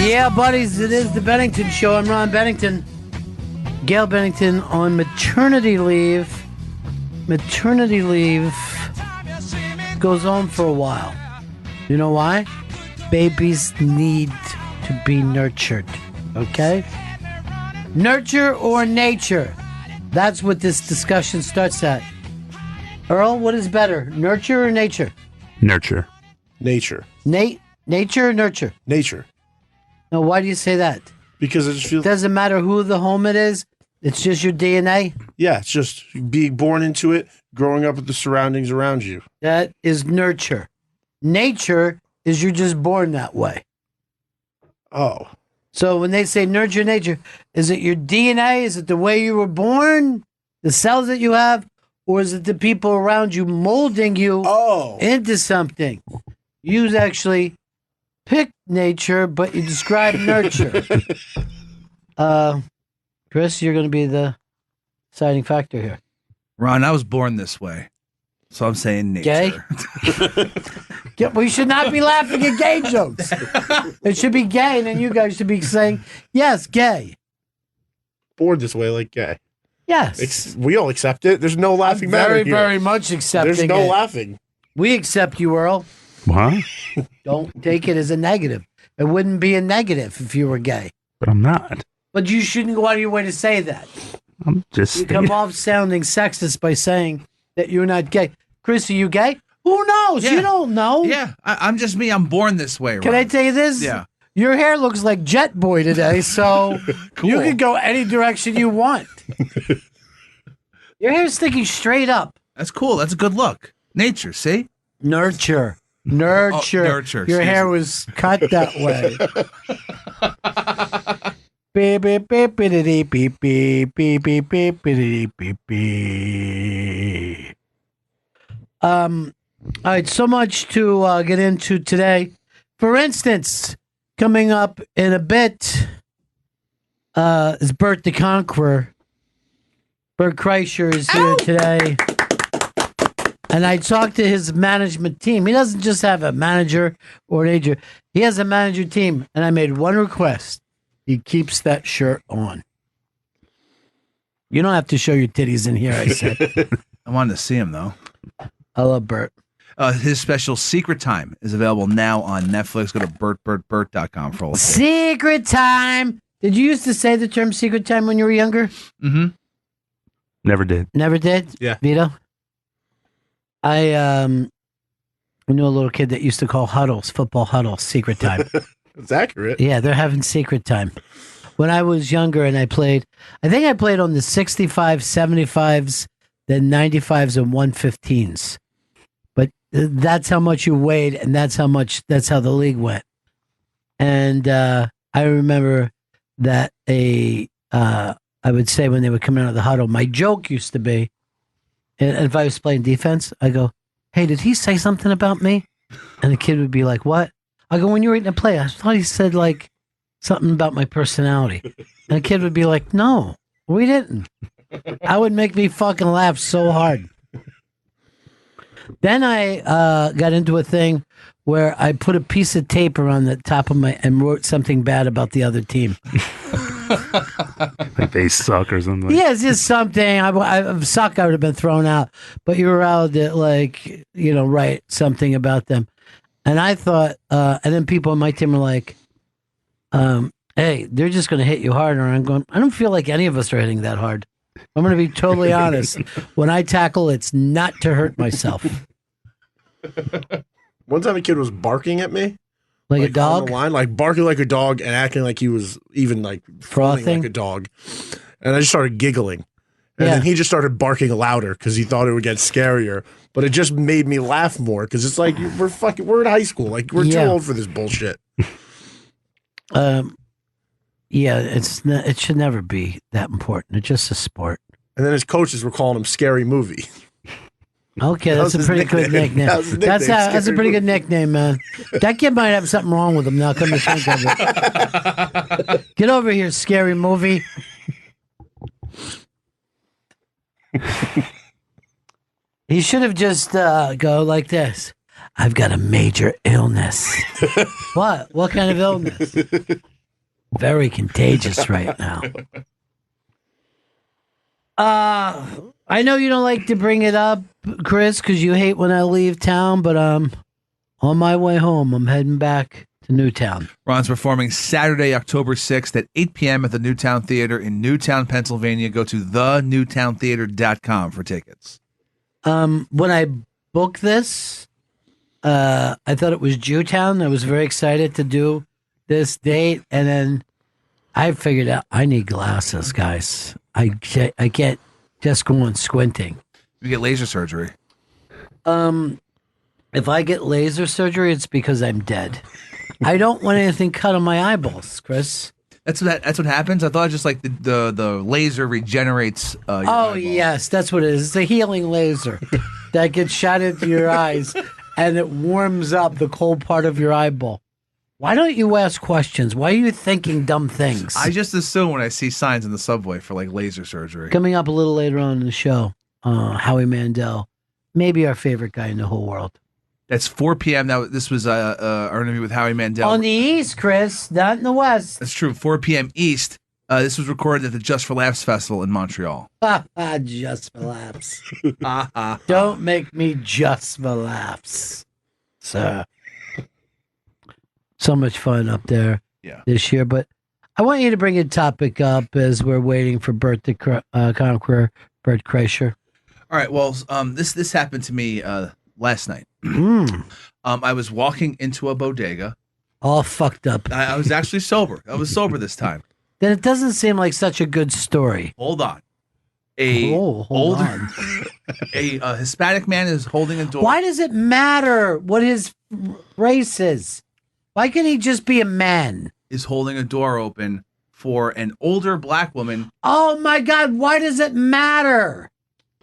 Yeah, buddies, it is the Bennington Show. I'm Ron Bennington. Gail Bennington on maternity leave. Maternity leave goes on for a while. You know why? Babies need to be nurtured. Okay? Nurture or nature? That's what this discussion starts at. Earl, what is better, nurture or nature? Nurture. Nature. Nature or nurture? Nature. Now, why do you say that? Because it just feels... Doesn't matter who the home it is. It's just your DNA. Yeah, it's just being born into it, growing up with the surroundings around you. That is nurture. Nature is you're just born that way. Oh. So when they say nurture nature, is it your DNA? Is it the way you were born? The cells that you have? Or is it the people around you molding you into something? You actually pick nature, but you describe nurture. Chris, you're going to be the deciding factor here. Ron, I was born this way, so I'm saying nature. Gay? We should not be laughing at gay jokes. It should be gay, and then you guys should be saying, yes, gay. Born this way like gay. Yes. We all accept it. There's no laughing matter here. Very much accepting There's no it. laughing. We accept you, Earl. What? Don't take it as a negative. It wouldn't be a negative if you were gay. But I'm not. But you shouldn't go out of your way to say that. I'm just You come off sounding sexist by saying that you're not gay. Chris, are you gay? Who knows? Yeah. You don't know. Yeah, I'm just me. I'm born this way, Ron. Can I tell you this? Yeah. Your hair looks like Jet Boy today, so you can go any direction you want. Your hair's sticking straight up. That's cool. That's a good look. Nature, see? Nurture. Oh, nurture. Your hair was cut that way. Beep, beep, beep, beep, beep, beep, beep, beep, beep, beep, beep, beep. All right, so much to get into today. For instance, coming up in a bit is Bert the Conqueror. Bert Kreischer is here today. And I talked to his management team. He doesn't just have a manager or an agent. He has a manager team. And I made one request. He keeps that shirt on. You don't have to show your titties in here, I said. I wanted to see him, though. I love Bert. His special Secret Time is available now on Netflix. Go to bertbertbert.com for all the Secret Time. Did you used to say the term Secret Time when you were younger? Mm-hmm. Never did. Never did? Yeah. Vito? I knew a little kid that used to call huddles, football huddles, Secret Time. It's accurate. Yeah, they're having Secret Time. When I was younger and I think I played on the 65, 75s, then 95s and 115s. But that's how much you weighed, and that's how the league went. And I remember that I would say when they would come out of the huddle, my joke used to be, and if I was playing defense, I go, hey, did he say something about me? And the kid would be like, what? I go, when you were eating a play, I thought he said like something about my personality. And the kid would be like, no, we didn't. I would make me fucking laugh so hard. Then I got into a thing where I put a piece of tape around the top of and wrote something bad about the other team. Like they suck or something. Yeah, it's just something. I suck, I would have been thrown out. But you were allowed to, write something about them. And I thought, and then people on my team were like, hey, they're just going to hit you harder. And I'm going, I don't feel like any of us are hitting that hard. I'm going to be totally honest. When I tackle, it's not to hurt myself. One time a kid was barking at me. Like a dog? On the line, like barking like a dog and acting like he was even like frothing like a dog. And I just started giggling. And then he just started barking louder because he thought it would get scarier. But it just made me laugh more because it's like we're in high school. Like we're too old for this bullshit. It should never be that important. It's just a sport. And then his coaches were calling him Scary Movie. Okay, that's a pretty good nickname. That's a pretty good nickname, man. That kid might have something wrong with him now, come to think of it. Get over here, Scary Movie. He should have just go like this. I've got a major illness. What? What kind of illness? Very contagious right now. I know you don't like to bring it up, Chris, because you hate when I leave town, but on my way home, I'm heading back to Newtown. Ron's performing Saturday, October 6th at 8 p.m. at the Newtown Theater in Newtown, Pennsylvania. Go to thenewtowntheater.com for tickets. When I booked this, I thought it was Jewtown. I was very excited to do this date, and then I figured out I need glasses, guys. I can't just go on squinting. You get laser surgery. If I get laser surgery, it's because I'm dead. I don't want anything cut on my eyeballs, Chris. That's what happens. I thought just like the laser regenerates. Your eyeball. Yes, that's what it is. It's a healing laser that gets shot into your eyes, and it warms up the cold part of your eyeball. Why don't you ask questions? Why are you thinking dumb things? I just assume when I see signs in the subway for like laser surgery. Coming up a little later on in the show, Howie Mandel, maybe our favorite guy in the whole world. That's 4 p.m. Now, this was our interview with Howie Mandel. On the East, Chris, not in the West. That's true. 4 p.m. East. This was recorded at the Just for Laughs Festival in Montreal. Just for laughs. Don't make me just for laughs, sir. So much fun up there this year. But I want you to bring a topic up as we're waiting for Bert the Conqueror, Bert Kreischer. All right. Well, this happened to me last night. I was walking into a bodega. All fucked up. I was actually sober. I was sober this time. Then it doesn't seem like such a good story. Hold on. Hold on. A Hispanic man is holding a door. Why does it matter what his race is? Why can't he just be a man? Is holding a door open for an older black woman. Oh my God, why does it matter?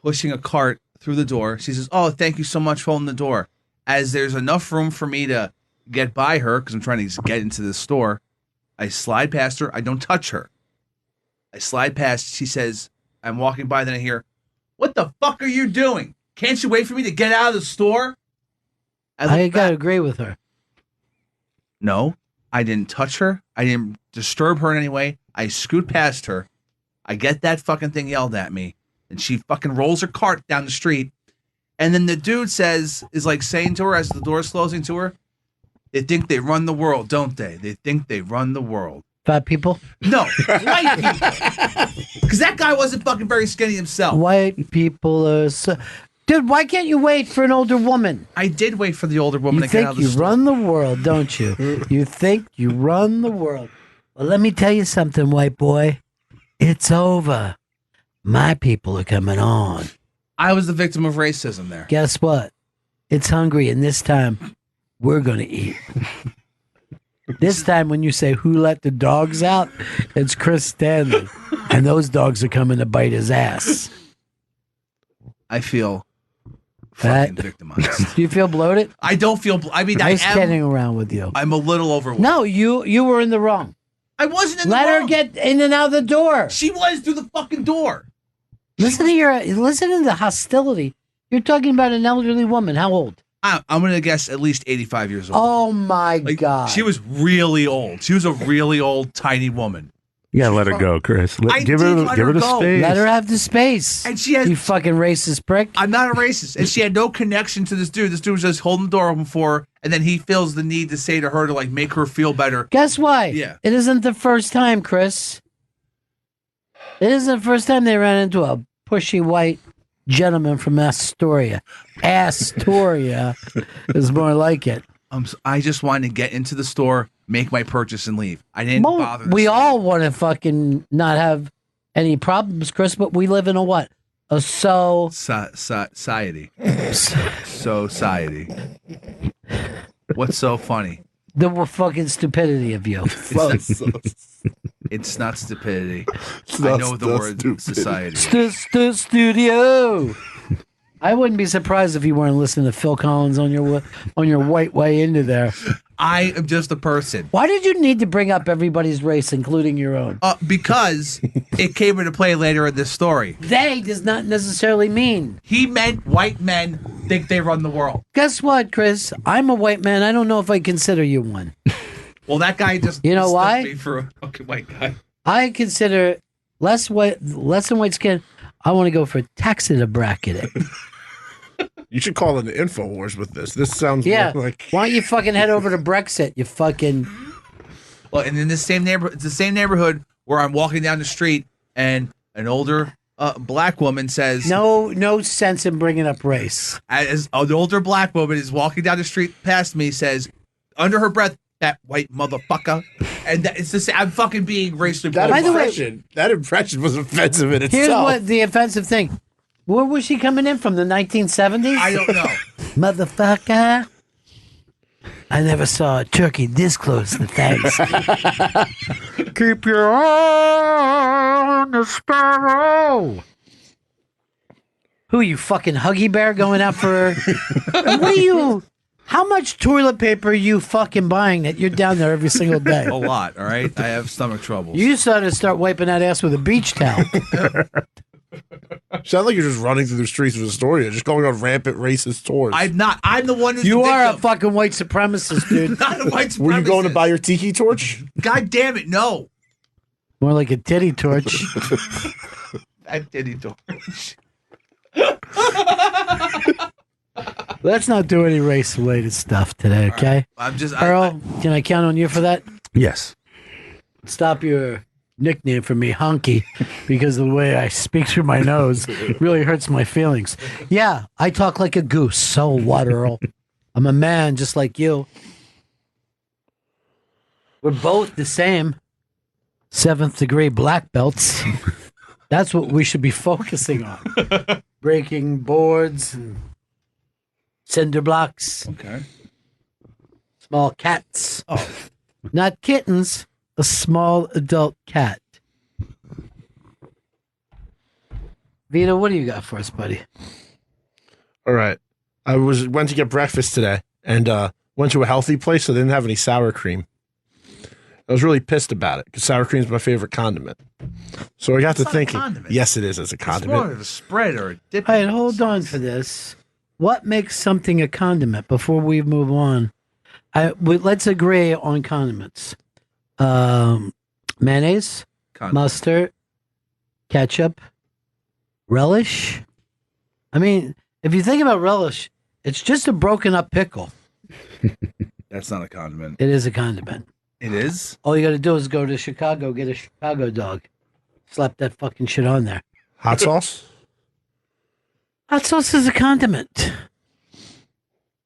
Pushing a cart through the door. She says, "Oh, thank you so much for holding the door." As there's enough room for me to get by her, because I'm trying to get into the store, I slide past her. I don't touch her. I slide past. She says, I'm walking by, then I hear, "What the fuck are you doing? Can't you wait for me to get out of the store?" I gotta agree with her. No, I didn't touch her. I didn't disturb her in any way. I scoot past her. I get that fucking thing yelled at me. And she fucking rolls her cart down the street. And then the dude is like saying to her as the door's closing to her, "They think they run the world, don't they? They think they run the world." Fat people? No, white people. Because that guy wasn't fucking very skinny himself. White people are so... Dude, why can't you wait for an older woman? I did wait for the older woman to get out of the store. You think you run the world, don't you? You think you run the world. Well, let me tell you something, white boy. It's over. My people are coming on. I was the victim of racism there. Guess what? It's hungry, and this time, we're going to eat. This time, when you say, "Who let the dogs out?" it's Chris Stanley. And those dogs are coming to bite his ass. I feel fucking victimized. Do you feel bloated? I don't feel... I mean, I'm kidding around with you. I'm a little overweight. No, you were in the wrong. I wasn't in the wrong. Let her get in and out of the door. She was through the fucking door. Listen to the hostility. You're talking about an elderly woman. How old? I'm going to guess at least 85 years old. Oh, my God. She was really old. She was a really old, tiny woman. You gotta let her go, Chris. Give her the space. Let her have the space. And she has, you fucking racist prick. I'm not a racist. And she had no connection to this dude. This dude was just holding the door open for her, and then he feels the need to say to her to like make her feel better. Guess why? Yeah. It isn't the first time, Chris. It isn't the first time they ran into a pushy white gentleman from Astoria. Astoria is more like it. I just wanted to get into the store, make my purchase, and leave. I didn't bother. We all want to fucking not have any problems, Chris, but we live in a what? A society. Society. What's so funny? The fucking stupidity of you. It's not stupidity. I know the word stupidity. Society. Studio. I wouldn't be surprised if you weren't listening to Phil Collins on your white way into there. I am just a person. Why did you need to bring up everybody's race, including your own? Because it came into play later in this story. They does not necessarily mean. He meant white men think they run the world. Guess what, Chris? I'm a white man. I don't know if I consider you one. Well, that guy just You know why? me for a fucking white guy. I consider less than white skin. I want to go for taxa to bracket it. You should call in the InfoWars with this. This sounds Yeah. more like. Why don't you fucking head over to Brexit? You fucking. Well, and in this same neighborhood, it's the same neighborhood where I'm walking down the street and an older black woman says, No sense in bringing up race. as an older black woman is walking down the street past me, says under her breath, "That white motherfucker," and it's the same. I'm fucking being racially. That impression was offensive in itself. Here's what the offensive thing. Where was she coming in from? The 1970s? I don't know. Motherfucker. I never saw a turkey this close to Thanksgiving. Keep your eye on the sparrow. Who are you, fucking Huggy Bear going out for? What are you? How much toilet paper are you fucking buying that you're down there every single day? A lot, all right? I have stomach troubles. You just ought to start wiping that ass with a beach towel. Sound like you're just running through the streets of Astoria, just going on rampant racist tours. I'm not. I'm the one who's You the are a victim. fucking white supremacist, dude. Not a white supremacist. Were you going to buy your tiki torch? God damn it, no. More like a titty torch. I didn't torch. Let's not do any race-related stuff today, okay? I'm just Earl, can I count on you for that? Yes. Stop your nickname for me, Honky, because the way I speak through my nose really hurts my feelings. Yeah, I talk like a goose. So what, Earl? I'm a man just like you. We're both the same. 7th degree black belts. That's what we should be focusing on. Breaking boards and cinder blocks. Okay. Small cats. Oh. Not kittens. A small adult cat. Vito, what do you got for us, buddy? All right. I went to get breakfast today and went to a healthy place, so they didn't have any sour cream. I was really pissed about it because sour cream is my favorite condiment. So I got to thinking. Yes, it is as a condiment. It's more of a spread or a dip. All right, hold on for this. What makes something a condiment before we move on? Let's agree on condiments. Mayonnaise, mustard, ketchup, relish. I mean, if you think about relish, it's just a broken up pickle. That's not a condiment. It is a condiment. It is? All you got to do is go to Chicago, get a Chicago dog, slap that fucking shit on there. Hot sauce? Hot sauce is a condiment.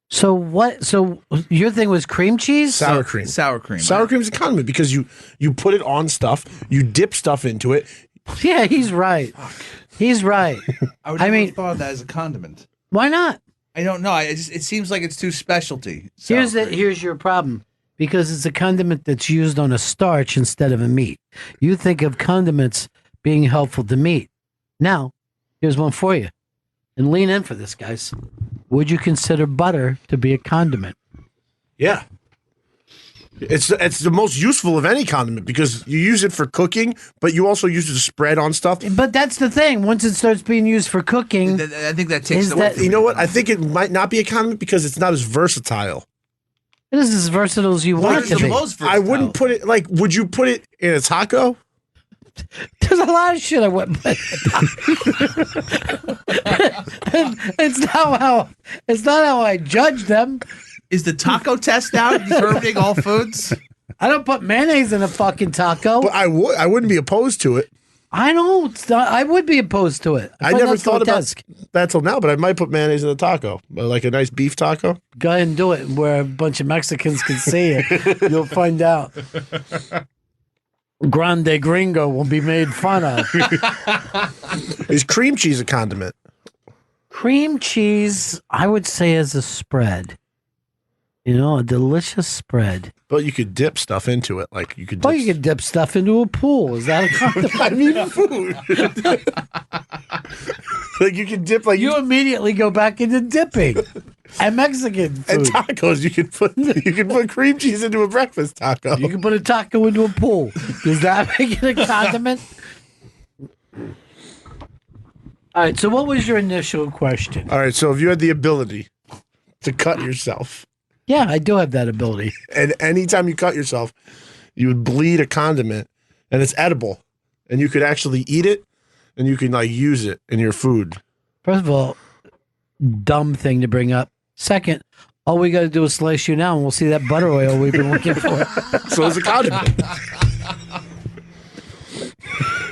So what? So your thing was cream cheese? Sour cream. Sour cream. Sour cream is a condiment because you put it on stuff, you dip stuff into it. Yeah, he's right. He's right. I would never have thought of that as a condiment. Why not? I don't know. It seems like it's too specialty. Here's your problem. Because it's a condiment that's used on a starch instead of a meat. You think of condiments being helpful to meat. Now, here's one for you. And lean in for this, guys. Would you consider butter to be a condiment? Yeah. It's the most useful of any condiment because you use it for cooking, but you also use it to spread on stuff. But that's the thing. Once it starts being used for cooking, I think that takes away. You know what? I think it might not be a condiment because it's not as versatile. It is as versatile as you want it to be. I wouldn't put it like. Would you put it in a taco? There's a lot of shit I wouldn't put. It's not how I judge them. Is the taco test now determining all foods? I don't put mayonnaise in a fucking taco. But I wouldn't be opposed to it. I don't. I would be opposed to it. I never thought about that till now, but I might put mayonnaise in a taco, like a nice beef taco. Go ahead and do it where a bunch of Mexicans can see it. You'll find out. Grande Gringo will be made fun of. Is cream cheese a condiment? Cream cheese, I would say, is a spread. You know, a delicious spread. But you could dip stuff into it, like you could. You could dip stuff into a pool. Is that a condiment? I mean, food. Like you can dip, like you immediately go back into dipping. And Mexican food. And tacos, you could put cream cheese into a breakfast taco. You can put a taco into a pool. Does that make it a condiment? All right. So, what was your initial question? All right. So, if you had the ability to cut yourself Yeah, I do have that ability. And anytime you cut yourself, you would bleed a condiment, and it's edible, and you could actually eat it, and you can like use it in your food. First of all, dumb thing to bring up. Second, all we got to do is slice you now, and we'll see that butter oil we've been looking for. So it's a condiment.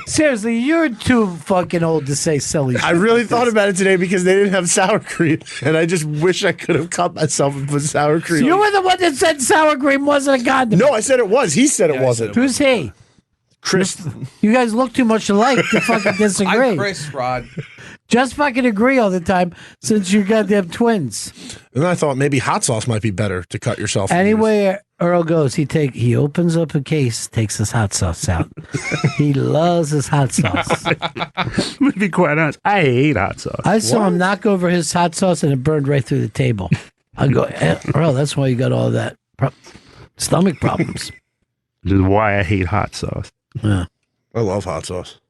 Seriously, you're too fucking old to say silly shit. I really thought about it today because they didn't have sour cream, and I just wish I could have cut myself and put sour cream. You were the one that said sour cream wasn't a condiment. No, I said it was. He said it wasn't. Who's he? Chris. You guys look too much alike to fucking disagree. I'm Chris, Rod. Just fucking agree all the time since you goddamn twins. And then I thought maybe hot sauce might be better to cut yourself. Anywhere Earl goes, he opens up a case, takes his hot sauce out. He loves his hot sauce. To be quite honest, I hate hot sauce. I saw him knock over his hot sauce and it burned right through the table. I go, Earl, that's why you got all that stomach problems. This is why I hate hot sauce. Yeah. I love hot sauce.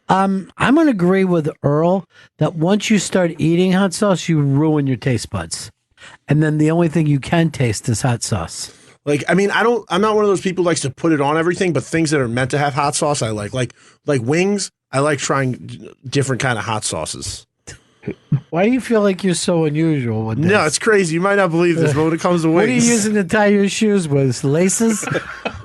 I'm going to agree with Earl that once you start eating hot sauce, you ruin your taste buds. And then the only thing you can taste is hot sauce. Like, I mean, I'm not one of those people who likes to put it on everything, but things that are meant to have hot sauce, I like. Like wings, I like trying different kind of hot sauces. Why do you feel like you're so unusual with this? No, it's crazy. You might not believe this, but when it comes to wings. What are you using to tie your shoes with? Laces?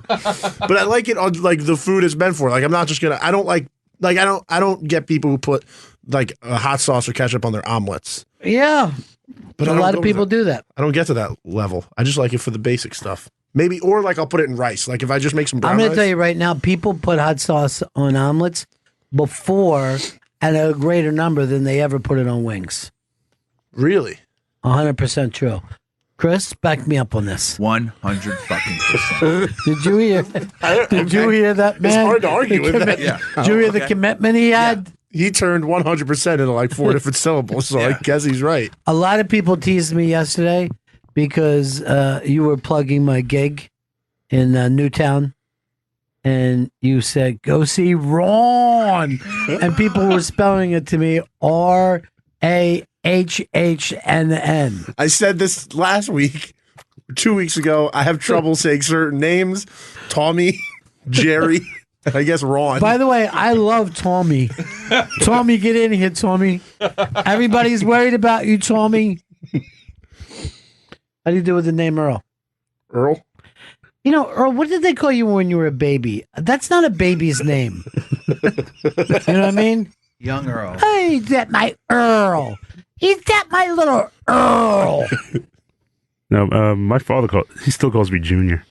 But I like it on like the food is meant for. Like, I'm not just gonna. I don't get people who put like a hot sauce or ketchup on their omelets. Yeah, but a lot of people do that. I don't get to that level. I just like it for the basic stuff. Maybe, or like I'll put it in rice. Like if I just make some brown I'm going to rice. tell you right now, people put hot sauce on omelets before at a greater number than they ever put it on wings. Really? 100% true. Chris, back me up on this. 100 fucking percent. Did you hear? Did you hear that, man? It's hard to argue with that. Yeah. Did you hear the commitment he had? He turned 100% into like 4 different syllables, so I guess he's right. A lot of people teased me yesterday because you were plugging my gig in Newtown, and you said, go see Ron. And people were spelling it to me RAHHNN. I said this last week, 2 weeks ago. I have trouble saying certain names. Tommy, Jerry, and I guess Ron. By the way, I love Tommy. Tommy, get in here, Tommy. Everybody's worried about you, Tommy. How do you do with the name Earl? Earl? You know, Earl, what did they call you when you were a baby? That's not a baby's name. You know what I mean? Young Earl. Hey, that my Earl. Is that my little Earl? No, my father he still calls me Junior.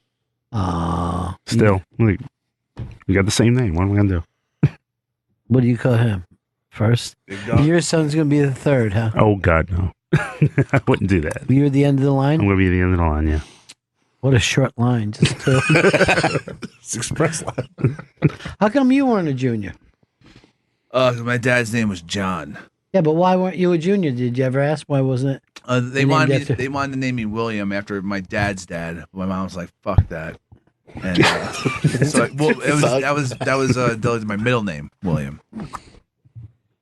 Still. Like, we got the same name. What am I going to do? What do you call him? First? Your son's going to be the third, huh? Oh, God, no. I wouldn't do that. You're the end of the line? I'm going to be the end of the line, yeah. What a short line. Just two. It's express line. How come you weren't a junior? My dad's name was John. Yeah, but why weren't you a junior? Did you ever ask why wasn't it? They wanted to name me William after my dad's dad. My mom was like, "Fuck that." And so, that was my middle name, William.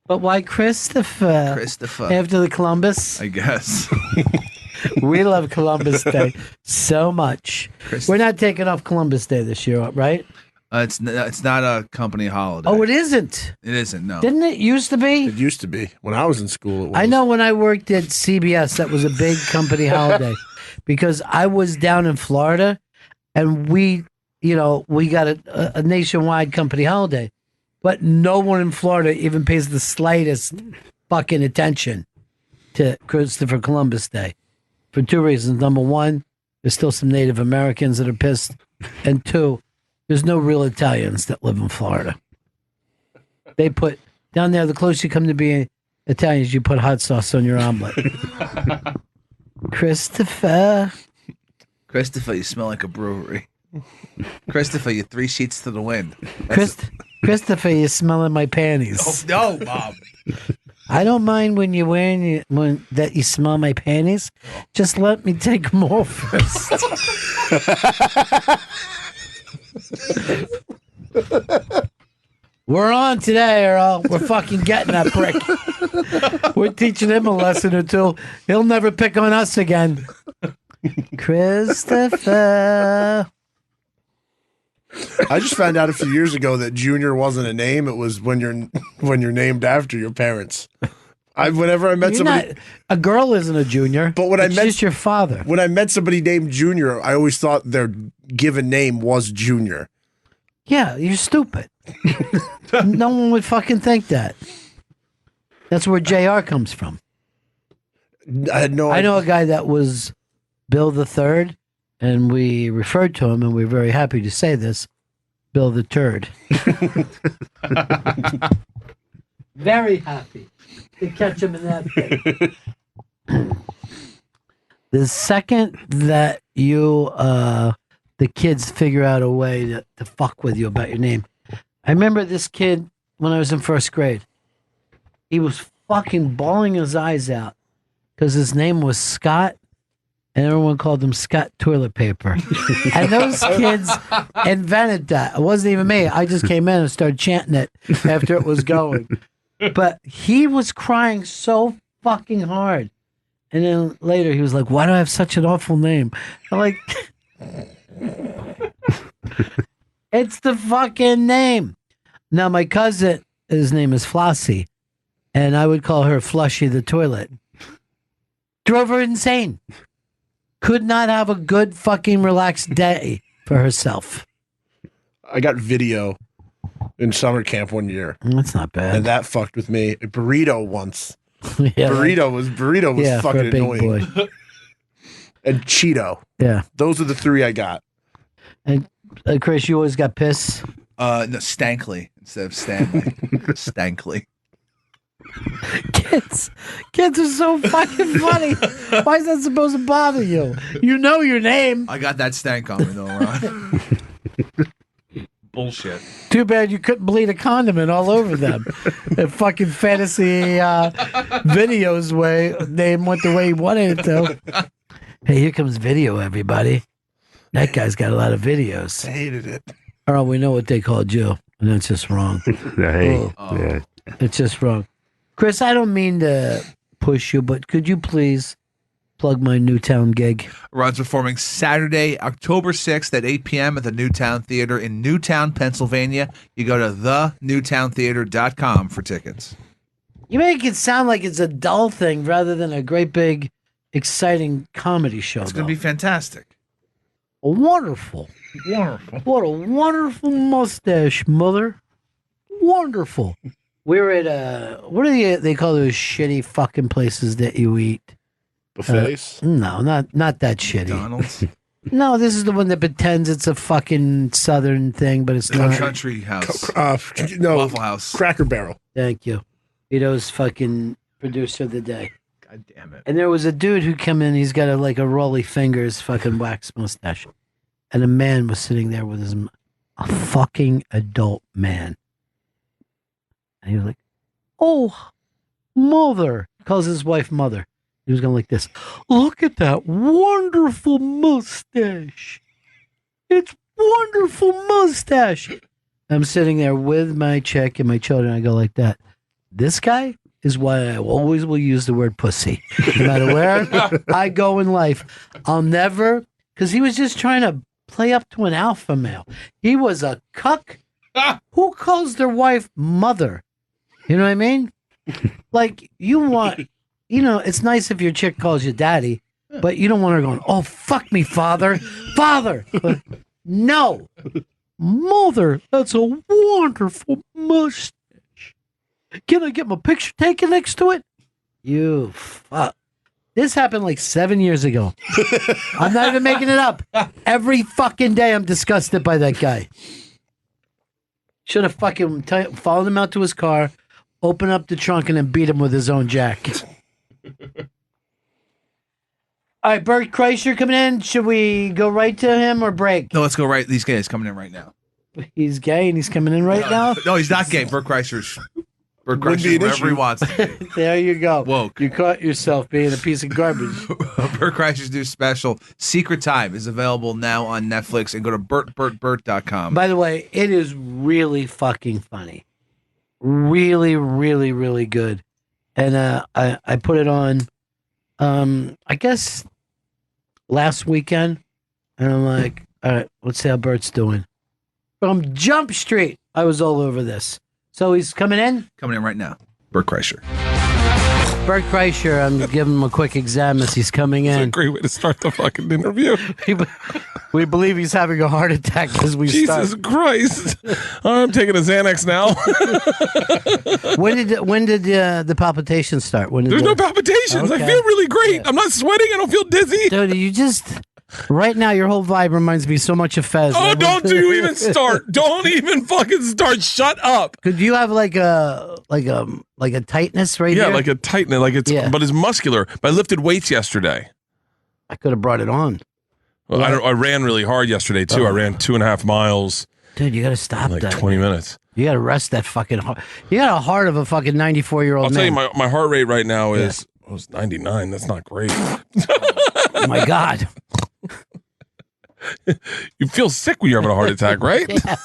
But why Christopher? Christopher. After the Columbus? I guess. We love Columbus Day so much. We're not taking off Columbus Day this year, right? It's not a company holiday. Oh, it isn't? It isn't, no. Didn't it used to be? It used to be. When I was in school, it was. I know when I worked at CBS, that was a big company holiday because I was down in Florida and we got a nationwide company holiday. But no one in Florida even pays the slightest fucking attention to Christopher Columbus Day for two reasons. Number one, there's still some Native Americans that are pissed. And two, there's no real Italians that live in Florida. They put, down there, the closer you come to being Italians, you put hot sauce on your omelet. Christopher, you smell like a brewery. Christopher, you're 3 sheets to the wind. Christopher, you're smelling my panties. Oh, no, Bob. I don't mind when you're wearing that you smell my panties. Just let me take them off first. We're on today, Earl. We're fucking getting that prick. We're teaching him a lesson or two. He'll never pick on us again. Christopher. I just found out a few years ago that Junior wasn't a name. It was when you're named after your parents. Whenever I met somebody, a girl isn't a junior. But when it's I met just your father. When I met somebody named Junior, I always thought their given name was Junior. Yeah, you're stupid. No one would fucking think that. That's where JR comes from. I had no idea. I know a guy that was Bill the Third, and we referred to him, and we're very happy to say this, Bill the Turd. Very happy to catch him in that thing. The second that you, the kids figure out a way to fuck with you about your name. I remember this kid when I was in first grade. He was fucking bawling his eyes out because his name was Scott, and everyone called him Scott Toilet Paper. And those kids invented that. It wasn't even me. I just came in and started chanting it after it was going. But he was crying so fucking hard. And then later he was like, why do I have such an awful name? I'm like, it's the fucking name. Now, my cousin, his name is Flossie, and I would call her Flushy the Toilet. Drove her insane. Could not have a good fucking relaxed day for herself. I got video in summer camp one year. That's not bad. And that fucked with me. A burrito once. Yeah, burrito was fucking annoying. Boy. And Cheeto. Yeah. Those are the three I got. And Chris, you always got piss? No, Stankley instead of Stanley. Stankley. Kids are so fucking funny. Why is that supposed to bother you? You know your name. I got that stank on me though, Ron. Bullshit. Too bad you couldn't bleed a condiment all over them. That fucking fantasy videos way name went the way he wanted it to. Hey, here comes video, everybody. That guy's got a lot of videos. I hated it. Earl, we know what they called you, and that's just wrong. Hey, yeah. It's just wrong. Chris, I don't mean to push you, but could you please plug my Newtown gig? Ron's performing Saturday, October 6th at 8 p.m. at the Newtown Theater in Newtown, Pennsylvania. You go to thenewtowntheater.com for tickets. You make it sound like it's a dull thing rather than a great big, exciting comedy show. It's going to be fantastic. Wonderful. Wonderful. What a wonderful mustache, mother. Wonderful. We're at what do they call those shitty fucking places that you eat? Buffets? No, not that shitty. McDonald's? No, this is the one that pretends it's a fucking southern thing, but it's not. Country House. No, Waffle House. Cracker Barrel. Thank you. Vito's fucking producer of the day. God damn it. And there was a dude who come in, he's got a rolly fingers fucking wax mustache. And a man was sitting there with a fucking adult man. And he was like, oh, mother. He calls his wife mother. He was going like this. Look at that wonderful mustache. It's wonderful mustache. I'm sitting there with my chick and my children. I go like that. This guy is why I always will use the word pussy. No matter where I go in life, I'll never, because he was just trying to play up to an alpha male. He was a cuck. Who calls their wife mother? You know what I mean? Like, you want, it's nice if your chick calls you daddy, but you don't want her going, oh, fuck me, father. Father. But no. Mother, that's a wonderful mustache. Can I get my picture taken next to it? You fuck. This happened like 7 years ago. I'm not even making it up. Every fucking day I'm disgusted by that guy. Should have fucking followed him out to his car, open up the trunk, and then beat him with his own jack. All right, Bert Kreischer coming in. Should we go right to him or break? No, let's go right. These guys coming in right now. He's gay and he's coming in right now? No, he's not gay. Bert Kreischer's wherever he wants to be. There you go. Woke. You caught yourself being a piece of garbage. Bert Kreischer's new special, Secret Time, is available now on Netflix, and go to bertbertbert.com. By the way, it is really fucking funny. Really, really, really good. And I put it on, I guess last weekend, and I'm like, all right, let's see how Bert's doing. From Jump Street, I was all over this. So he's coming in? Coming in right now. Bert Kreischer. Bert Kreischer, I'm giving him a quick exam as he's coming in. It's a great way to start the fucking interview. We believe he's having a heart attack as we start. Jesus Christ. I'm taking a Xanax now. When did the palpitations start? There's no palpitations. Okay. I feel really great. Yeah. I'm not sweating. I don't feel dizzy. Dude, you just... Right now, your whole vibe reminds me so much of Fez. Oh, don't you even start. Don't even fucking start. Shut up. Could you have like a tightness right here? Yeah, like a tightness. But it's muscular. But I lifted weights yesterday. I could have brought it on. Well, I ran really hard yesterday, too. I ran 2.5 miles. Dude, you got to stop in that. 20 minutes. You got to rest that fucking heart. You got a heart of a fucking 94-year-old man. I'll tell you, my heart rate right now is 99. That's not great. Oh, my God. You feel sick when you're having a heart attack, right? Yeah.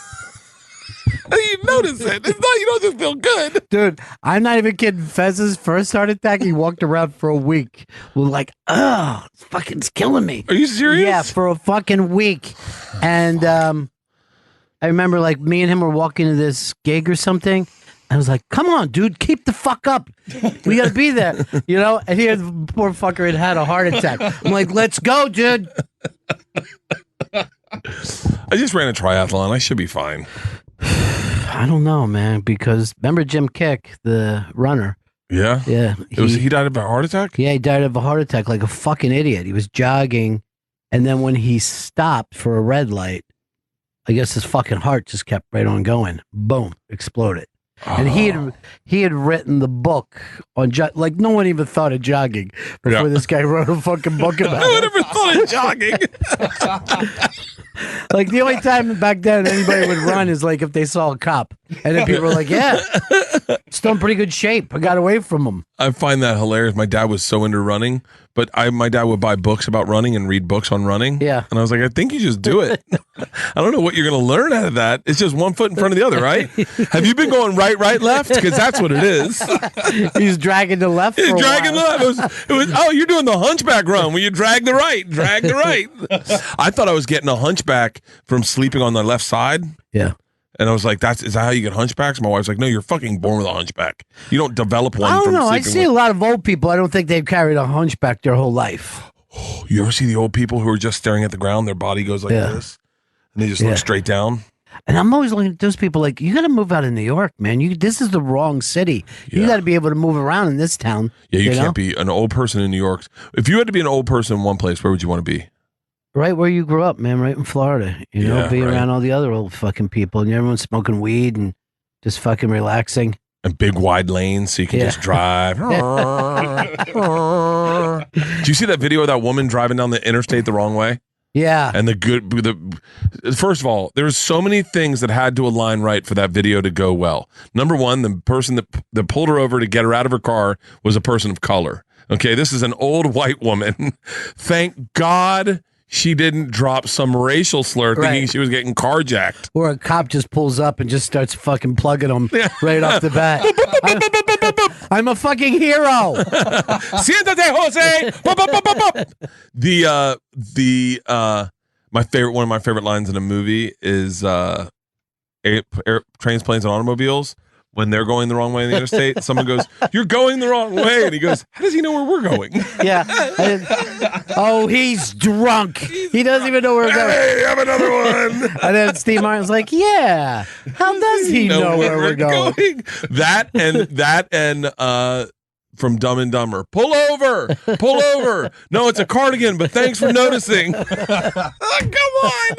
You notice it. It's not. You don't just feel good, dude. I'm not even kidding. Fez's first heart attack, he walked around for a week. We're like, oh, it's fucking killing me. Are you serious? Yeah, for a fucking week. And I remember, like, me and him were walking to this gig or something. I was like, come on, dude, keep the fuck up. We got to be there, you know? And here, the poor fucker had a heart attack. I'm like, let's go, dude. I just ran a triathlon. I should be fine. I don't know, man, because remember Jim Kick, the runner? Yeah? Yeah. He died of a heart attack? Yeah, he died of a heart attack like a fucking idiot. He was jogging, and then when he stopped for a red light, I guess his fucking heart just kept right on going. Boom, exploded. And he had written the book on like no one even thought of jogging before this guy wrote a fucking book about it. No one ever thought of jogging. Like the only time back then anybody would run is like if they saw a cop, and then people were like, "Yeah, still in pretty good shape. I got away from him." I find that hilarious. My dad was so into running, but my dad would buy books about running and read books on running. Yeah, and I was like, I think you just do it. I don't know what you're going to learn out of that. It's just one foot in front of the other, right? Have you been going right, left? Because that's what it is. He's dragging the left. He's dragging the left. It was. Oh, you're doing the hunchback run where you drag the right. I thought I was getting a hunchback from sleeping on the left side. Yeah. And I was like, is that how you get hunchbacks? My wife's like, no, you're fucking born with a hunchback. You don't develop one. I don't from know. I sleeping see a lot of old people. I don't think they've carried a hunchback their whole life. You ever see the old people who are just staring at the ground? Their body goes like this. And they just look straight down. And I'm always looking at those people like, you got to move out of New York, man. This is the wrong city. You got to be able to move around in this town. Yeah, you can't be an old person in New York. If you had to be an old person in one place, where would you want to be? Right where you grew up, man, right in Florida. You know, be around all the other old fucking people. And everyone's smoking weed and just fucking relaxing. And big wide lanes so you can just drive. Do you see that video of that woman driving down the interstate the wrong way? Yeah. And first of all, there's so many things that had to align right for that video to go well. Number one, the person that pulled her over to get her out of her car was a person of color. Okay, this is an old white woman. Thank God she didn't drop some racial slur thinking she was getting carjacked. Or a cop just pulls up and just starts fucking plugging them right off the bat. I'm a fucking hero. Siéntate, Jose. One of my favorite lines in a movie is trains, planes, and automobiles. When they're going the wrong way in the interstate, someone goes, "You're going the wrong way," and he goes, "How does he know where we're going?" Yeah. Oh, he's drunk. He doesn't even know where we're going. Hey, have another one. And then Steve Martin's like, "Yeah, how does he know where we're going?" That and from Dumb and Dumber. Pull over. No, it's a cardigan, but thanks for noticing. Come on.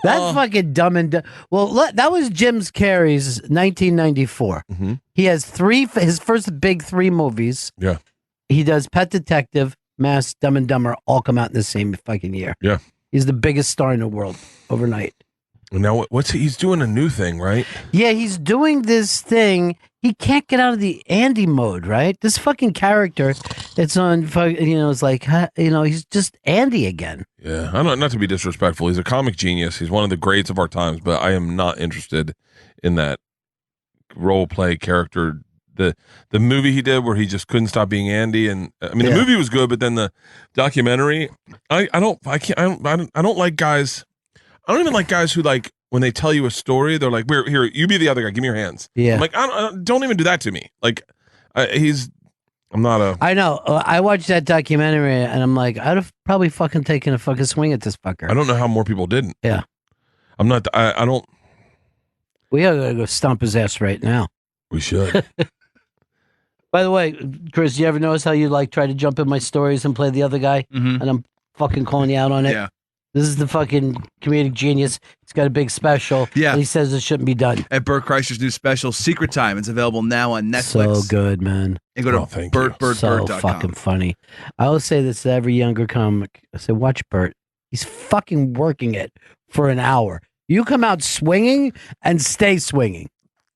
That's fucking dumb and well, that was Jim Carrey's 1994. Mm-hmm. He has his first big 3 movies. Yeah. He does Pet Detective, Mask, Dumb and Dumber, all come out in the same fucking year. Yeah. He's the biggest star in the world overnight. Now, he's doing a new thing, right? Yeah, he's doing this thing. He can't get out of the Andy mode, right? This fucking character, it's on, it's like, he's just Andy again. Yeah, I don't, not to be disrespectful. He's a comic genius. He's one of the greats of our times, but I am not interested in that role play character the movie he did where he just couldn't stop being Andy, and I mean the movie was good, but then the documentary, I don't like guys. I don't even like guys who like when they tell you a story, they're like, "Here, you be the other guy. Give me your hands." Yeah, I'm like, don't even do that to me. Like, I'm not a. I know. I watched that documentary and I'm like, I'd have probably fucking taken a fucking swing at this fucker. I don't know how more people didn't. Yeah, I'm not. I don't. We gotta go stomp his ass right now. We should. By the way, Chris, you ever notice how you like try to jump in my stories and play the other guy, and I'm fucking calling you out on it? Yeah. This is the fucking comedic genius. He's got a big special. Yeah. And he says it shouldn't be done. At Bert Kreischer's new special, Secret Time. It's available now on Netflix. So good, man. You go to So fucking funny. I always say this to every younger comic. I say, watch Bert. He's fucking working it for an hour. You come out swinging and stay swinging.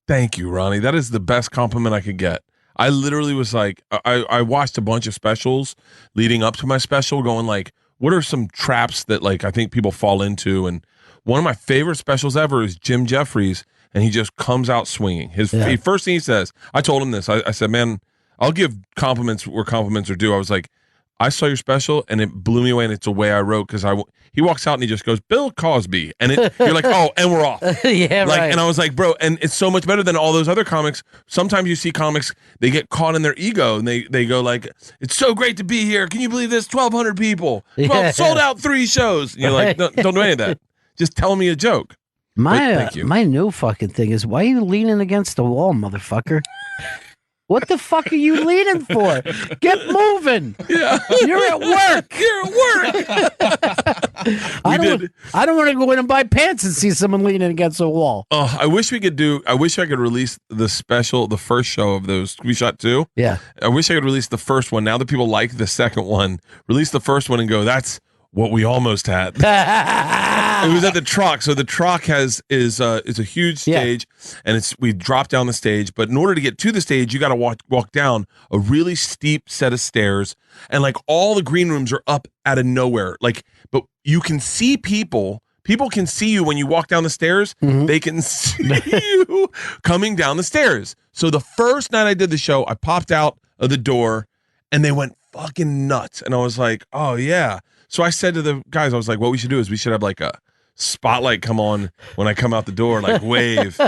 Thank you, Ronnie. That is the best compliment I could get. I literally was like, I watched a bunch of specials leading up to my special going like, what are some traps that like I think people fall into? And one of my favorite specials ever is Jim Jeffries, and he just comes out swinging. His first thing he says, I told him this. I said, man, I'll give compliments where compliments are due. I was like, I saw your special, and it blew me away, and it's the way I wrote, because he walks out, and he just goes, Bill Cosby, and you're like, oh, and we're off. Yeah, like, right. And I was like, bro, and it's so much better than all those other comics. Sometimes you see comics, they get caught in their ego, and they go like, it's so great to be here. Can you believe this? 1,200 people. Well, sold out 3 shows. And you're like, don't do any of that. Just tell me a joke. My new fucking thing is, why are you leaning against the wall, motherfucker? What the fuck are you leaning for? Get moving. Yeah. You're at work. You're at work. I don't want to go in and buy pants and see someone leaning against a wall. Oh, I wish I could release the special, the first show of those. We shot 2. Yeah. I wish I could release the first one. Now that people like the second one, release the first one and go, that's what we almost had. It was at the Troc. So the Troc is a huge stage, and we drop down the stage. But in order to get to the stage, you got to walk down a really steep set of stairs, and like all the green rooms are up out of nowhere. Like, but you can see people. People can see you when you walk down the stairs. Mm-hmm. They can see you coming down the stairs. So the first night I did the show, I popped out of the door, and they went fucking nuts. And I was like, oh yeah. So I said to the guys, I was like, what we should do is we should have like a spotlight come on when I come out the door, like wave.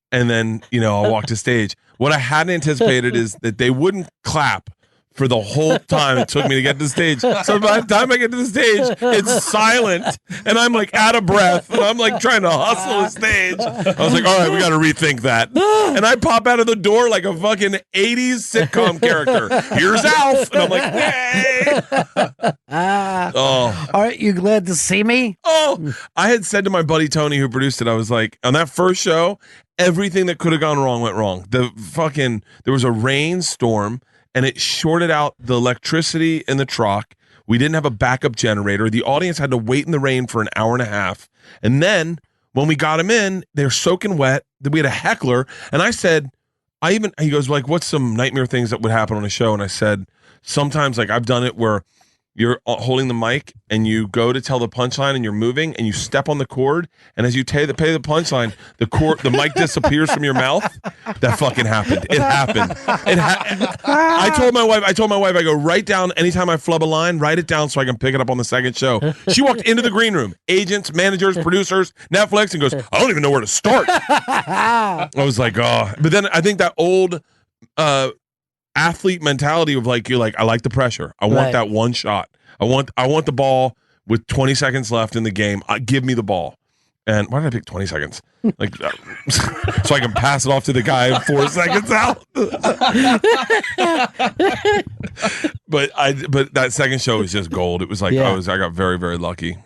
And then, I'll walk to stage. What I hadn't anticipated is that they wouldn't clap for the whole time it took me to get to the stage. So by the time I get to the stage, it's silent, and I'm like out of breath, and I'm like trying to hustle the stage. I was like, all right, we got to rethink that. And I pop out of the door like a fucking 80s sitcom character. Here's Alf. And I'm like, hey. Oh. Aren't you glad to see me? Oh, I had said to my buddy Tony, who produced it, I was like, on that first show, everything that could have gone wrong went wrong. There was a rainstorm, and it shorted out the electricity in the Troc. We didn't have a backup generator. The audience had to wait in the rain for an hour and a half. And then when we got them in, they're soaking wet. Then we had a heckler. And I said, he goes, like, what's some nightmare things that would happen on a show? And I said, sometimes, like, I've done it where you're holding the mic and you go to tell the punchline and you're moving and you step on the cord, and as you pay the punchline, the mic disappears from your mouth. That fucking happened. It happened. I told my wife, I go, write down anytime I flub a line, write it down so I can pick it up on the second show. She walked into the green room, agents, managers, producers, Netflix, and goes, I don't even know where to start. I was like, oh. But then I think that old athlete mentality of like, you're like, I like the pressure. I want that one shot. I want the ball with 20 seconds left in the game. Give me the ball. And why did I pick 20 seconds? Like, so I can pass it off to the guy in 4 seconds out. But that second show was just gold. It was like, I got very, very lucky.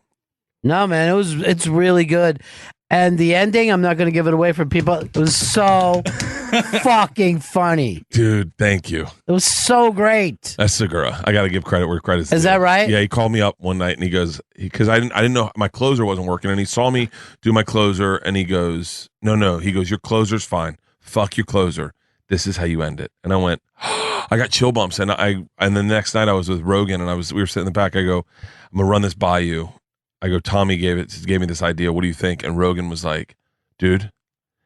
No, man, it's really good. And the ending, I'm not going to give it away for people. It was so fucking funny. Dude, thank you. It was so great. That's Segura. I got to give credit where credit's due. Is that right? Yeah, he called me up one night and he goes, because I didn't know my closer wasn't working, and he saw me do my closer and he goes, no. He goes, your closer's fine. Fuck your closer. This is how you end it. And I went, I got chill bumps. And the next night I was with Rogan and we were sitting in the back. I go, I'm going to run this by you. I go, Tommy gave me this idea. What do you think? And Rogan was like, dude,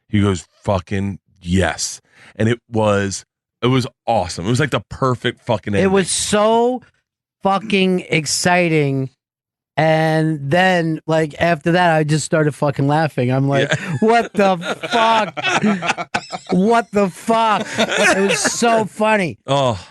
he goes, fucking yes. And it was It was awesome. It was like the perfect fucking ending. It was so fucking exciting. And then, like, after that, I just started fucking laughing. I'm like, what the fuck? What the fuck? It was so funny. Oh.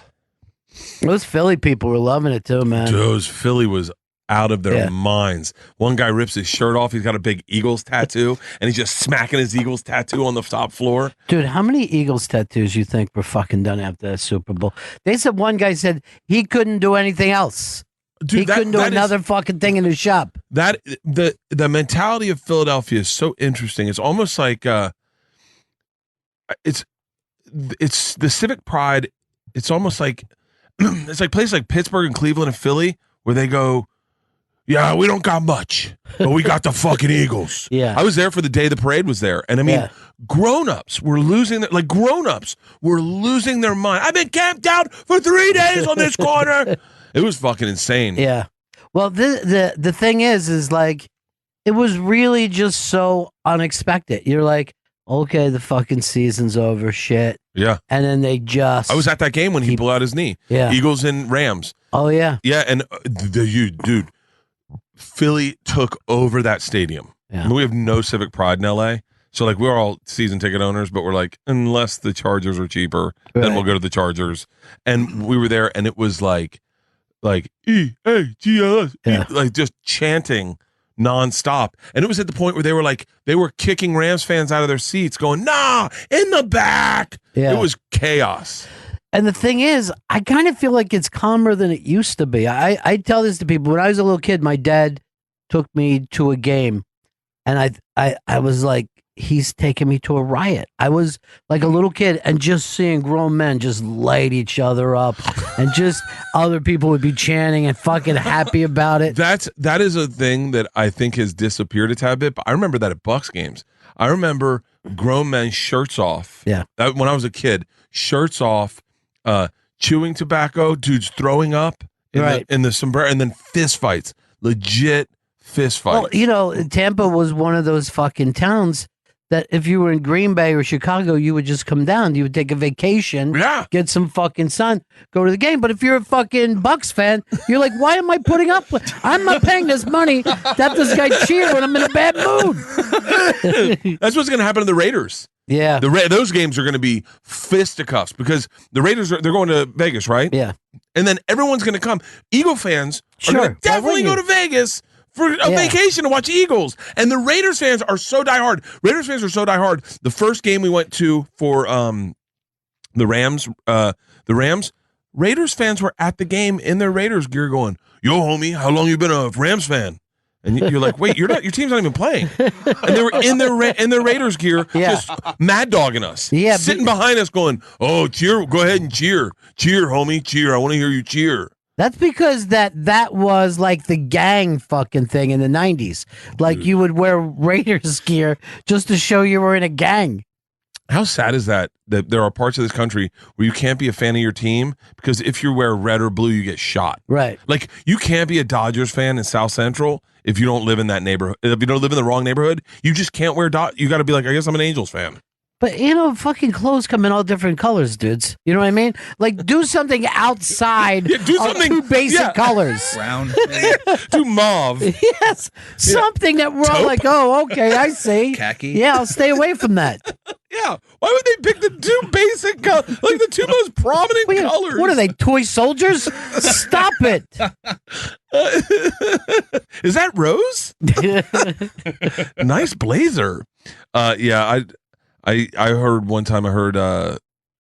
Those Philly people were loving it too, man. Those Philly was out of their minds. One guy rips his shirt off. He's got a big Eagles tattoo, and he's just smacking his Eagles tattoo on the top floor. Dude, how many Eagles tattoos you think were fucking done after that Super Bowl? They said one guy said he couldn't do anything else. Dude, he couldn't do another fucking thing in his shop. That the mentality of Philadelphia is so interesting. It's almost like it's the civic pride. It's almost like it's like places like Pittsburgh and Cleveland and Philly where they go, yeah, we don't got much, but we got the fucking Eagles. Yeah, I was there for the day the parade was there, and I mean, grown-ups were losing their mind. I've been camped out for 3 days on this corner. It was fucking insane. Yeah. Well, the thing is like, it was really just so unexpected. You're like, okay, the fucking season's over, shit. Yeah. And then they just... I was at that game when he blew out his knee. Yeah. Eagles and Rams. Oh, yeah. Yeah, and dude, Philly took over that stadium. Yeah. I mean, we have no civic pride in L.A., so like we're all season ticket owners, but we're like, unless the Chargers are cheaper, then we'll go to the Chargers. And we were there, and it was like E-A-G-L-S, like just chanting nonstop. And it was at the point where they were kicking Rams fans out of their seats, going, nah, in the back. Yeah. It was chaos. And the thing is, I kind of feel like it's calmer than it used to be. I tell this to people. When I was a little kid, my dad took me to a game, and I was like, he's taking me to a riot. I was like a little kid, and just seeing grown men just light each other up, and just other people would be chanting and fucking happy about it. That is a thing that I think has disappeared a tad bit. But I remember that at Bucks games. I remember grown men shirts off. Yeah. When I was a kid, shirts off, chewing tobacco, dudes throwing up in the sombrero, and then fist fights, legit fist fights. Well, Tampa was one of those fucking towns that if you were in Green Bay or Chicago, you would just come down. You would take a vacation, get some fucking sun, go to the game. But if you're a fucking Bucks fan, you're like, why am I putting up with? I'm not paying this money that this guy cheer when I'm in a bad mood. That's what's going to happen to the Raiders. Yeah, those games are going to be fisticuffs because the Raiders they're going to Vegas, right? Yeah, and then everyone's going to come. Eagle fans are going to definitely go to Vegas for a vacation to watch Eagles. And the Raiders fans are so diehard. The first game we went to for the Rams, Raiders fans were at the game in their Raiders gear going, yo, homie, how long you been a Rams fan? And you're like, wait, your team's not even playing. And they were in their Raiders gear, just mad dogging us. Yeah, sitting behind us going, oh, cheer, go ahead and cheer. Cheer, homie, cheer. I want to hear you cheer. That's because that was like the gang fucking thing in the 90s. Like you would wear Raiders gear just to show you were in a gang. How sad is that there are parts of this country where you can't be a fan of your team because if you wear red or blue, you get shot. Right. Like you can't be a Dodgers fan in South Central if you don't live in that neighborhood. If you don't live in the wrong neighborhood, you just can't wear You got to be like, I guess I'm an Angels fan. But, fucking clothes come in all different colors, dudes. You know what I mean? Like, do something outside of two basic colors. Brown. Do mauve. Yes. Something that we're all like, oh, okay, I see. Khaki. Yeah, I'll stay away from that. Yeah. Why would they pick the two basic colors? Like the two most prominent colors. What are they, toy soldiers? Stop it. Is that Rose? Nice blazer. I heard one time. I heard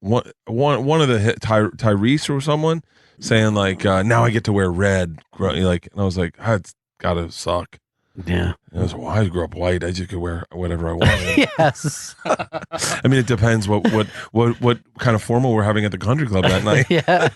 one of the Tyrese or someone saying like, now I get to wear red. Like, and I was like, that's gotta suck. Yeah. And I was like, well, I grew up white. I just could wear whatever I wanted. Yes. I mean, it depends what kind of formal we're having at the country club that night. Yeah.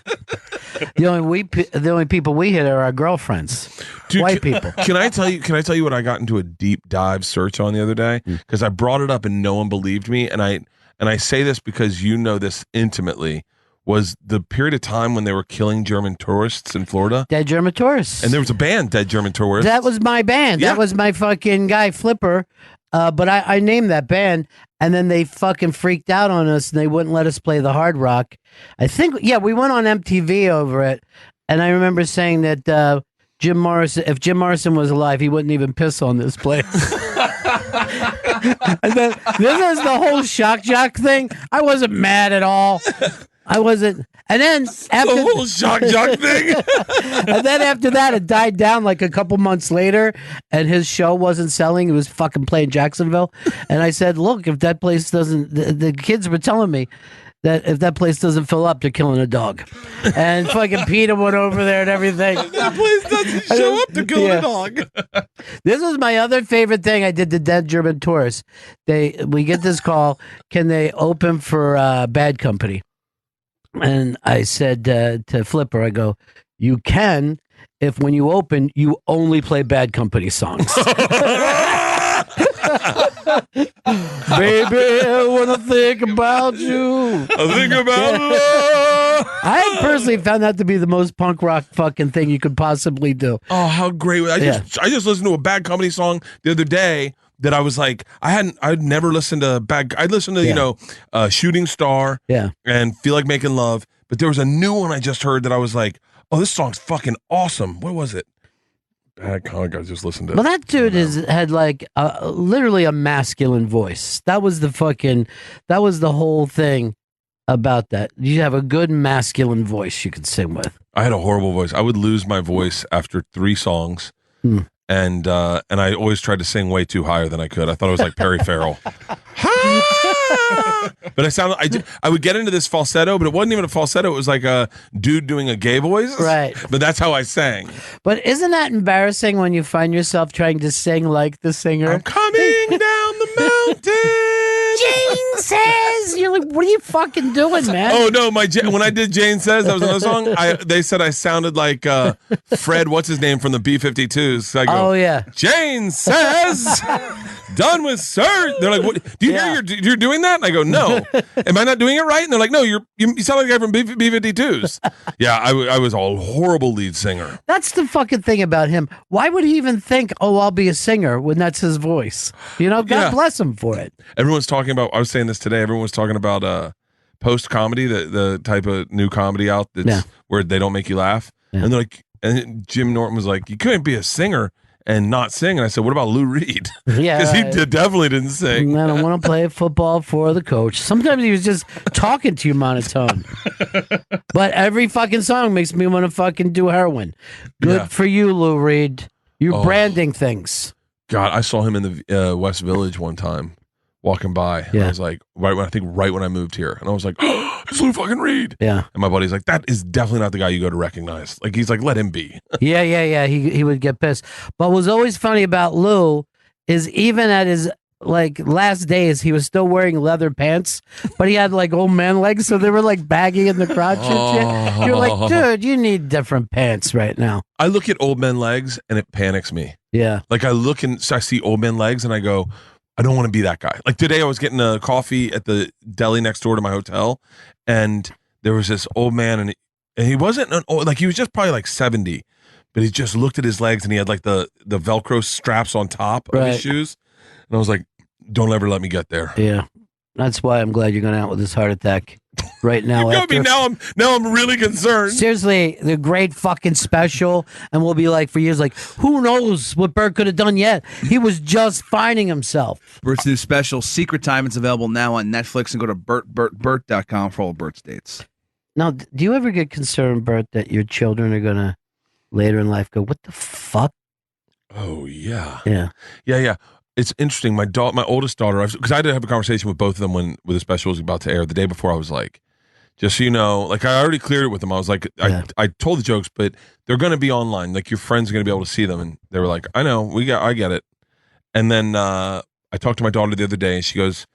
The only people we hit are our girlfriends. Dude, white people. Can I tell you what I got into a deep dive search on the other day? Because I brought it up and no one believed me. And I say this because you know this intimately. Was the period of time when they were killing German tourists in Florida. Dead German tourists. And there was a band, Dead German Tourists. That was my band. Yeah. That was my fucking guy, Flipper. But I named that band, and then they fucking freaked out on us, and they wouldn't let us play the Hard Rock. I think, we went on MTV over it, and I remember saying that if Jim Morrison was alive, he wouldn't even piss on this place. And then, this is the whole shock jock thing. I wasn't mad at all. I wasn't. And then after the whole shock jock thing. And then after that, it died down like a couple months later, and his show wasn't selling. It was fucking playing Jacksonville. And I said, look, if that place doesn't, the kids were telling me that if that place doesn't fill up, they're killing a dog. And fucking Peter went over there and everything. If that place doesn't show up, they're killing a dog. This is my other favorite thing I did to Dead German Tourists. We get this call, can they open for Bad Company? And I said to Flipper, I go, you can if when you open, you only play Bad Company songs. Baby, I want to think about you. I think about love. I personally found that to be the most punk rock fucking thing you could possibly do. Oh, how great. I just listened to a Bad Company song the other day that I was like, I'd never listened to I'd listened to, Shooting Star and Feel Like Making Love. But there was a new one I just heard that I was like, oh, this song's fucking awesome. What was it? Bad Company, I just listened to. Well, that dude had like literally a masculine voice. That was the whole thing about that. You have a good masculine voice you could sing with. I had a horrible voice. I would lose my voice after 3 songs. And I always tried to sing way too higher than I could. I thought it was like Perry Farrell. But I would get into this falsetto, but it wasn't even a falsetto. It was like a dude doing a gay voice. Right. But that's how I sang. But isn't that embarrassing when you find yourself trying to sing like the singer? I'm coming down the mountain. Jane Says. You're like, what are you fucking doing, man? Oh, no. When I did Jane Says, that was another song. They said I sounded like Fred, what's his name, from the B-52s. So I go, oh, yeah. Jane Says, done with sir. They're like, what? Do you hear you're doing that? And I go, no. Am I not doing it right? And they're like, no, you sound like a guy from B-52s. Yeah, I was a horrible lead singer. That's the fucking thing about him. Why would he even think, oh, I'll be a singer when that's his voice? God bless him for it. Everyone's talking about, I was saying this today, everyone was talking about post-comedy, the type of new comedy out that's where they don't make you laugh. Yeah. And they're like, and Jim Norton was like, you couldn't be a singer and not sing. And I said, what about Lou Reed? Yeah. Because he definitely didn't sing. I don't want to play football for the coach. Sometimes he was just talking to you monotone. But every fucking song makes me want to fucking do heroin. Good for you, Lou Reed. You're branding things. God, I saw him in the West Village one time walking by. And I was like, right when I moved here. And I was like, oh, it's Lou fucking Reed. Yeah. And my buddy's like, that is definitely not the guy you go to recognize. Like, he's like, let him be. Yeah. He would get pissed. But what was always funny about Lou is even at his last days, he was still wearing leather pants, but he had like old man legs, so they were like baggy in the crotch and shit. You're like, dude, you need different pants right now. I look at old men legs and it panics me. Yeah. Like I look and I see old men legs and I go, I don't want to be that guy. Like today I was getting a coffee at the deli next door to my hotel, and there was this old man, and he wasn't he was just probably like 70, but he just looked at his legs and he had like the Velcro straps on top of his shoes. And I was like, don't ever let me get there. Yeah. That's why I'm glad you're going out with this heart attack right now. Now I'm really concerned. Seriously, the great fucking special, and we'll be like for years, like, who knows what Bert could have done yet? He was just finding himself. Bert's new special, Secret Time, it's available now on Netflix, and go to bert.com for all of Bert's dates. Now, do you ever get concerned, Bert, that your children are going to later in life go, what the fuck? Oh, yeah. Yeah. It's interesting. My oldest daughter, because I did have a conversation with both of them when the special was about to air. The day before, I was like, just so you know, like I already cleared it with them. I was like, I told the jokes, but they're going to be online. Like your friends are going to be able to see them. And they were like, I know, I get it. And then I talked to my daughter the other day, and she goes,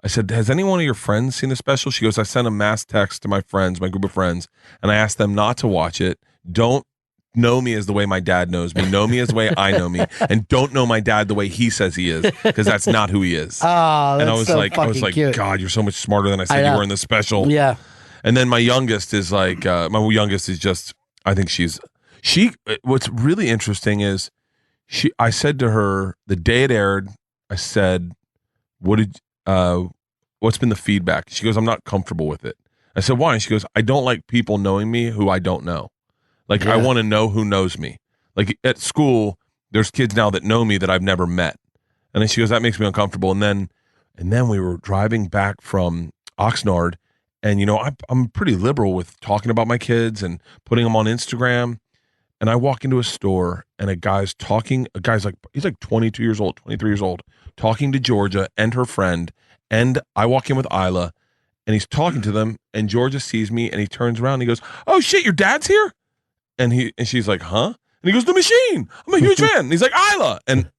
I said, has any one of your friends seen the special? She goes, I sent a mass text to my friends, my group of friends, and I asked them not to watch it. Don't know me as the way my dad knows me. Know me as the way I know me, and don't know my dad the way he says he is, because that's not who he is. Oh, and I was like, cute. God, you're so much smarter than I said you were in the special. Yeah. And then my youngest is like, just, I think what's really interesting is I said to her the day it aired, I said, what's been the feedback? She goes, I'm not comfortable with it. I said, why? And she goes, I don't like people knowing me who I don't know. Like, I want to know who knows me. Like, at school, there's kids now that know me that I've never met. And then she goes, that makes me uncomfortable. And then we were driving back from Oxnard, and, you know, I'm pretty liberal with talking about my kids and putting them on Instagram. And I walk into a store, and a guy's like, he's like 22 years old, 23 years old, talking to Georgia and her friend. And I walk in with Isla, and he's talking to them, and Georgia sees me, and he turns around, and he goes, oh, shit, your dad's here? And she's like, huh? And he goes, The Machine. I'm a huge fan. And he's like, Isla. And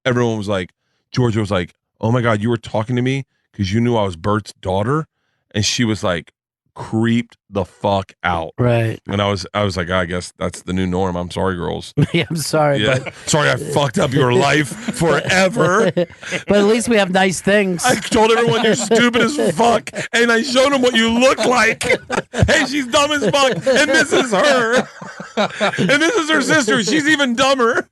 everyone was like, Georgia was like, oh, my God, you were talking to me because you knew I was Bert's daughter? And she was like, creeped the fuck out. Right. And I was like, I guess that's the new norm. I'm sorry, girls. Yeah, I'm sorry. Yeah. But sorry I fucked up your life forever. But at least we have nice things. I told everyone you're stupid as fuck, and I showed them what you look like. Hey, she's dumb as fuck, and this is her. And this is her sister. She's even dumber.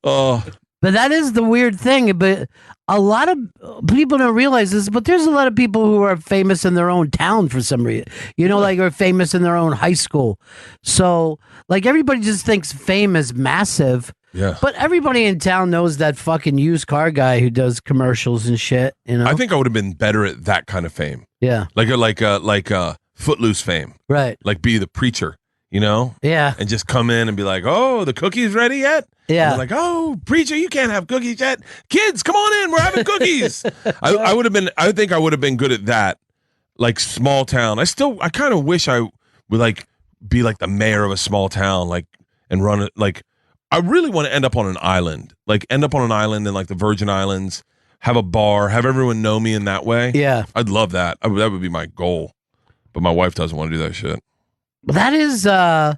Oh. But that is the weird thing. But a lot of people don't realize this, but there's a lot of people who are famous in their own town for some reason. You know, like are famous in their own high school. So, like, everybody just thinks fame is massive. Yeah. But everybody in town knows that fucking used car guy who does commercials and shit. You know. I think I would have been better at that kind of fame. Yeah. Like Footloose fame. Right. Like be the preacher. You know? Yeah. And just come in and be like, oh, the cookies ready yet? Yeah. And like, oh, preacher, you can't have cookies yet. Kids, come on in. We're having cookies. I think I would have been good at that. Like small town. I kind of wish I would like be like the mayor of a small town, like, and run it. Like, I really want to end up on an island, like end up on an island in like the Virgin Islands, have a bar, have everyone know me in that way. Yeah. I'd love that. That would be my goal. But my wife doesn't want to do that shit. That is the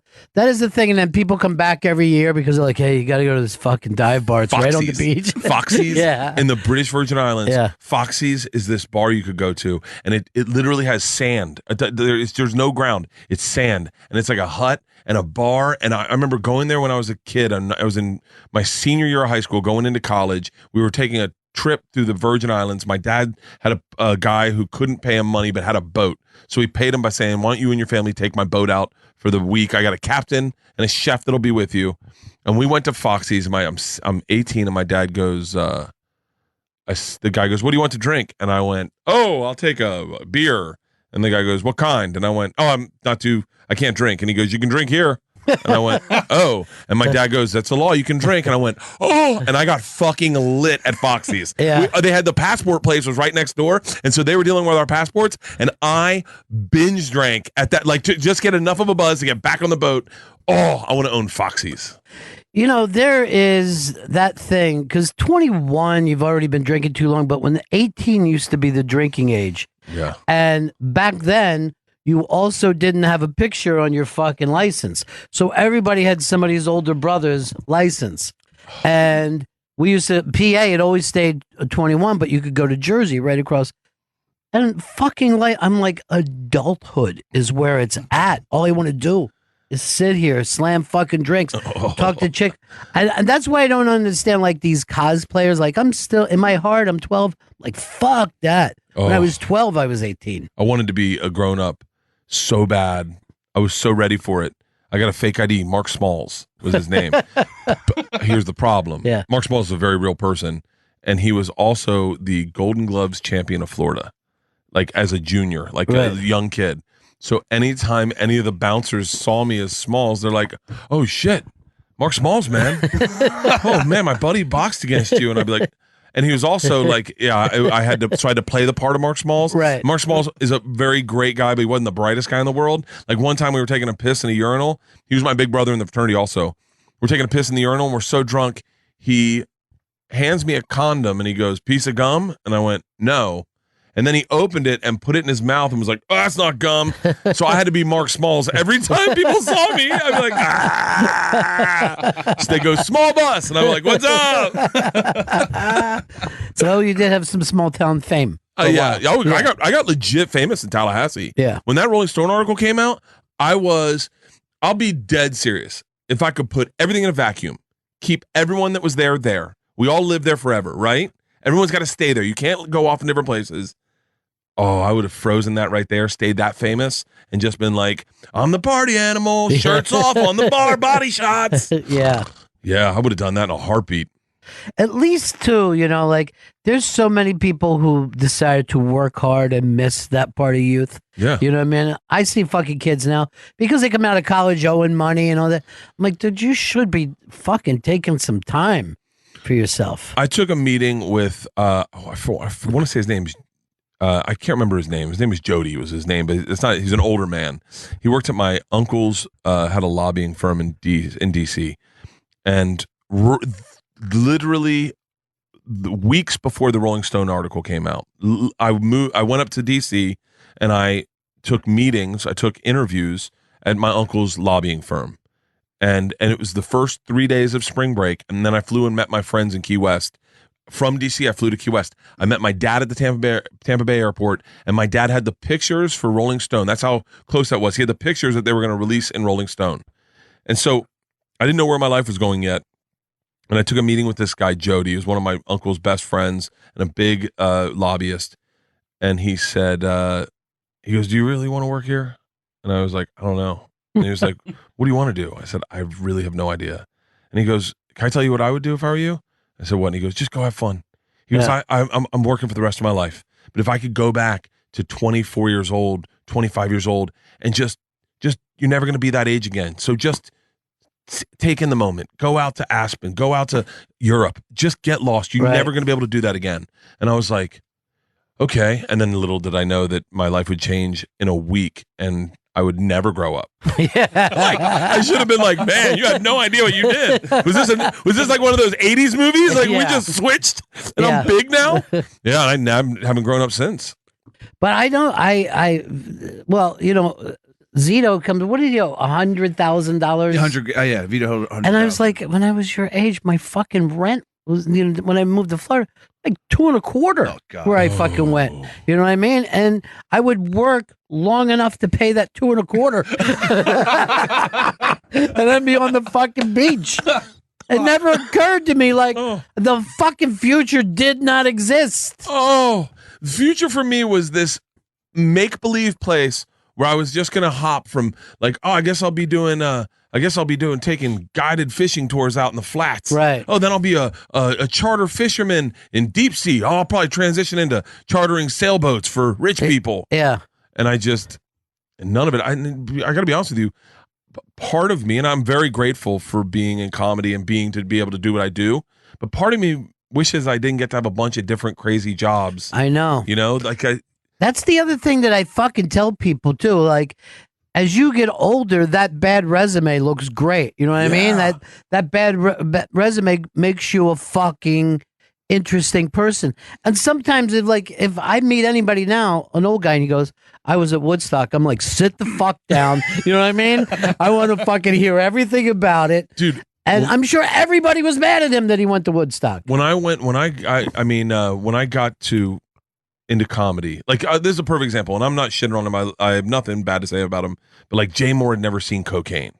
thing, and then people come back every year because they're like, "Hey, you got to go to this fucking dive bar. It's right on the beach." Foxy's, yeah, in the British Virgin Islands. Yeah, Foxy's is this bar you could go to, and it literally has sand. There's no ground. It's sand, and it's like a hut and a bar. And I remember going there when I was a kid. And I was in my senior year of high school, going into college. We were taking a trip through the Virgin Islands. My dad had a guy who couldn't pay him money but had a boat. So he paid him by saying, why don't you and your family take my boat out for the week? I got a captain and a chef that'll be with you. And we went to Foxy's. I'm 18 and my dad goes, the guy goes, what do you want to drink? And I went, oh, I'll take a beer. And the guy goes, what kind? And I went, oh, I can't drink. And he goes, you can drink here. And I went, oh. And my dad goes, that's the law. You can drink. And I went, oh. And I got fucking lit at Foxy's. Yeah. They had the passport place was right next door. And so they were dealing with our passports. And I binge drank at that, like to just get enough of a buzz to get back on the boat. Oh, I want to own Foxy's. You know, there is that thing, because 21, you've already been drinking too long. But when 18 used to be the drinking age. Yeah. And back then, you also didn't have a picture on your fucking license. So everybody had somebody's older brother's license. And we used to, PA, it always stayed 21, but you could go to Jersey right across. And fucking I'm like, adulthood is where it's at. All I want to do is sit here, slam fucking drinks, talk to chick. And that's why I don't understand like these cosplayers. Like I'm still, in my heart, I'm 12. Like, fuck that. When I was 12, I was 18. I wanted to be a grown up. So bad. I was so ready for it. I got a fake ID. Mark Smalls was his name. But here's the problem. Yeah. Mark Smalls is a very real person. And he was also the Golden Gloves champion of Florida, like as a junior, like a young kid. So anytime any of the bouncers saw me as Smalls, they're like, oh shit, Mark Smalls, man. Oh man, my buddy boxed against you. And I'd be like, and he was also like, yeah, I had to play the part of Mark Smalls. Right. Mark Smalls is a very great guy, but he wasn't the brightest guy in the world. Like one time we were taking a piss in a urinal. He was my big brother in the fraternity also. We're taking a piss in the urinal and we're so drunk. He hands me a condom and he goes, piece of gum? And I went, no. And then he opened it and put it in his mouth and was like, oh, that's not gum. So I had to be Mark Smalls. Every time people saw me, I'd be like, ah. So they go, small bus. And I'm like, what's up? So you did have some small town fame. Yeah. I got legit famous in Tallahassee. Yeah. When that Rolling Stone article came out, I'll be dead serious. If I could put everything in a vacuum, keep everyone that was there, We all live there forever, right? Everyone's got to stay there. You can't go off in different places. Oh, I would have frozen that right there, stayed that famous, and just been like, I'm the party animal, shirts off on the bar, body shots. Yeah. Yeah, I would have done that in a heartbeat. At least two, like there's so many people who decided to work hard and miss that part of youth. Yeah. You know what I mean? I see fucking kids now because they come out of college owing money and all that. I'm like, dude, you should be fucking taking some time for yourself. I took a meeting with, I want to say his name's, I can't remember his name. His name is Jody was his name, but it's not, he's an older man. He worked at my uncle's, had a lobbying firm in DC. And literally weeks before the Rolling Stone article came out, I went up to DC and I took meetings, I took interviews at my uncle's lobbying firm. And it was the first 3 days of spring break. And then I flew and met my friends in Key West. From DC, I flew to Key West. I met my dad at the Tampa Bay airport, and my dad had the pictures for Rolling Stone. That's how close that was. He had the pictures that they were going to release in Rolling Stone. And so I didn't know where my life was going yet. And I took a meeting with this guy, Jody. He was one of my uncle's best friends and a big lobbyist. And he said, he goes, do you really want to work here? And I was like, I don't know. And he was like, what do you want to do? I said, I really have no idea. And he goes, can I tell you what I would do if I were you? I said, what? And he goes, just go have fun. He goes, I'm working for the rest of my life. But if I could go back to 24 years old, 25 years old, and just you're never going to be that age again. So just take in the moment. Go out to Aspen. Go out to Europe. Just get lost. You're never going to be able to do that again. And I was like, okay. And then little did I know that my life would change in a week and I would never grow up. Yeah. Like, I should have been like, man, you had no idea what you did. Was this like one of those 80s movies? Like we just switched and I'm big now? Yeah, I haven't grown up since. But I don't, well, Zito comes, what did you owe? $100,000? 100, yeah, Vito. And I was like, when I was your age, my fucking rent was, when I moved to Florida, like $2.25 where I fucking went. You know what I mean? And I would work long enough to pay that $2.25 and then be on the fucking beach. It never occurred to me like the fucking future did not exist. Oh, the future for me was this make-believe place where I was just gonna hop from like, I guess I'll be doing taking guided fishing tours out in the flats. Right. Oh, then I'll be a charter fisherman in deep sea. Oh, I'll probably transition into chartering sailboats for rich people. Yeah. And none of it. I got to be honest with you. Part of me, and I'm very grateful for being in comedy and to be able to do what I do. But part of me wishes I didn't get to have a bunch of different crazy jobs. I know. That's the other thing that I fucking tell people too. Like, as you get older, that bad resume looks great. You know what I mean? That bad resume makes you a fucking interesting person. And sometimes if I meet anybody now, an old guy, and he goes, I was at Woodstock, I'm like, sit the fuck down. You know what I mean? I want to fucking hear everything about it. Dude. And I'm sure everybody was mad at him that he went to Woodstock. When I got into comedy, like this is a perfect example, and I'm not shitting on him. I have nothing bad to say about him, but like Jay Moore had never seen cocaine,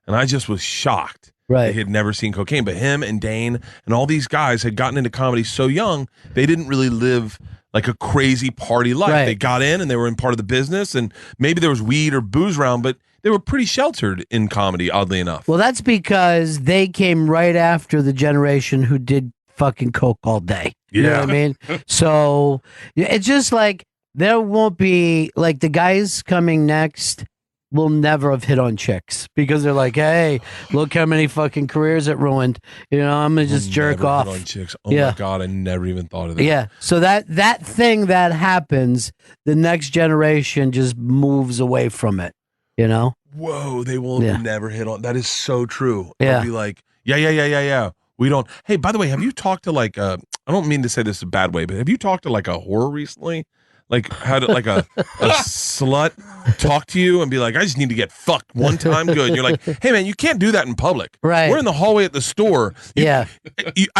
and I just was shocked. Right, he had never seen cocaine, but him and Dane and all these guys had gotten into comedy so young they didn't really live like a crazy party life. Right. They got in and they were in part of the business, and maybe there was weed or booze around, but they were pretty sheltered in comedy, oddly enough. Well, that's because they came right after the generation who did fucking coke all day. You know what I mean? So it's just like there won't be like the guys coming next will never have hit on chicks because they're like, hey, look how many fucking careers it ruined. I'm gonna just jerk off. Hit on chicks. Oh my God, I never even thought of that. Yeah. So that thing that happens, the next generation just moves away from it. Whoa, they will never hit on. That is so true. Yeah. They'll be like, yeah. We don't. Hey, by the way, have you talked to like I don't mean to say this a bad way, but have you talked to like a whore recently? Like had like a slut talk to you and be like, I just need to get fucked one time good. And you're like, hey man, you can't do that in public. Right. We're in the hallway at the store. No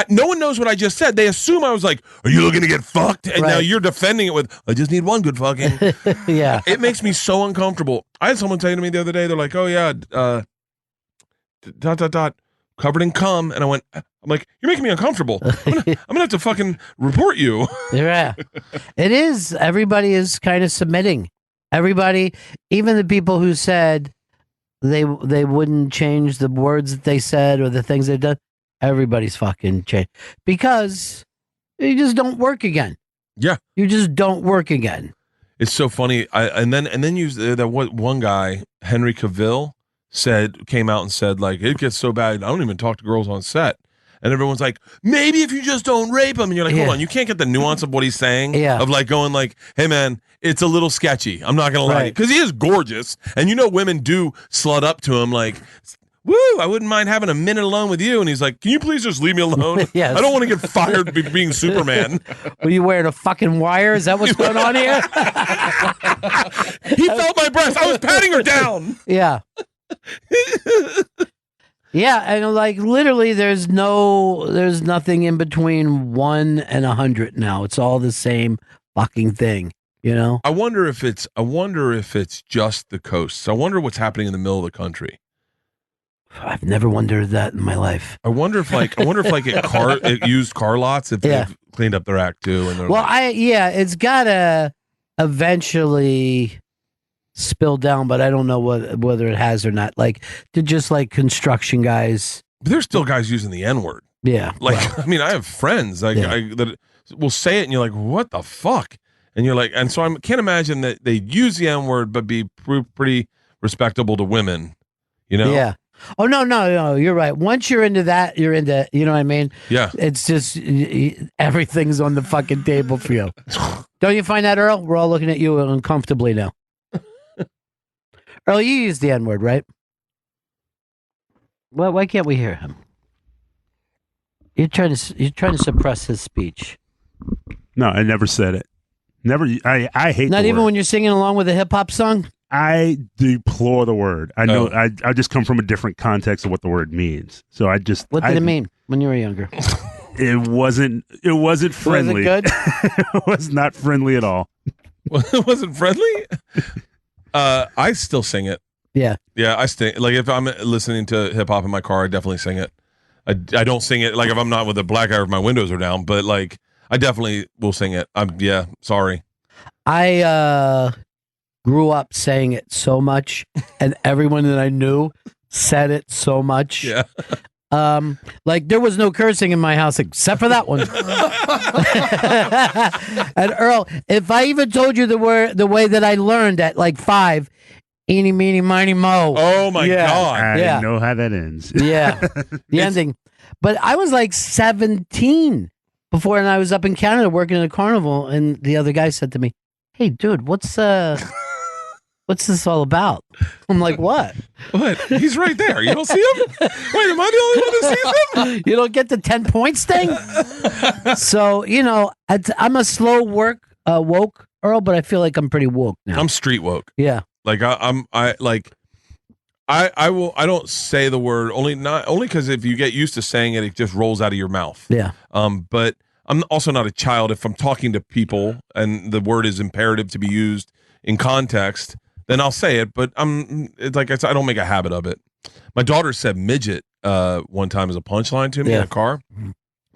one knows what I just said. They assume I was like, are you looking to get fucked? And now you're defending it with, I just need one good fucking. Yeah. It makes me so uncomfortable. I had someone say to me the other day, they're like, oh yeah, ... covered in cum, and I'm like, you're making me uncomfortable. I'm gonna have to fucking report you. Yeah, it is. Everybody is kind of submitting. Everybody, even the people who said they wouldn't change the words that they said or the things they've done. Everybody's fucking changed because you just don't work again. Yeah, you just don't work again. It's so funny. And then you that one guy, Henry Cavill, came out and said, like, it gets so bad I don't even talk to girls on set. And everyone's like, maybe if you just don't rape him. And you're like, hold on, you can't get the nuance of what he's saying. Yeah. Of like going like, hey man, it's a little sketchy. I'm not gonna lie, because he is gorgeous, and women do slut up to him like, woo, I wouldn't mind having a minute alone with you. And he's like, can you please just leave me alone? Yes. I don't want to get fired being Superman. Were you wearing a fucking wire? Is that what's going on here? He felt my breast. I was patting her down. Yeah. Yeah, and like literally there's nothing in between 1 and 100 now. It's all the same fucking thing, you know? I wonder if it's just the coasts. I wonder what's happening in the middle of the country. I've never wondered that in my life. I wonder if it used car lots if they've cleaned up their act too. And it's gotta eventually spill down, but I don't know whether it has or not. Like to just like construction guys. But there's still guys using the N-word. Yeah. Like, I mean, I have friends that will say it and you're like, what the fuck? And you're like, and so I can't imagine that they use the N-word but be pretty respectable to women, you know? Yeah. Oh, no, you're right. Once you're into that, you're into, you know what I mean? Yeah. It's just, everything's on the fucking table for you. Don't you find that, Earl? We're all looking at you uncomfortably now. Earl, you use the N-word, right? Well, why can't we hear him? You're trying to suppress his speech. No, I never said it. Never. I hate. Not the even word. when you're singing along with a hip hop song. I deplore the word. I know. I just come from a different context of what the word means. So I just. What did it mean when you were younger? It wasn't friendly. Was it good? It was not friendly at all. It wasn't friendly. I still sing it. Yeah. Yeah, I sing. Like if I'm listening to hip hop in my car, I definitely sing it. I don't sing it like if I'm not with a black eye or if my windows are down, but like I definitely will sing it. Sorry. I grew up saying it so much, and everyone that I knew said it so much. Yeah. Like there was no cursing in my house except for that one. And Earl, if I even told you the way that I learned at like 5, eeny, meeny, miny, mo. Oh my God. I know how that ends. Yeah. The ending. But I was like 17 before, and I was up in Canada working at a carnival, and the other guy said to me, "Hey, dude, what's this all about?" I'm like, what? What? He's right there. You don't see him? Wait, am I the only one who sees him? You don't get the 10 points thing? So, I'm a slow woke, Earl, but I feel like I'm pretty woke now. I'm street woke. Yeah. Like I don't say the word only because if you get used to saying it, it just rolls out of your mouth. Yeah. But I'm also not a child. If I'm talking to people and the word is imperative to be used in context, then I'll say it. But it's like I don't make a habit of it. My daughter said midget one time as a punchline to me in a car.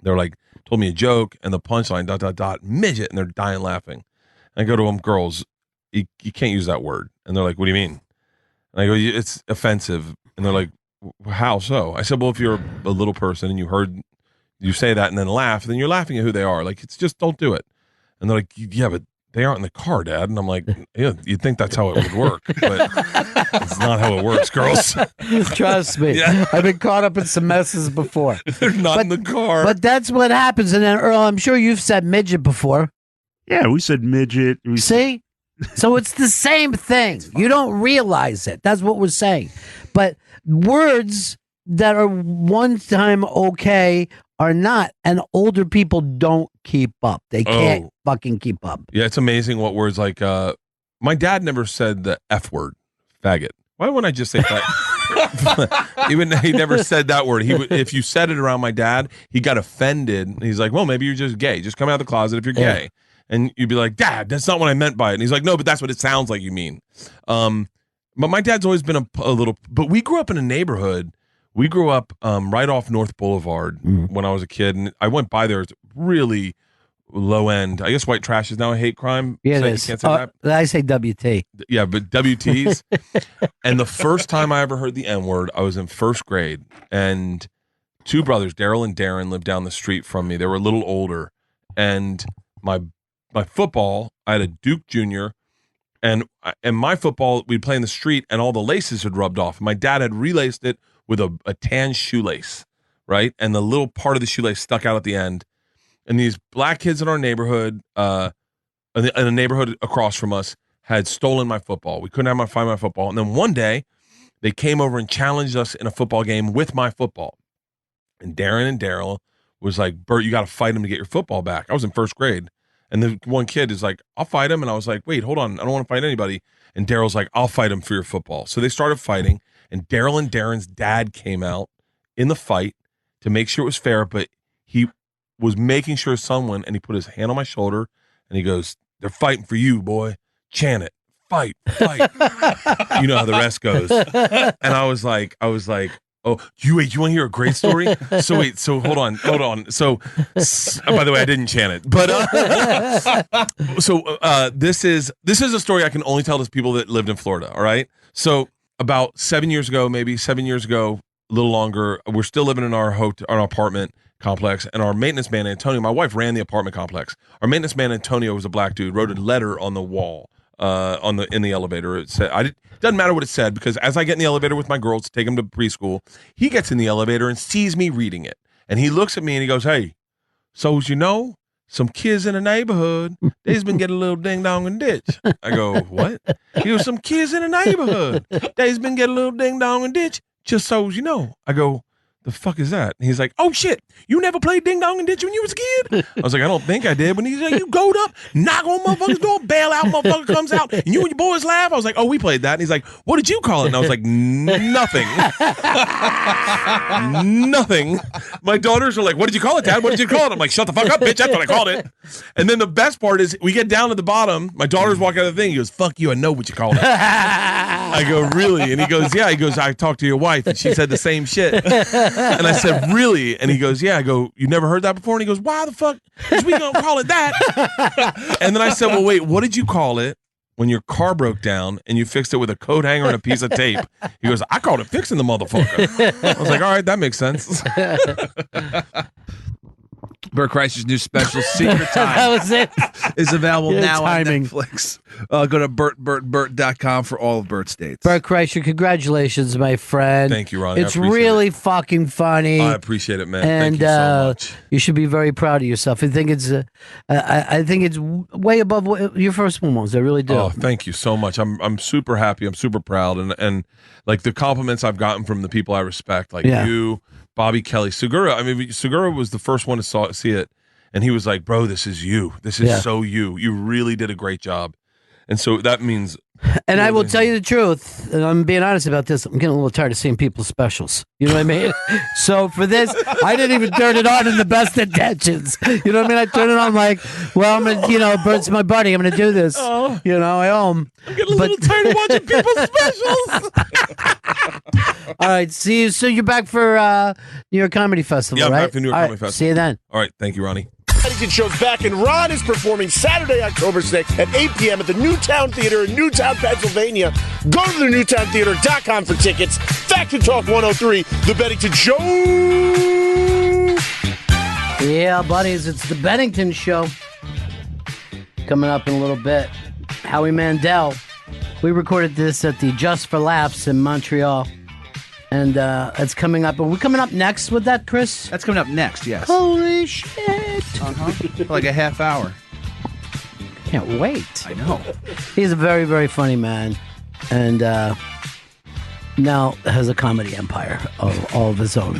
They're like, told me a joke and the punchline ... midget, and they're dying laughing. I go to them, girls, you can't use that word. And they're like, what do you mean? And I go, it's offensive. And they're like, how so? I said, well, if you're a little person and you heard you say that and then laugh, then you're laughing at who they are. Like, it's just, don't do it. And they're like, yeah, but they aren't in the car, Dad. And I'm like, yeah, you'd think that's how it would work, but it's not how it works, girls. Trust me. Yeah. I've been caught up in some messes before. They're not in the car. But that's what happens. And then, Earl, I'm sure you've said midget before. Yeah, we said midget. See? So it's the same thing. You don't realize it. That's what we're saying. But words that are one time okay are not, and older people don't keep up. They can't fucking keep up. Yeah, it's amazing what words like my dad never said the F word, faggot. Why wouldn't I just say that? Even he never said that word. If you said it around my dad, he got offended. He's like, well, maybe you're just gay. Just come out of the closet if you're gay. And you'd be like, Dad, that's not what I meant by it. And he's like, no, but that's what it sounds like you mean. But my dad's always been a little, but we grew up in a neighborhood We grew up right off North Boulevard when I was a kid, and I went by there. It's really low end. I guess white trash is now a hate crime. Yeah, So it you is. can't say that. I say WT. Yeah, but WTs. And the first time I ever heard the N word, I was in first grade, and two brothers, Daryl and Darren, lived down the street from me. They were a little older, and my football, I had a Duke Junior, and my football, we'd play in the street, and all the laces had rubbed off. My dad had relaced it with a tan shoelace, right? And the little part of the shoelace stuck out at the end. And these black kids in our neighborhood, in a neighborhood across from us, had stolen my football. We couldn't find my football. And then one day, they came over and challenged us in a football game with my football. And Darren and Daryl was like, Bert, you got to fight him to get your football back. I was in first grade. And the one kid is like, I'll fight him. And I was like, wait, hold on. I don't want to fight anybody. And Daryl's like, I'll fight him for your football. So they started fighting. And Daryl and Darren's dad came out in the fight to make sure it was fair. But he was making sure someone, and he put his hand on my shoulder, and he goes, they're fighting for you, boy. Chant it. Fight, fight. You know how the rest goes. And I was like, oh, you want to hear a great story? So hold on. So, by the way, I didn't chant it, but this is a story I can only tell to people that lived in Florida. All right. So about 7 years ago, maybe 7 years ago, a little longer, we're still living in our apartment complex, and our maintenance man Antonio, my wife ran the apartment complex. Our maintenance man Antonio was a black dude, wrote a letter on the wall. In the elevator, it said, doesn't matter what it said, because as I get in the elevator with my girls to take them to preschool, he gets in the elevator and sees me reading it, and he looks at me and he goes, "Hey, so as you know, some kids in the neighborhood, they's been getting a little ding dong and ditch." I go, "What?" He goes, "Some kids in the neighborhood, they's been getting a little ding dong and ditch. Just so as you know." I go, "The fuck is that?" And he's like, "Oh shit, you never played ding dong and ditch when you was a kid?" I was like, "I don't think I did." When he's like, "You go'd up, knock on motherfucker's door, bail out, motherfucker comes out, and you and your boys laugh." I was like, "Oh, we played that." And he's like, "What did you call it?" And I was like, "Nothing." Nothing. My daughters are like, "What did you call it, Dad? What did you call it?" I'm like, "Shut the fuck up, bitch. That's what I called it." And then the best part is we get down to the bottom. My daughters walk out of the thing. He goes, "Fuck you, I know what you called it." I go, "Really?" And he goes, "Yeah." He goes, "I talked to your wife and she said the same shit." And I said, "Really?" And he goes, "Yeah." I go, "You never heard that before?" And he goes, "Why the fuck is we gonna call it that?" And then I said, "Well, wait, what did you call it when your car broke down and you fixed it with a coat hanger and a piece of tape?" He goes, "I called it fixing the motherfucker." I was like, "All right, that makes sense." Bert Kreischer's new special, Secret Time, That was it. is available now timing. on Netflix. Go to BertBert.com for all of Bert's dates. Bert Kreischer, congratulations, my friend. Thank you, Ronnie. I It's appreciate really it. fucking funny. I appreciate it, man. And Thank you so much. you should be very proud of yourself. I think it's way above what your first one was. I really do. Oh, thank you so much. I'm super happy. I'm super proud, and like the compliments I've gotten from the people I respect, like you, Bobby Kelly, Segura. I mean, Segura was the first one to see it, and he was like, "Bro, this is you. This is so you. You really did a great job." And so that means. And I will tell you the truth, and I'm being honest about this, I'm getting a little tired of seeing people's specials. You know what I mean? So for this, I didn't even turn it on in the best intentions. You know what I mean? I turned it on like, well, I'm going to, Bert's my buddy. I'm going to do this. I owe him. I'm getting a little tired of watching people's specials. All right. See you. So you're back for New York Comedy Festival, Yeah, I'm right? back for New York Comedy Festival. See you then. All right. Thank you, Ronnie. Bennington Show's back, and Ron is performing Saturday, October 6th at 8 p.m. at the Newtown Theater in Newtown, Pennsylvania. Go to the newtowntheater.com for tickets. Fact and Talk 103, The Bennington Show. Yeah, buddies, it's the Bennington Show. Coming up in a little bit. Howie Mandel. We recorded this at the Just for Laughs in Montreal. And it's coming up. Are we coming up next with that, Chris? That's coming up next, yes. Holy shit. For like a half hour. Can't wait. I know. He's a very, very funny man. And now has a comedy empire of all of his own.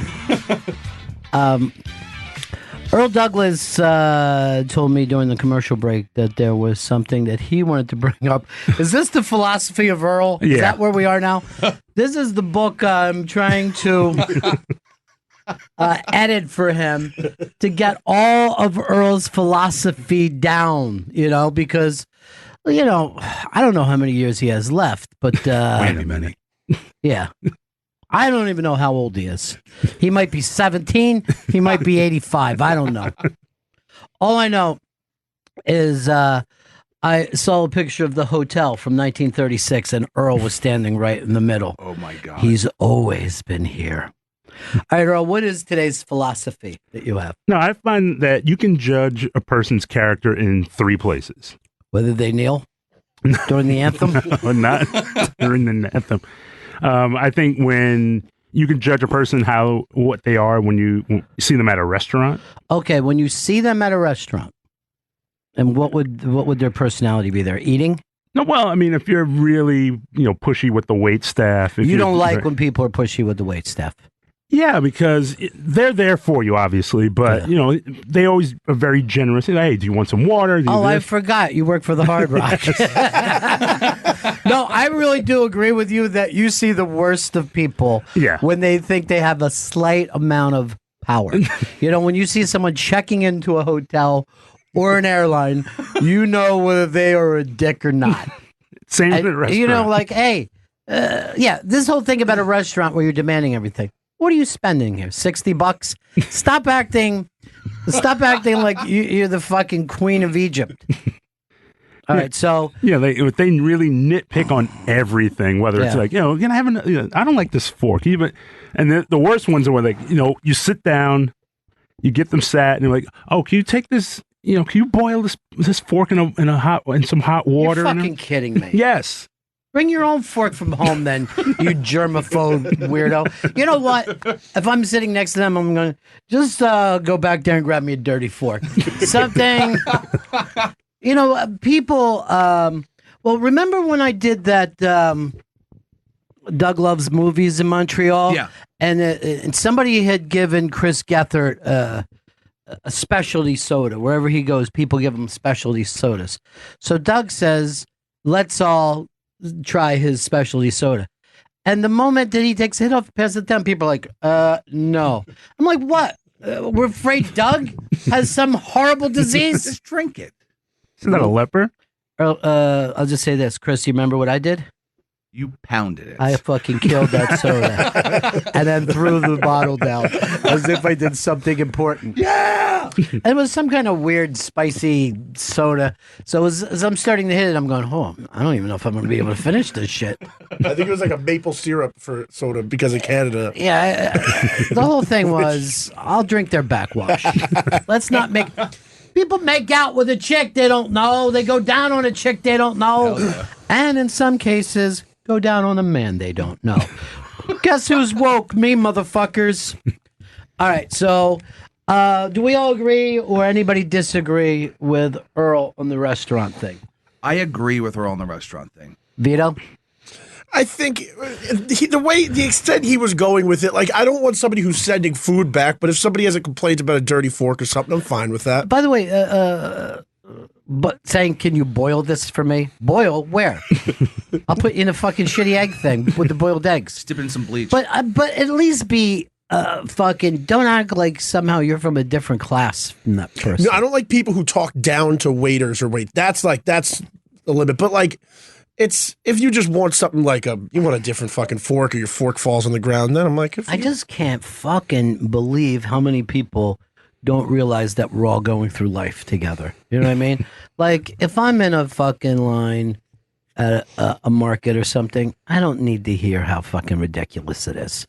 Earl Douglas told me during the commercial break that there was something that he wanted to bring up. Is this the philosophy of Earl? Yeah. Is that where we are now? This is the book I'm trying to edit for him to get all of Earl's philosophy down, because, I don't know how many years he has left, but... Many. yeah. I don't even know how old he is. He might be 17. He might be 85. I don't know. All I know is I saw a picture of the hotel from 1936, and Earl was standing right in the middle. Oh, my God. He's always been here. All right, Earl, what is today's philosophy that you have? No, I find that you can judge a person's character in 3 places. Whether they kneel during the anthem? Or not during the anthem. I think when you can judge a person what they are when you see them at a restaurant. Okay, when you see them at a restaurant, and what would their personality be? They're eating? No, well, I mean, if you're really pushy with the wait staff, you don't like when people are pushy with the wait staff. Yeah, because they're there for you, obviously, but they always are very generous. Hey, do you want some water? I forgot you work for the Hard Rock. No, I really do agree with you that you see the worst of people when they think they have a slight amount of power. When you see someone checking into a hotel or an airline, you know whether they are a dick or not. Same at a restaurant. Hey, this whole thing about a restaurant where you're demanding everything. What are you spending here? $60? Stop acting like you're the fucking queen of Egypt. All right, so they really nitpick on everything. Whether it's like can I have I don't like this fork even, and the worst ones are where you sit down, you get them sat, and you're like, oh, can you take this? Can you boil this fork in some hot water? You're fucking kidding me. Yes. Bring your own fork from home, then, you germaphobe weirdo. You know what? If I'm sitting next to them, I'm going to just go back there and grab me a dirty fork. Something, people, well, remember when I did that Doug Loves Movies in Montreal? Yeah. And somebody had given Chris Gethard a specialty soda. Wherever he goes, people give him specialty sodas. So Doug says, let's all try his specialty soda. And the moment that he takes a hit off, passes it down, people are like, no. I'm like, what? We're afraid Doug has some horrible disease? Just drink it. Isn't that a leper? I'll just say this. Chris, you remember what I did? You pounded it. I fucking killed that soda. And then threw the bottle down as if I did something important. Yeah! And it was some kind of weird, spicy soda. So as I'm starting to hit it, I'm going, I don't even know if I'm going to be able to finish this shit. I think it was like a maple syrup for soda because of Canada. Yeah. The whole thing was, I'll drink their backwash. Let's not make... People make out with a chick they don't know. They go down on a chick they don't know. Yeah. And in some cases... go down on a man they don't know. Guess who's woke? Me, motherfuckers. All right, so do we all agree or anybody disagree with Earl on the restaurant thing? I agree with Earl on the restaurant thing. Vito? I think the extent he was going with it, like, I don't want somebody who's sending food back, but if somebody has a complaint about a dirty fork or something, I'm fine with that. By the way, but saying, can you boil this for me? Boil? Where? I'll put you in a fucking shitty egg thing with the boiled eggs. Dip in some bleach. But at least be fucking, don't act like somehow you're from a different class from that person. No, I don't like people who talk down to waiters or that's the limit. But like, it's, if you just want something like you want a different fucking fork or your fork falls on the ground, then I'm like, I just can't fucking believe how many people don't realize that we're all going through life together. You know what I mean? Like, if I'm in a fucking line at a market or something, I don't need to hear how fucking ridiculous it is.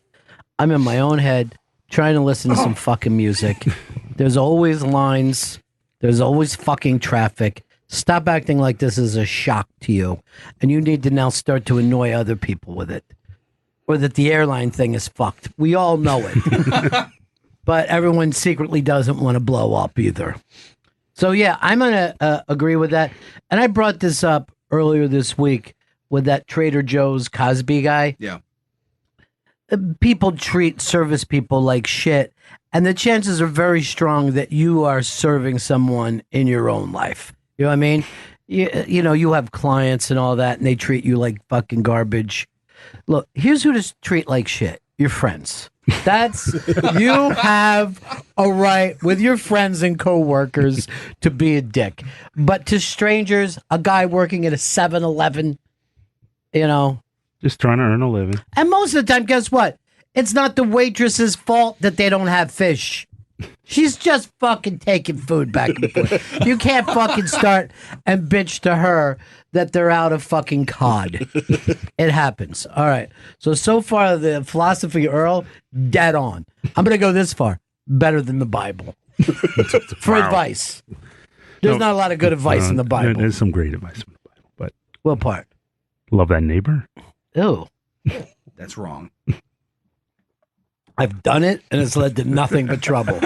I'm in my own head trying to listen to some fucking music. There's always lines. There's always fucking traffic. Stop acting like this is a shock to you. And you need to now start to annoy other people with it. Or that the airline thing is fucked. We all know it. But everyone secretly doesn't want to blow up either. So, yeah, I'm going to agree with that. And I brought this up earlier this week with that Trader Joe's Cosby guy. Yeah. People treat service people like shit. And the chances are very strong that you are serving someone in your own life. You know what I mean? You have clients and all that, and they treat you like fucking garbage. Look, here's who to treat like shit. Your friends. You have a right with your friends and coworkers to be a dick. But to strangers, a guy working at a 7-Eleven, just trying to earn a living. And most of the time, guess what? It's not the waitress's fault that they don't have fish. She's just fucking taking food back and forth. You can't fucking start and bitch to her that they're out of fucking cod. It happens. All right. So far, the philosophy of Earl, dead on. I'm going to go this far. Better than the Bible. For advice. There's not a lot of good advice in the Bible. There's some great advice in the Bible. But what part? Love that neighbor. Ew. That's wrong. I've done it, and it's led to nothing but trouble.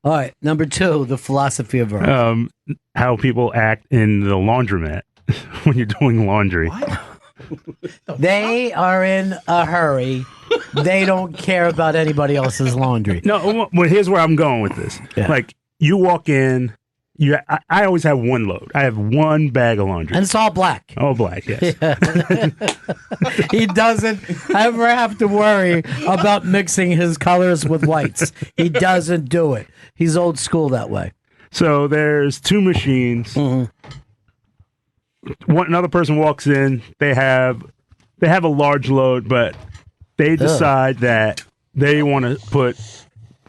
All right, number 2, the philosophy of Earth. How people act in the laundromat when you're doing laundry. What? They are in a hurry. They don't care about anybody else's laundry. No, well, here's where I'm going with this. Yeah. Like, you walk in, I always have one load. I have one bag of laundry. And it's all black. All black, yes. He doesn't ever have to worry about mixing his colors with whites. He doesn't do it. He's old school that way. So there's 2 machines. Mm-hmm. Another person walks in. They have a large load, but they decide that they want to put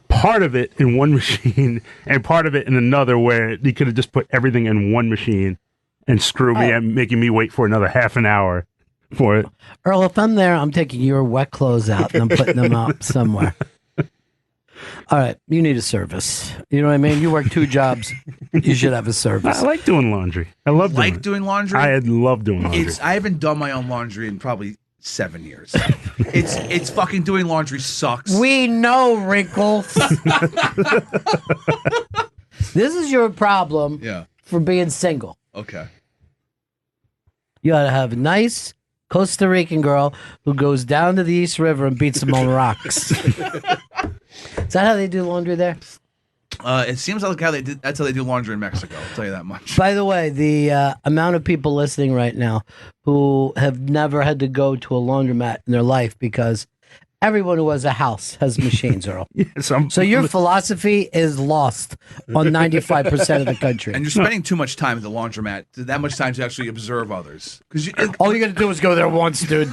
part of it in one machine and part of it in another, where you could have just put everything in one machine and screw me and making me wait for another half an hour for it. Earl, if I'm there, I'm taking your wet clothes out and I'm putting them out somewhere. All right, you need a service. You know what I mean? You work 2 jobs. You should have a service. I like doing laundry. I love doing laundry. I love doing laundry. I haven't done my own laundry in probably 7 years. It's fucking doing laundry sucks. We know, Wrinkles. This is your problem for being single. Okay. You ought to have a nice Costa Rican girl who goes down to the East River and beats them on rocks. Is that how they do laundry there? It seems like that's how they do laundry in Mexico. I'll tell you that much. By the way, the amount of people listening right now who have never had to go to a laundromat in their life, because everyone who has a house has machines, Earl. Yes, so your philosophy is lost on 95% of the country. And you're spending too much time at the laundromat. That much time to actually observe others. Because all you got to do is go there once, dude.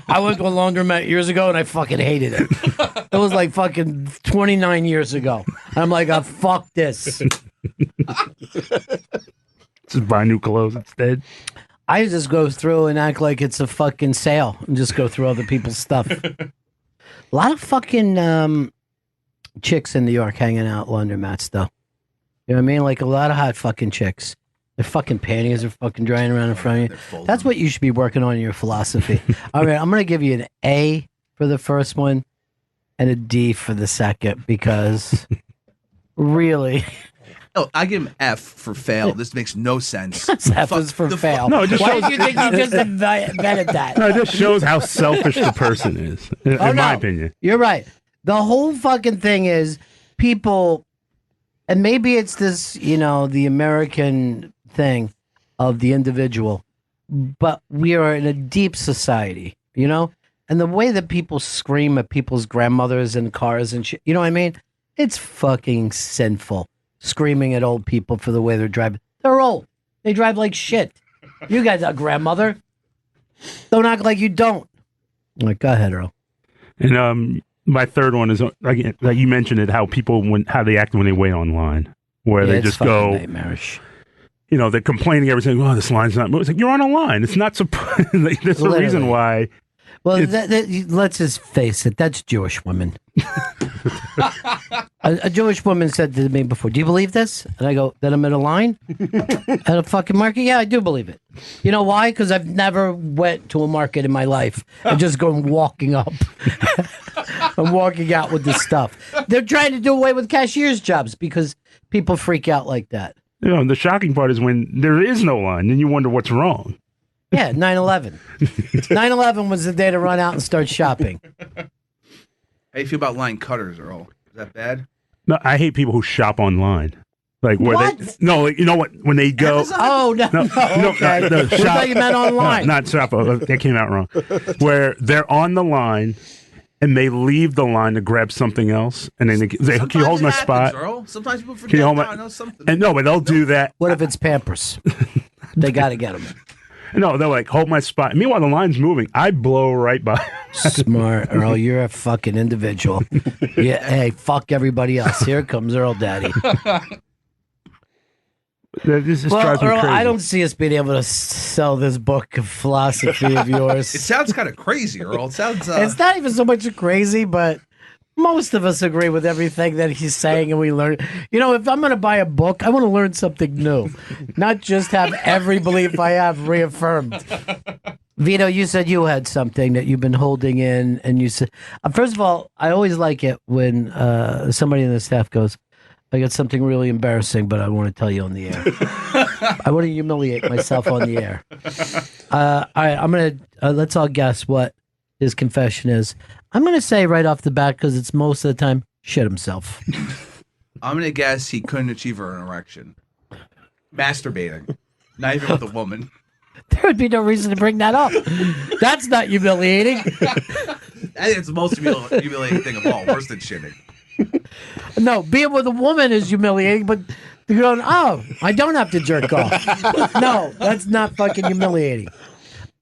I went to a laundromat years ago and I fucking hated it. It was like fucking 29 years ago. And I'm like, fuck this. Just buy new clothes instead. I just go through and act like it's a fucking sale and just go through other people's stuff. A lot of fucking chicks in New York hanging out laundromats, though. You know what I mean? Like a lot of hot fucking chicks. Their fucking panties are fucking drying around in front of you. That's what you should be working on in your philosophy. All right, I'm going to give you an A for the first one and a D for the second, because really... Oh, I give him F for fail. This makes no sense. F is for fail. No, it just Why shows, do you think you just invented that? No, it just shows how selfish the person is, in my opinion. You're right. The whole fucking thing is people, and maybe it's this, the American thing of the individual, but we are in a deep society, and the way that people scream at people's grandmothers in cars and shit, you know what I mean? It's fucking sinful. Screaming at old people for the way they're driving. They're old. They drive like shit. You got a grandmother. Don't act like you don't. Like, go ahead, Earl. And my third one is, like you mentioned it, how they act when they wait online, where they just go nightmarish. They're complaining every time. Oh, this line's not moving. It's like, you're on a line. It's not surprising. There's a reason why. Well, let's just face it. That's Jewish women. A Jewish woman said to me before, "Do you believe this?" And I go, "That I'm in a line at a fucking market." Yeah, I do believe it. You know why? Because I've never went to a market in my life and just gone walking up and walking out with this stuff. They're trying to do away with cashiers' jobs because people freak out like that. The shocking part is when there is no line, and you wonder what's wrong. Yeah, 9/11. 9/11 was the day to run out and start shopping. How do you feel about line cutters, Earl? Is that bad? No, I hate people who shop online. Like where what? When they go. Amazon? Oh no! Okay. No, I thought you meant online. No, not shop. That came out wrong. Where they're on the line and they leave the line to grab something else, and then they can you hold my spot? Earl. Sometimes people forget. I know something. And no, but they'll do that. What if it's Pampers? They got to get them. No, they're like, hold my spot. Meanwhile, the line's moving. I blow right by. Smart, Earl. You're a fucking individual. Yeah, hey, fuck everybody else. Here comes Earl Daddy. This just Well, drives me Earl, crazy. I don't see us being able to sell this book of philosophy of yours. It sounds kind of crazy, Earl. It sounds. It's not even so much crazy, but most of us agree with everything that he's saying, and we learn. You know, if I'm going to buy a book, I want to learn something new, not just have every belief I have reaffirmed. Vito, you said you had something that you've been holding in, and you said, first of all, I always like it when somebody in the staff goes, I got something really embarrassing, but I want to tell you on the air. I want to humiliate myself on the air. All right, I'm going to, let's all guess what his confession is. I'm going to say right off the bat, because it's most of the time, shit himself. I'm going to guess he couldn't achieve an erection. Masturbating. Not even with a woman. There would be no reason to bring that up. That's not humiliating. I think it's the most humiliating thing of all. Worse than shitting. No, being with a woman is humiliating, but you're going, oh, I don't have to jerk off. No, that's not fucking humiliating.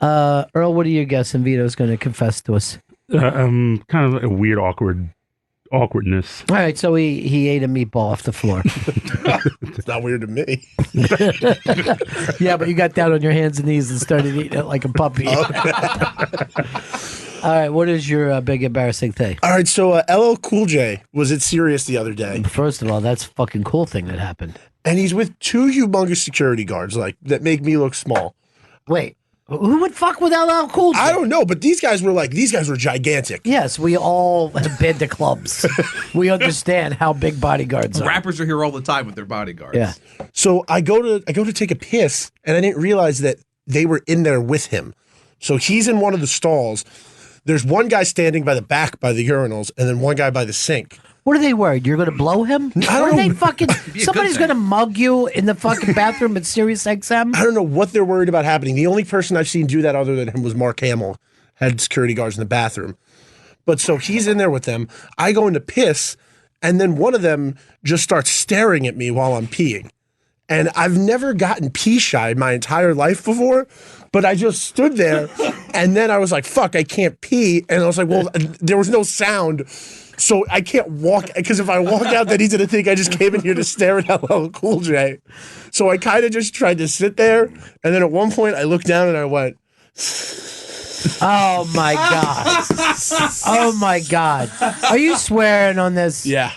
Earl, what are you guessing Vito's going to confess to us? Kind of a weird, awkwardness. All right, so he ate a meatball off the floor. It's not weird to me. Yeah, but you got down on your hands and knees and started eating it like a puppy. All right, what is your big embarrassing thing? All right, so LL Cool J was at Sirius the other day. First of all, that's a fucking cool thing that happened. And he's with two humongous security guards, like, that make me look small. Wait, who would fuck with LL Cool J? I don't know, but these guys were gigantic. Yes, we all have been to clubs. We understand how big bodyguards are. Rappers are here all the time with their bodyguards. Yeah. So I go to take a piss, and I didn't realize that they were in there with him. So he's in one of the stalls. There's one guy standing by the urinals, and then one guy by the sink. What are they worried? You're going to blow him? Are they fucking? Somebody's going to mug you in the fucking bathroom at Sirius XM? I don't know what they're worried about happening. The only person I've seen do that other than him was Mark Hamill, had security guards in the bathroom. But so he's in there with them. I go in to piss, and then one of them just starts staring at me while I'm peeing. And I've never gotten pee shy my entire life before, but I just stood there, and then I was like, fuck, I can't pee. And I was like, well, there was no sound, so I can't walk, because if I walk out, then he's going to think I just came in here to stare at LL Cool J. So I kind of just tried to sit there, and then at one point, I looked down and I went, oh, my God. Oh, my God. Are you swearing on this? yeah.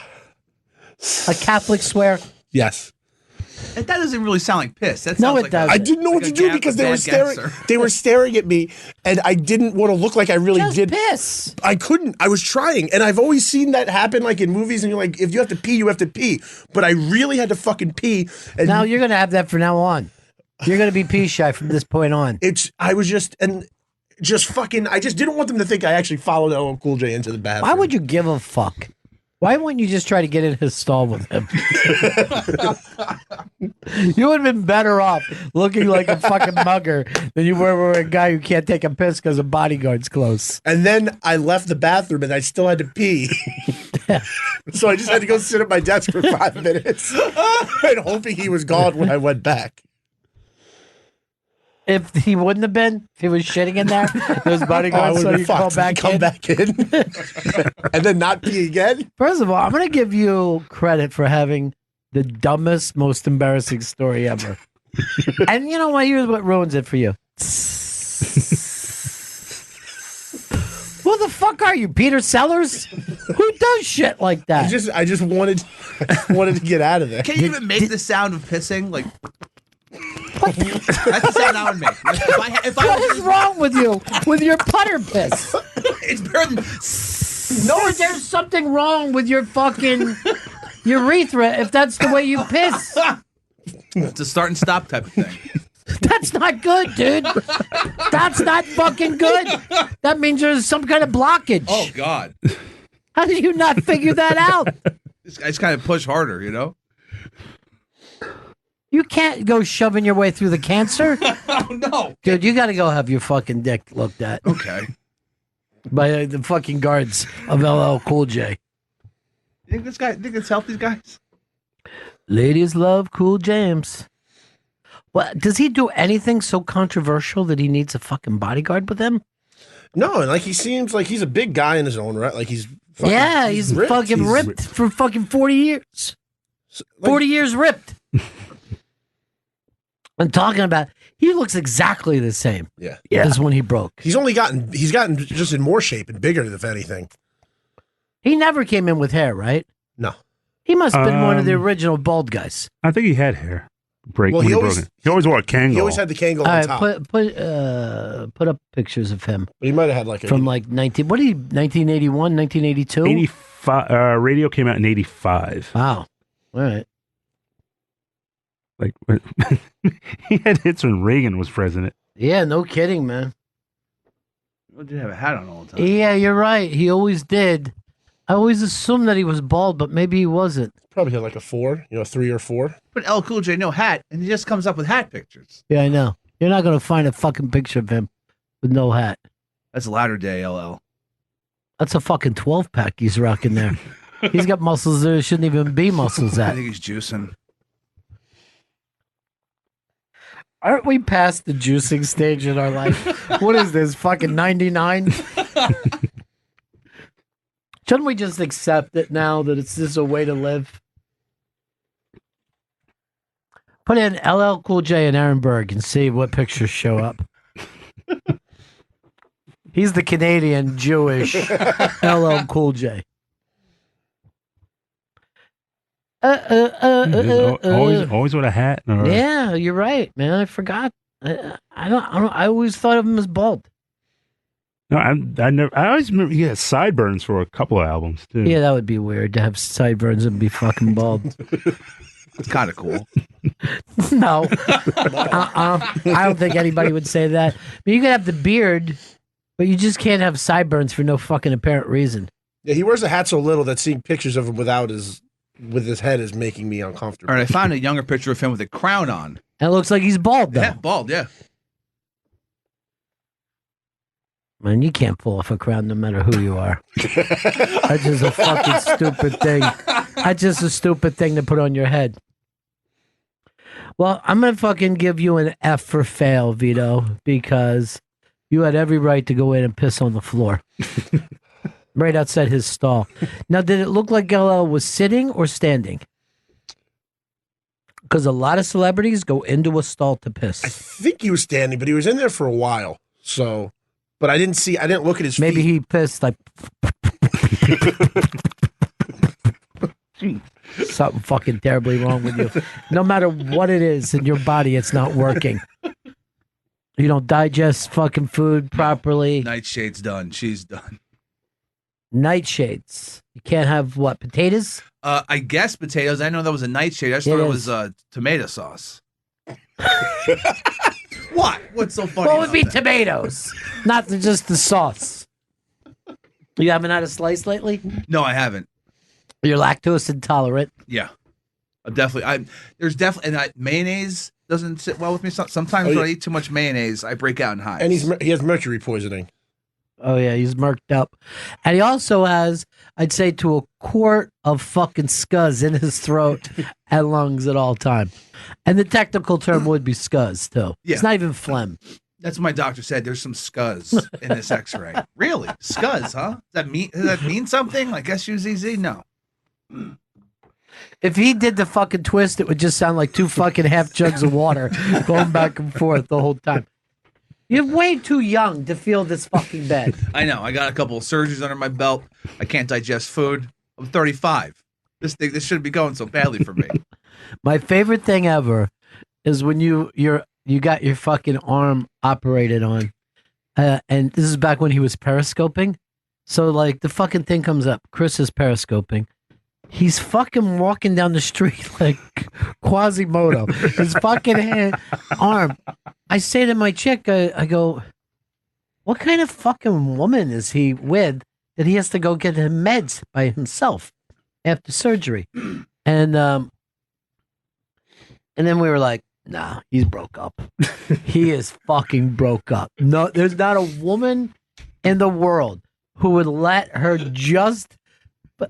A Catholic swear? Yes. That doesn't really sound like piss. That No, sounds it like doesn't. I didn't know what to do because they were staring. They were staring at me, and I didn't want to look like I really Just did. piss. I couldn't. I was trying, and I've always seen that happen, like in movies. And you're like, if you have to pee, you have to pee. But I really had to fucking pee. And Now you're going to have that from now on. You're going to be pee shy from this point on. I just didn't want them to think I actually followed LL Cool J into the bathroom. Why would you give a fuck? Why wouldn't you just try to get in his stall with him? You would have been better off looking like a fucking mugger than you were with a guy who can't take a piss because a bodyguard's close. And then I left the bathroom, and I still had to pee. So I just had to go sit at my desk for 5 minutes, and hoping he was gone when I went back. If he wouldn't have been, if he was shitting in there, those bodyguards so you come back in. And then not pee again. First of all, I'm going to give you credit for having the dumbest, most embarrassing story ever. And you know what? Here's what ruins it for you. Who the fuck are you, Peter Sellers? Who does shit like that? I just wanted to get out of there. Can you even make the sound of pissing? Like, that's the sound I would make. What is wrong with you with your putter piss? It's better than. No, there's something wrong with your fucking urethra if that's the way you piss. It's a start and stop type of thing. That's not good, dude. That's not fucking good. That means there's some kind of blockage. Oh, God. How did you not figure that out? This guy's kind of push harder, you know? You can't go shoving your way through the cancer. Oh, no. Dude, you got to go have your fucking dick looked at Okay. by the fucking guards of LL Cool J. You think it's help these guys? Ladies love Cool James. Well, does he do anything so controversial that he needs a fucking bodyguard with him? No, and like he seems like he's a big guy in his own right. Like he's ripped. Fucking ripped for fucking 40 years. 40 years ripped. I'm talking about. He looks exactly the same. Yeah. As when he broke. He's gotten just in more shape and bigger, if anything. He never came in with hair, right? No. He must have been one of the original bald guys. I think he had hair. He always wore a Kangol. He always had the Kangol on top. Put up pictures of him. But he might have had like from like 1981, 1982? 85. Radio came out in 85. Wow. All right. Like he had hits when Reagan was president. Yeah, no kidding, man. He did have a hat on all the time. Yeah, you're right. He always did. I always assumed that he was bald, but maybe he wasn't. Probably had like a 4, 3 or 4. But LL Cool J, no hat, and he just comes up with hat pictures. Yeah, I know. You're not going to find a fucking picture of him with no hat. That's latter day LL. That's a fucking 12-pack he's rocking there. He's got muscles there shouldn't even be muscles at. I think he's juicing. Aren't we past the juicing stage in our life? What is this, fucking 99? Shouldn't we just accept it now that it's just a way to live? Put in LL Cool J and Aaron Berg and see what pictures show up. He's the Canadian Jewish LL Cool J. Always with a hat. Yeah, you're right, man. I forgot. I always thought of him as bald. No, I always remember he had sideburns for a couple of albums too. Yeah, that would be weird to have sideburns and be fucking bald. It's kind of cool. No, I don't think anybody would say that. But you could have the beard, but you just can't have sideburns for no fucking apparent reason. Yeah, he wears a hat so little that seeing pictures of him with his head is making me uncomfortable. All right, I found a younger picture of him with a crown on. And it looks like he's bald, though. Yeah, bald, yeah. Man, you can't pull off a crown no matter who you are. That's just a fucking stupid thing. That's just a stupid thing to put on your head. Well, I'm going to fucking give you an F for fail, Vito, because you had every right to go in and piss on the floor. Right outside his stall. Now, did it look like LL was sitting or standing? Because a lot of celebrities go into a stall to piss. I think he was standing, but he was in there for a while. So, but I didn't look at his feet. Maybe he pissed like... Something fucking terribly wrong with you. No matter what it is in your body, it's not working. You don't digest fucking food properly. Nightshade's done. She's done. Nightshades. You can't have what? Potatoes? I guess potatoes. I know that was a nightshade. I just thought it was tomato sauce. What? What's so funny? What would be tomatoes? Not just the sauce. You haven't had a slice lately? No, I haven't. You're lactose intolerant. Yeah, there's definitely mayonnaise doesn't sit well with me. Sometimes when I eat too much mayonnaise, I break out in hives. And he has mercury poisoning. Oh yeah, he's murked up, and he also has, I'd say, to a quart of fucking scuzz in his throat and lungs at all time. And the technical term would be scuzz too. Yeah. It's not even phlegm. That's what my doctor said. There's some scuzz in this X-ray. Really, scuzz, huh? Does that mean something? Like SUZZ? No. If he did the fucking twist, it would just sound like two fucking half jugs of water going back and forth the whole time. You're way too young to feel this fucking bad. I know. I got a couple of surgeries under my belt. I can't digest food. I'm 35. This shouldn't be going so badly for me. My favorite thing ever is when you got your fucking arm operated on, and this is back when he was periscoping. So like the fucking thing comes up. Chris is periscoping. He's fucking walking down the street like Quasimodo. His fucking arm. I say to my chick, I go, what kind of fucking woman is he with that he has to go get him meds by himself after surgery? And then we were like, nah, he's broke up. He is fucking broke up. No, there's not a woman in the world who would let her just...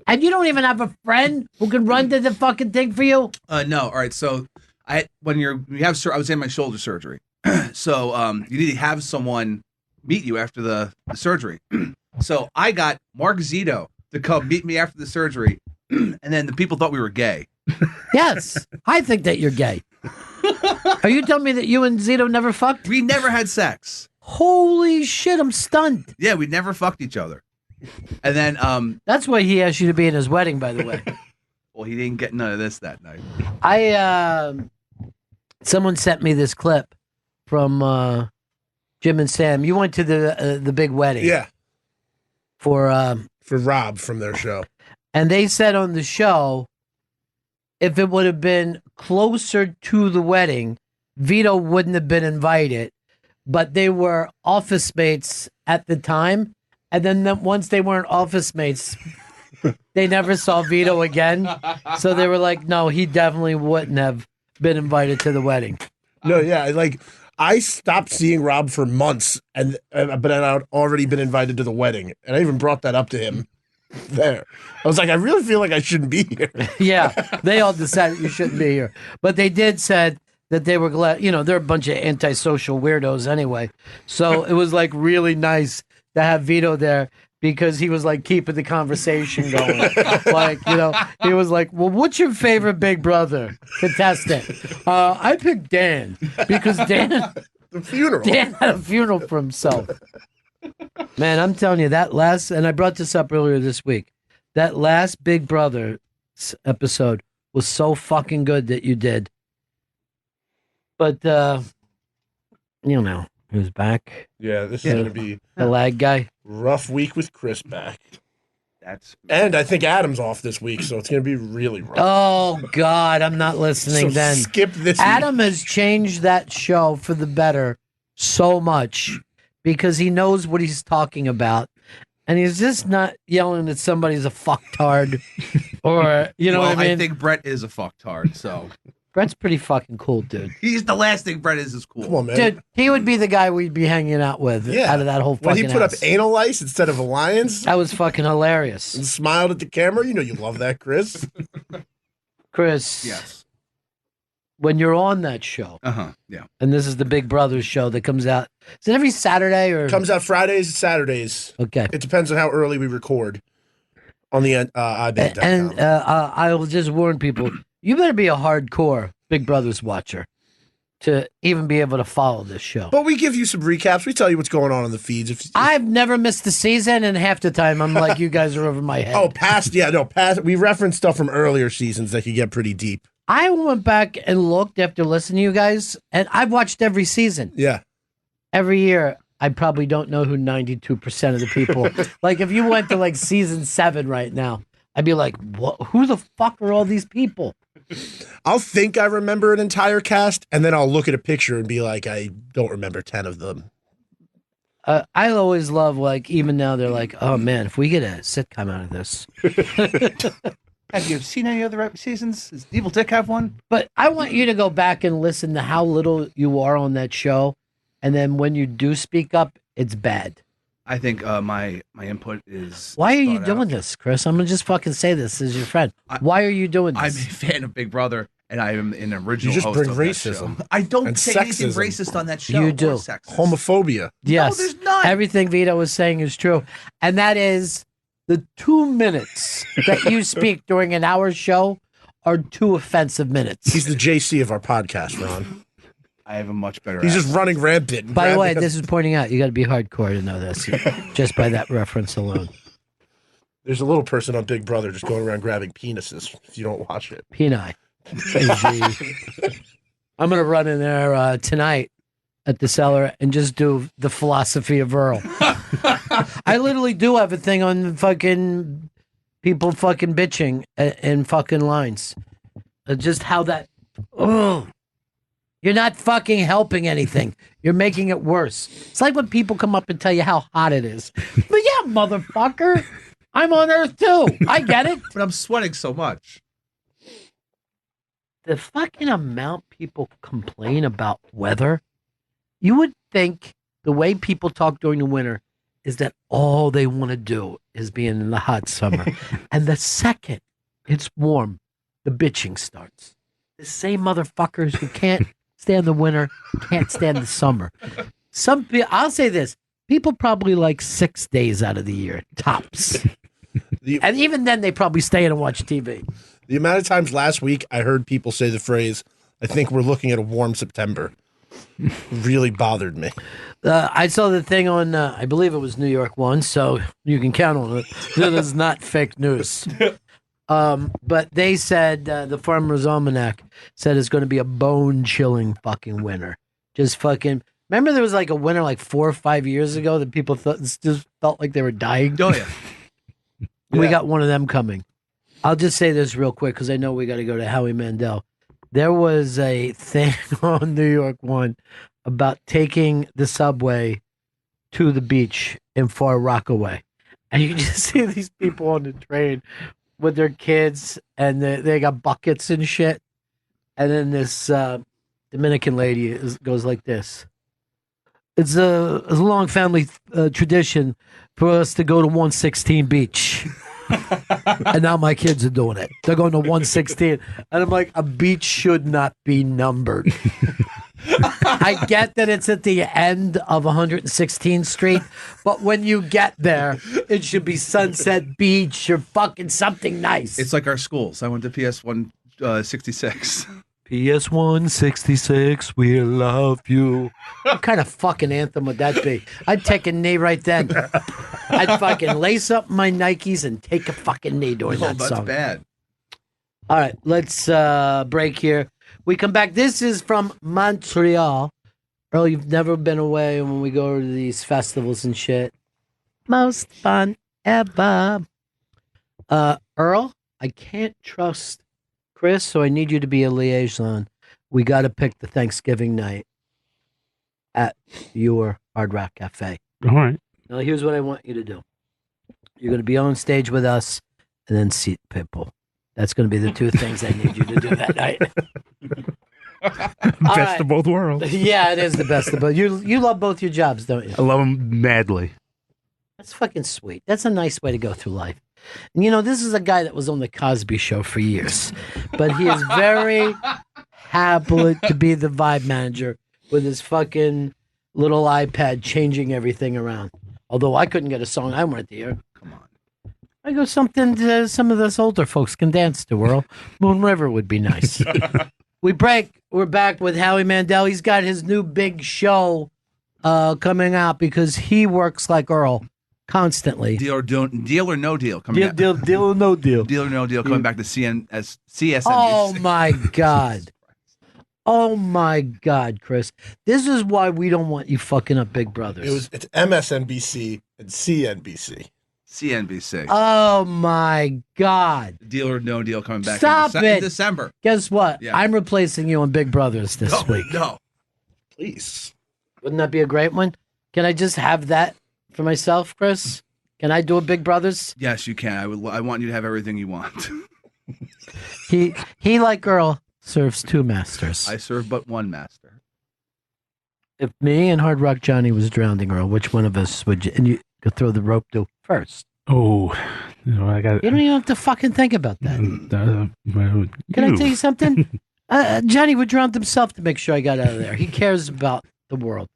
And you don't even have a friend who can run to the fucking thing for you? No. All right. So I was in my shoulder surgery. So you need to have someone meet you after the surgery. So I got Mark Zito to come meet me after the surgery, and then the people thought we were gay. Yes, I think that you're gay. Are you telling me that you and Zito never fucked? We never had sex. Holy shit, I'm stunned. Yeah, we never fucked each other. And then that's why he asked you to be in his wedding, by the way. Well, he didn't get none of this that night. Someone sent me this clip from Jim and Sam. You went to the big wedding. Yeah. For Rob from their show. And they said on the show, if it would have been closer to the wedding, Vito wouldn't have been invited. But they were office mates at the time. And then once they weren't office mates, they never saw Vito again. So they were like, no, he definitely wouldn't have been invited to the wedding. No, yeah. Like, I stopped seeing Rob for months, but I'd already been invited to the wedding. And I even brought that up to him there. I was like, I really feel like I shouldn't be here. Yeah, they all decided you shouldn't be here. But they did said that they were glad, they're a bunch of antisocial weirdos anyway. So it was like really nice to have Vito there because he was like keeping the conversation going. Like, he was like, well, what's your favorite Big Brother contestant? I picked Dan because Dan, the funeral. Dan had a funeral for himself. Man, I'm telling you that and I brought this up earlier this week, that last Big Brother episode was so fucking good that you did. But, who's back? Yeah, this is going to be the lag guy. Rough week with Chris back. And I think Adam's off this week, so it's going to be really rough. Oh, God, I'm not listening so then. Skip this Adam has changed that show for the better so much because he knows what he's talking about. And he's just not yelling that somebody's a fucktard or, what I mean? I think Brett is a fucktard, so... Brett's pretty fucking cool, dude. He's the last thing Brett is cool. Come on, man. Dude, he would be the guy we'd be hanging out with out of that whole fucking When he put house. up anal lice instead of alliance. That was fucking hilarious. And smiled at the camera. You know you love that, Chris. Chris. Yes. When you're on that show. Yeah. And this is the Big Brother show that comes out. Is it every Saturday or? Comes out Fridays and Saturdays. Okay. It depends on how early we record on the iBand.com. And I will just warn people, you better be a hardcore Big Brother's watcher to even be able to follow this show. But we give you some recaps. We tell you what's going on in the feeds. I've never missed a season, and half the time I'm like, you guys are over my head. Oh, past. We reference stuff from earlier seasons that could get pretty deep. I went back and looked after listening to you guys, and I've watched every season. Yeah. Every year, I probably don't know who 92% of the people. Like, if you went to like season 7 right now, I'd be like, what? Who the fuck are all these people? I'll think I remember an entire cast, and then I'll look at a picture and be like, I don't remember 10 of them. I always love, like, even now they're like, oh man, if we get a sitcom out of this. Have you seen any other seasons? Does Evil Dick have one? But I want you to go back and listen to how little you are on that show, and then when you do speak up, it's bad. I think my input is... Why are you doing this, Chris? I'm going to just fucking say this as your friend. Why are you doing this? I'm a fan of Big Brother, and I am an original host of racism. That show. I don't and say sexism. anything racist on that show. You do. Homophobia. Yes. No, there's none. Everything Vito was saying is true. And that is the 2 minutes that you speak during an hour show are 2 offensive minutes. He's the JC of our podcast, Ron. I have a much better He's just running rampant. By the way, this is pointing out, you got to be hardcore to know this, just by that reference alone. There's a little person on Big Brother just going around grabbing penises if you don't watch it. Peni. I'm going to run in there tonight at the cellar and just do the philosophy of Earl. I literally do have a thing on fucking people fucking bitching in fucking lines. Just how that... Oh. You're not fucking helping anything. You're making it worse. It's like when people come up and tell you how hot it is. But yeah, motherfucker, I'm on Earth too. I get it. But I'm sweating so much. The fucking amount people complain about weather, you would think the way people talk during the winter is that all they want to do is be in the hot summer. And the second it's warm, the bitching starts. The same motherfuckers who can't stand the winter, can't stand the summer. I'll say this, people probably like 6 days out of the year, tops. And even then, they probably stay in and watch TV. The amount of times last week I heard people say the phrase, I think we're looking at a warm September, really bothered me. I saw the thing on, I believe it was New York One, so you can count on it. That is not fake news. But they said, the Farmer's Almanac said it's going to be a bone-chilling fucking winter. Just fucking... Remember there was like a winter like 4 or 5 years ago that people just felt like they were dying? Oh, yeah. We got one of them coming. I'll just say this real quick because I know we got to go to Howie Mandel. There was a thing on New York One about taking the subway to the beach in Far Rockaway. And you just see these people on the train with their kids and they got buckets and shit. And then this Dominican lady goes like this. It's a long family tradition for us to go to 116 Beach. And now my kids are doing it. They're going to 116. And I'm like, a beach should not be numbered. I get that it's at the end of 116th Street, but when you get there, it should be Sunset Beach or fucking something nice. It's like our schools. I went to PS 166. PS 166, we love you. What kind of fucking anthem would that be? I'd take a knee right then. I'd fucking lace up my Nikes and take a fucking knee during that song. That's bad. All right, let's break here. We come back. This is from Montreal. Earl, you've never been away when we go to these festivals and shit. Most fun ever. Earl, I can't trust Chris, so I need you to be a liaison. We got to pick the Thanksgiving night at your Hard Rock Cafe. All right. Now, here's what I want you to do. You're going to be on stage with us and then seat Pitbull. That's going to be the two things I need you to do that night. Best of both worlds. Yeah, it is the best of both. You love both your jobs, don't you? I love them madly. That's fucking sweet. That's a nice way to go through life. And you know, this is a guy that was on the Cosby Show for years, but he is very happy to be the vibe manager with his fucking little iPad changing everything around. Although I couldn't get a song I wanted to hear. Come on. I go something to some of those older folks can dance to, Earl. Moon River would be nice. We break. We're back with Howie Mandel. He's got his new big show coming out because he works like Earl constantly. Deal or no deal coming back. Deal or no deal. Deal or no deal coming back to CSNBC. Oh my God. Oh my God, Chris. This is why we don't want you fucking up Big Brothers. It's MSNBC and CNBC. CNBC. Oh my God. Deal or no deal coming back in December. Guess what? Yeah. I'm replacing you on Big Brothers this week. No. Please. Wouldn't that be a great one? Can I just have that for myself, Chris? Can I do a Big Brothers? Yes, you can. I want you to have everything you want. He like Earl serves two masters. I serve but one master. If me and Hard Rock Johnny was drowning, Earl, which one of us would you? And you could throw the rope to first. Oh, I got. You don't even have to fucking think about that. Can I tell you something? Johnny would drown himself to make sure I got out of there. He cares about the world.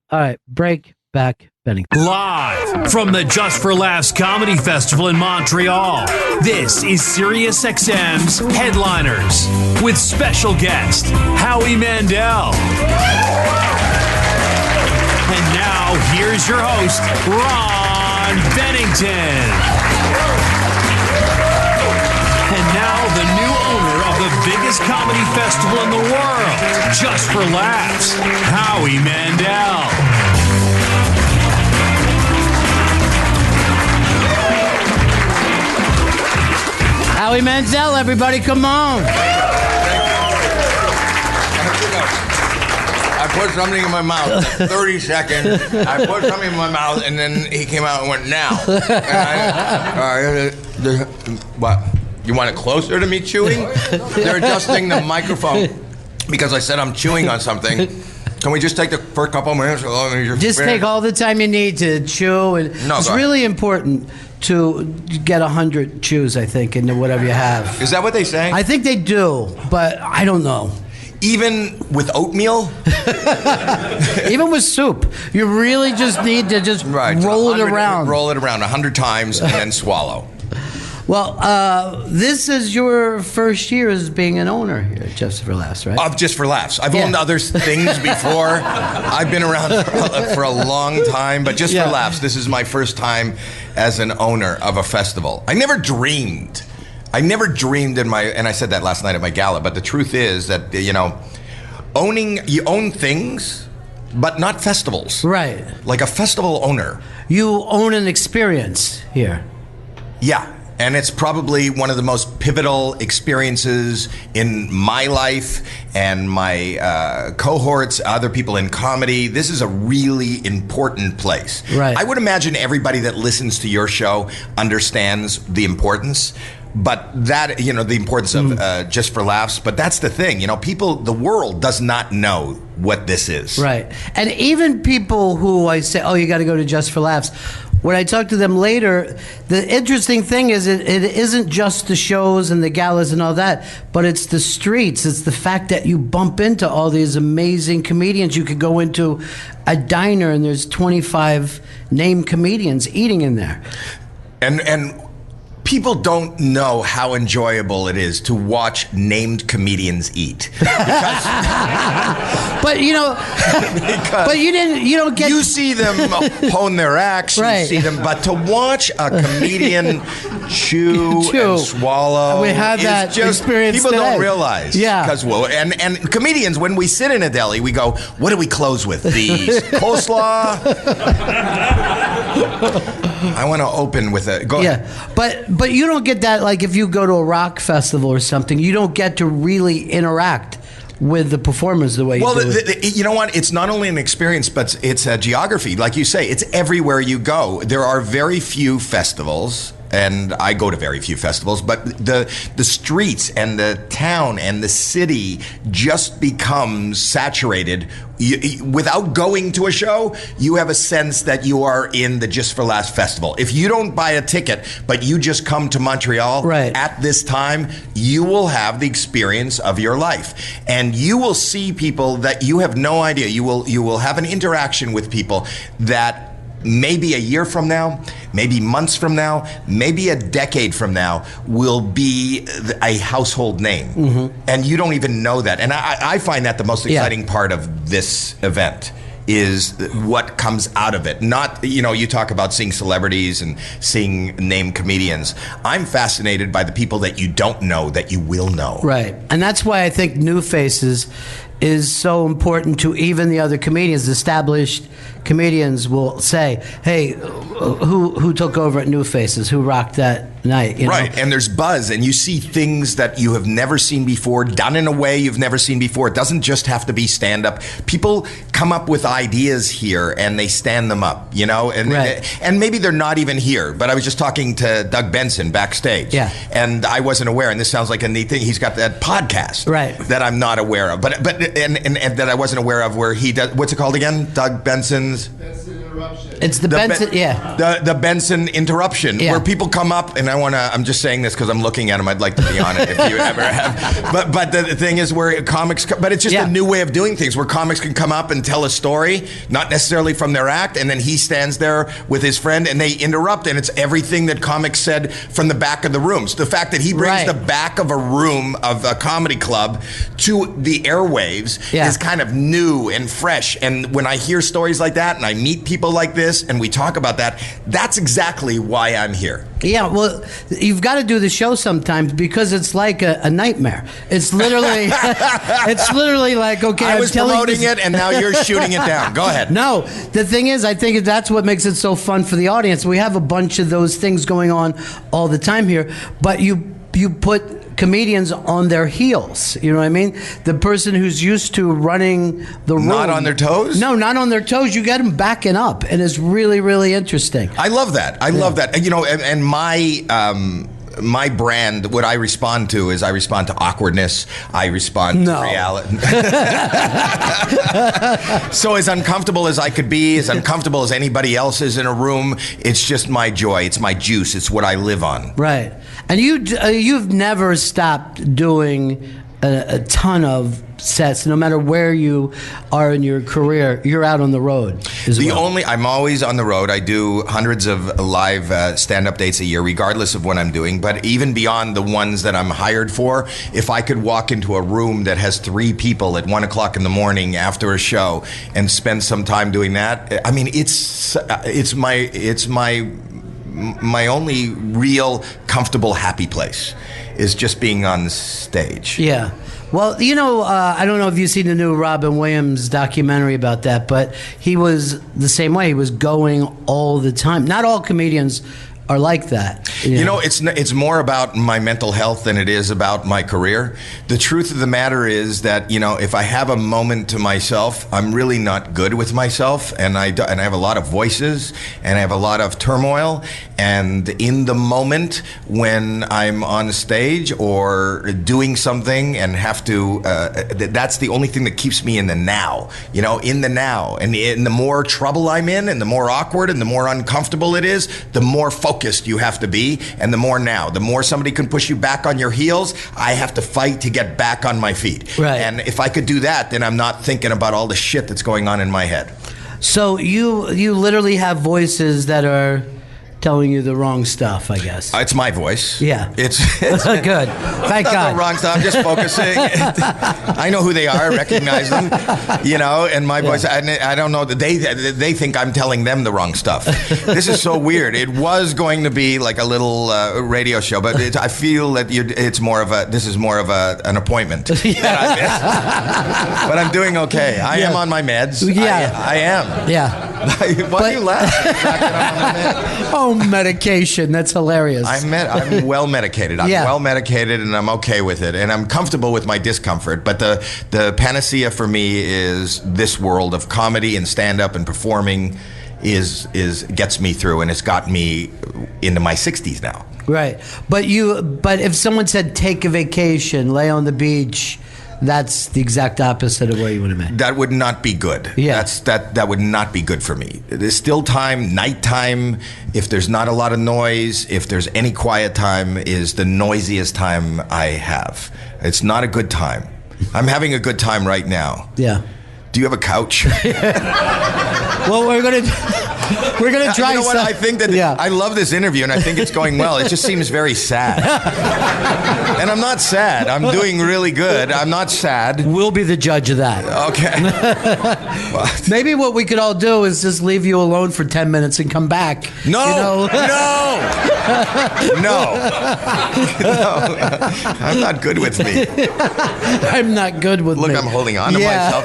All right, break back, Bennington. Live from the Just for Laughs Comedy Festival in Montreal, this is SiriusXM's Headliners with special guest Howie Mandel. And now here's your host, Ron Bennington. And now the new owner of the biggest comedy festival in the world, Just for Laughs, Howie Mandel. Howie Mandel, everybody, come on. I put something in my mouth, 30 seconds. I put something in my mouth, and then he came out and went, now. What? You want it closer to me chewing? They're adjusting the microphone because I said I'm chewing on something. Can we just take the first couple minutes? Just take all the time you need to chew. And it's really important to get 100 chews, I think, into whatever you have. Is that what they say? I think they do, but I don't know. Even with oatmeal? Even with soup. You really just need to just roll it around. Roll it around 100 times and then swallow. Well, this is your first year as being an owner here at Just for Laughs, right? Of Just for Laughs. I've owned other things before. I've been around for a long time, but Just for Laughs, this is my first time as an owner of a festival. I never dreamed in my, and I said that last night at my gala, but the truth is that, you own things, but not festivals. Right. Like a festival owner. You own an experience here. Yeah. And it's probably one of the most pivotal experiences in my life and my cohorts, other people in comedy. This is a really important place. Right. I would imagine everybody that listens to your show understands the importance. But that, the importance of Just for Laughs. But that's the thing, the world does not know what this is. Right. And even people who I say, oh, you got to go to Just for Laughs. When I talk to them later, the interesting thing is it isn't just the shows and the galas and all that, but it's the streets. It's the fact that you bump into all these amazing comedians. You could go into a diner and there's 25 named comedians eating in there. And people don't know how enjoyable it is to watch named comedians eat. But you don't get. You see them hone their acts. Right. You see them, but to watch a comedian chew and swallow, we had that just experience. People today. don't realize. Yeah. Because and comedians, when we sit in a deli, we go, "What do we close with? The coleslaw." I want to open with a. Go ahead. But you don't get that, like if you go to a rock festival or something, you don't get to really interact with the performers the way you do. You know what? It's not only an experience, but it's a geography. Like you say, it's everywhere you go. There are very few festivals, and I go to very few festivals, but the streets and the town and the city just becomes saturated. Without going to a show, you have a sense that you are in the Just for Laughs festival. If you don't buy a ticket, but you just come to Montreal at this time, you will have the experience of your life. And you will see people that you have no idea. You will have an interaction with people that maybe a year from now, maybe months from now, maybe a decade from now will be a household name. Mm-hmm. And you don't even know that. And I find that the most exciting part of this event is what comes out of it. Not, you talk about seeing celebrities and seeing named comedians. I'm fascinated by the people that you don't know that you will know. Right. And that's why I think New Faces is so important to even the other comedians. Established comedians will say, hey, who took over at New Faces? Who rocked that night? Right, and there's buzz, and you see things that you have never seen before, done in a way you've never seen before. It doesn't just have to be stand-up. People come up with ideas here, and they stand them up, and maybe they're not even here, but I was just talking to Doug Benson backstage, and I wasn't aware, and this sounds like a neat thing. He's got that podcast that I'm not aware of, but that I wasn't aware of, where he does, what's it called again? Doug Benson's? Benson Interruption. It's the Benson, The Benson Interruption, where people come up, and I'm just saying this because I'm looking at him. I'd like to be on it if you ever have. But the thing is where comics, but it's just a new way of doing things where comics can come up and tell a story, not necessarily from their act, and then he stands there with his friend and they interrupt, and it's everything that comics said from the back of the rooms. The fact that he brings the back of a room of a comedy club to the airwaves is kind of new and fresh. And when I hear stories like that and I meet people like this and we talk about that, that's exactly why I'm here. Yeah, well, you've got to do the show sometimes because it's like a nightmare. It's literally, like, okay, I was promoting it, and now you're shooting it down. Go ahead. No, the thing is, I think that's what makes it so fun for the audience. We have a bunch of those things going on all the time here, but you put comedians on their heels. You know what I mean? The person who's used to running the room. Not on their toes? No, not on their toes. You get them backing up, and it's really, really interesting. I love that. I love that. And my brand, what I respond to is I respond to awkwardness. I respond to reality. So as uncomfortable as I could be, as uncomfortable as anybody else is in a room, it's just my joy. It's my juice. It's what I live on. Right. And you've never stopped doing a ton of sets. No matter where you are in your career, you're out on the road. I'm always on the road. I do hundreds of live stand-up dates a year, regardless of what I'm doing. But even beyond the ones that I'm hired for, if I could walk into a room that has 3 people at 1 o'clock in the morning after a show and spend some time doing that, I mean, it's my only real comfortable happy place is just being on the stage. Yeah. Well, I don't know if you've seen the new Robin Williams documentary about that, but he was the same way. He was going all the time. Not all comedians are like that. It's more about my mental health than it is about my career. The truth of the matter is that, if I have a moment to myself, I'm really not good with myself, and I have a lot of voices, and I have a lot of turmoil, and in the moment when I'm on stage or doing something and have to, that's the only thing that keeps me in the now, in the now. And the more trouble I'm in, and the more awkward and the more uncomfortable it is, the more focused you have to be, and the more now. The more somebody can push you back on your heels, I have to fight to get back on my feet. Right. And if I could do that, then I'm not thinking about all the shit that's going on in my head. So you literally have voices that are telling you the wrong stuff, I guess. It's my voice. Yeah. It's good. Thank God. The wrong stuff. I'm just focusing. I know who they are. I recognize them. And my voice. I don't know. They think I'm telling them the wrong stuff. This is so weird. It was going to be like a little radio show, but I feel that this is more of an appointment. But I'm doing okay. I am on my meds. Yeah. I am. Yeah. Why do you laugh? Oh, medication. That's hilarious. I'm well medicated. I'm well medicated, and I'm okay with it, and I'm comfortable with my discomfort. But the panacea for me is this world of comedy and stand-up and performing gets me through, and it's got me into my 60s now. Right. But if someone said take a vacation, lay on the beach, that's the exact opposite of what you would have meant. That would not be good. Yeah. That would not be good for me. There's still time, nighttime, if there's not a lot of noise, if there's any quiet time, is the noisiest time I have. It's not a good time. I'm having a good time right now. Yeah. Do you have a couch? Well, we're gonna try. You know what? I think that I love this interview, and I think it's going well. It just seems very sad, and I'm not sad. I'm doing really good. I'm not sad. We'll be the judge of that. Okay. Maybe what we could all do is just leave you alone for 10 minutes and come back. No. I'm not good with me. I'm not good with me. Look, I'm holding on to myself.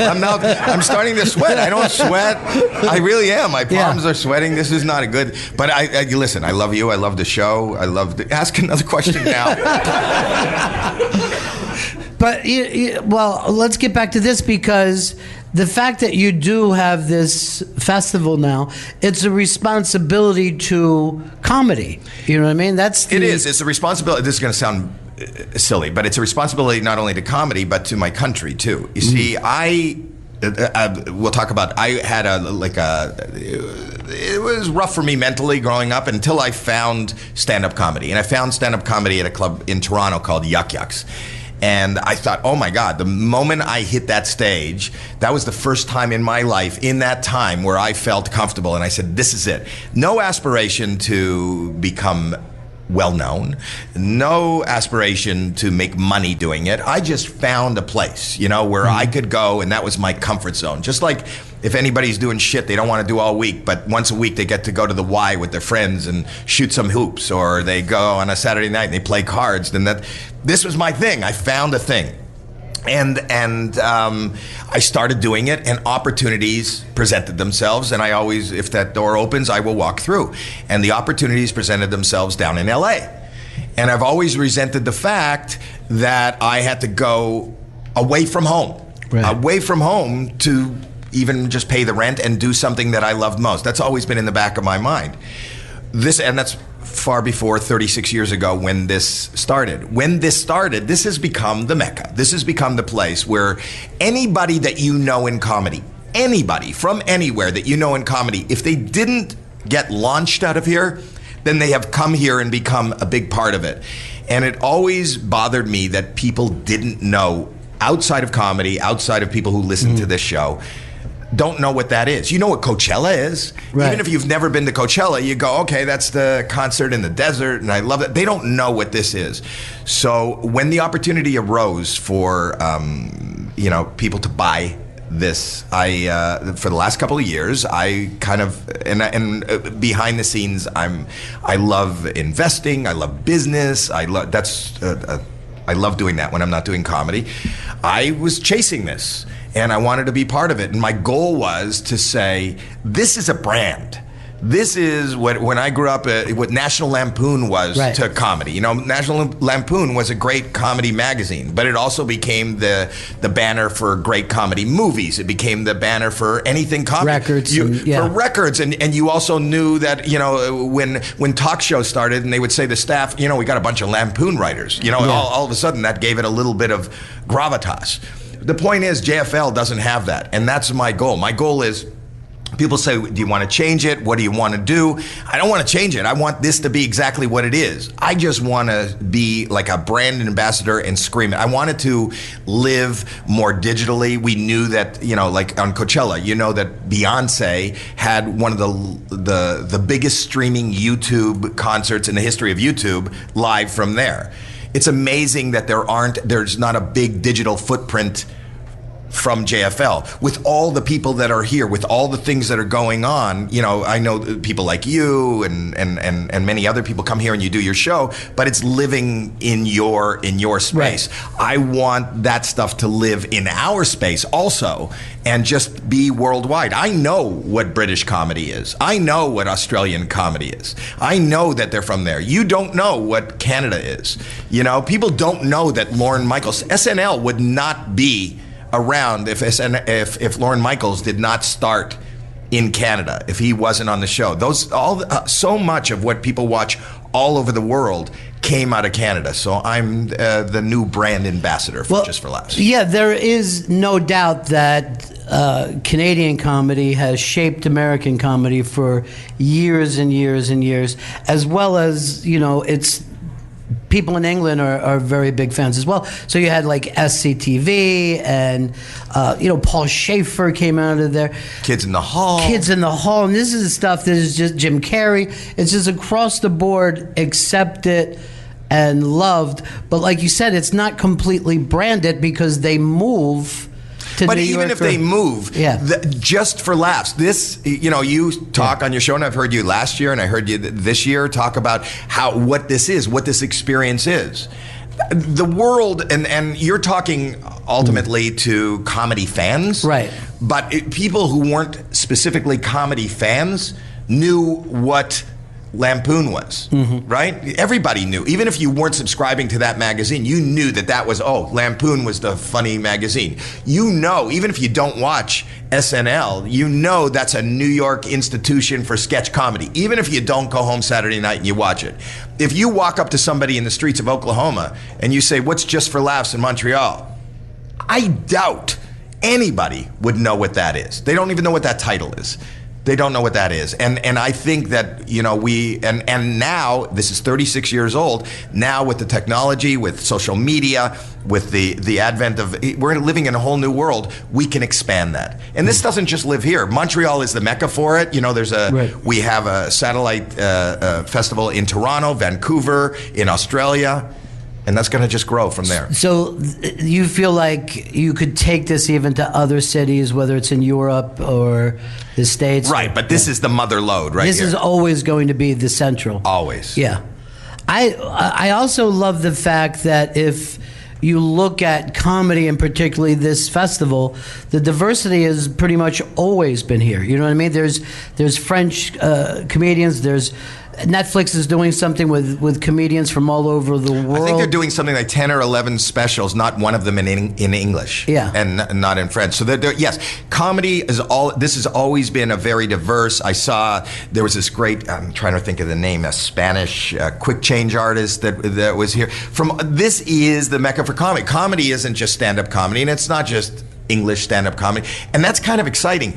I'm starting to sweat. I don't sweat. I really am. My palms are sweating. This is not a good. But I listen. I love you. I love the show. Ask another question now. But well, let's get back to this, because the fact that you do have this festival now, it's a responsibility to comedy. You know what I mean? It is. It's a responsibility. This is going to sound silly, but it's a responsibility not only to comedy but to my country too. You see, we'll talk about. I had it was rough for me mentally growing up until I found stand-up comedy, and I found stand-up comedy at a club in Toronto called Yuck Yucks. And I thought, oh my God, the moment I hit that stage, that was the first time in my life, in that time, where I felt comfortable. And I said, this is it. No aspiration to become well-known, no aspiration to make money doing it. I just found a place, where I could go, and that was my comfort zone. Just like if anybody's doing shit they don't want to do all week, but once a week they get to go to the Y with their friends and shoot some hoops, or they go on a Saturday night and they play cards, then this was my thing. I found a thing. And I started doing it, and opportunities presented themselves, and I always, if that door opens, I will walk through. And the opportunities presented themselves down in LA. And I've always resented the fact that I had to go away from home. Right. Away from home to even just pay the rent and do something that I loved most. That's always been in the back of my mind. And that's far before 36 years ago when this started. When this started, this has become the Mecca. This has become the place where anybody that you know in comedy, anybody from anywhere that you know in comedy, if they didn't get launched out of here, then they have come here and become a big part of it. And it always bothered me that people didn't know, outside of comedy, outside of people who listen to this show, don't know what that is. You know what Coachella is. Right. Even if you've never been to Coachella, you go, okay, that's the concert in the desert, and I love it. They don't know what this is. So when the opportunity arose for people to buy this, I for the last couple of years, I kind of and behind the scenes, I love investing, I love business, I love doing that when I'm not doing comedy. I was chasing this, and I wanted to be part of it. And my goal was to say, this is a brand. This is when I grew up, what National Lampoon was to comedy. National Lampoon was a great comedy magazine, but it also became the banner for great comedy movies. It became the banner for anything comedy. Records. For records. And you also knew that, when talk shows started and they would say to staff, we got a bunch of Lampoon writers. All of a sudden that gave it a little bit of gravitas. The point is, JFL doesn't have that, and that's my goal. My goal is, people say, do you want to change it? What do you want to do? I don't want to change it. I want this to be exactly what it is. I just want to be like a brand ambassador and scream it. I wanted to live more digitally. We knew that, like on Coachella, that Beyonce had one of the biggest streaming YouTube concerts in the history of YouTube live from there. It's amazing that there's not a big digital footprint from JFL. With all the people that are here, with all the things that are going on, I know people like you and many other people come here and you do your show, but it's living in your space. Right. I want that stuff to live in our space also and just be worldwide. I know what British comedy is. I know what Australian comedy is. I know that they're from there. You don't know what Canada is. People don't know that Lorne Michaels, SNL would not be around if Lorne Michaels did not start in Canada, if he wasn't on the show. So much of what people watch all over the world came out of Canada. So I'm the new brand ambassador for Just for Laughs. Yeah, there is no doubt that Canadian comedy has shaped American comedy for years and years and years, as well as, it's people in England are very big fans as well. So you had like SCTV and, Paul Schaefer came out of there. Kids in the Hall. And this is stuff that is just Jim Carrey. It's just across the board accepted and loved. But like you said, it's not completely branded because they move to but New even York if they move, Just for Laughs, this, you talk on your show, and I've heard you last year, and I heard you this year talk about what this is, what this experience is. The world, and you're talking ultimately to comedy fans, right? But people who weren't specifically comedy fans knew what Lampoon was, right? Everybody knew. Even if you weren't subscribing to that magazine, you knew that was, Lampoon was the funny magazine. Even if you don't watch SNL, that's a New York institution for sketch comedy. Even if you don't go home Saturday night and you watch it. If you walk up to somebody in the streets of Oklahoma and you say, what's Just for Laughs in Montreal? I doubt anybody would know what that is. They don't even know what that title is. They don't know what that is. And I think that, and now, this is 36 years old, now with the technology, with social media, with the advent of, we're living in a whole new world, we can expand that. And this doesn't just live here. Montreal is the mecca for it. We have a satellite festival in Toronto, Vancouver, in Australia. And that's going to just grow from there. So you feel like you could take this even to other cities, whether it's in Europe or the States? Right, but this is the mother lode right This here. is always going to be the central. Always. Yeah. I also love the fact that if you look at comedy, and particularly this festival, the diversity has pretty much always been here. You know what I mean? There's French comedians, there's Netflix is doing something with comedians from all over the world. I think they're doing something like 10 or 11 specials, not one of them in English. Yeah. And not in French. So yes, comedy this has always been a very diverse. I saw there was this great, I'm trying to think of the name, a Spanish quick change artist that was here. This is the mecca for comedy. Comedy isn't just stand-up comedy, and it's not just English stand-up comedy, and that's kind of exciting.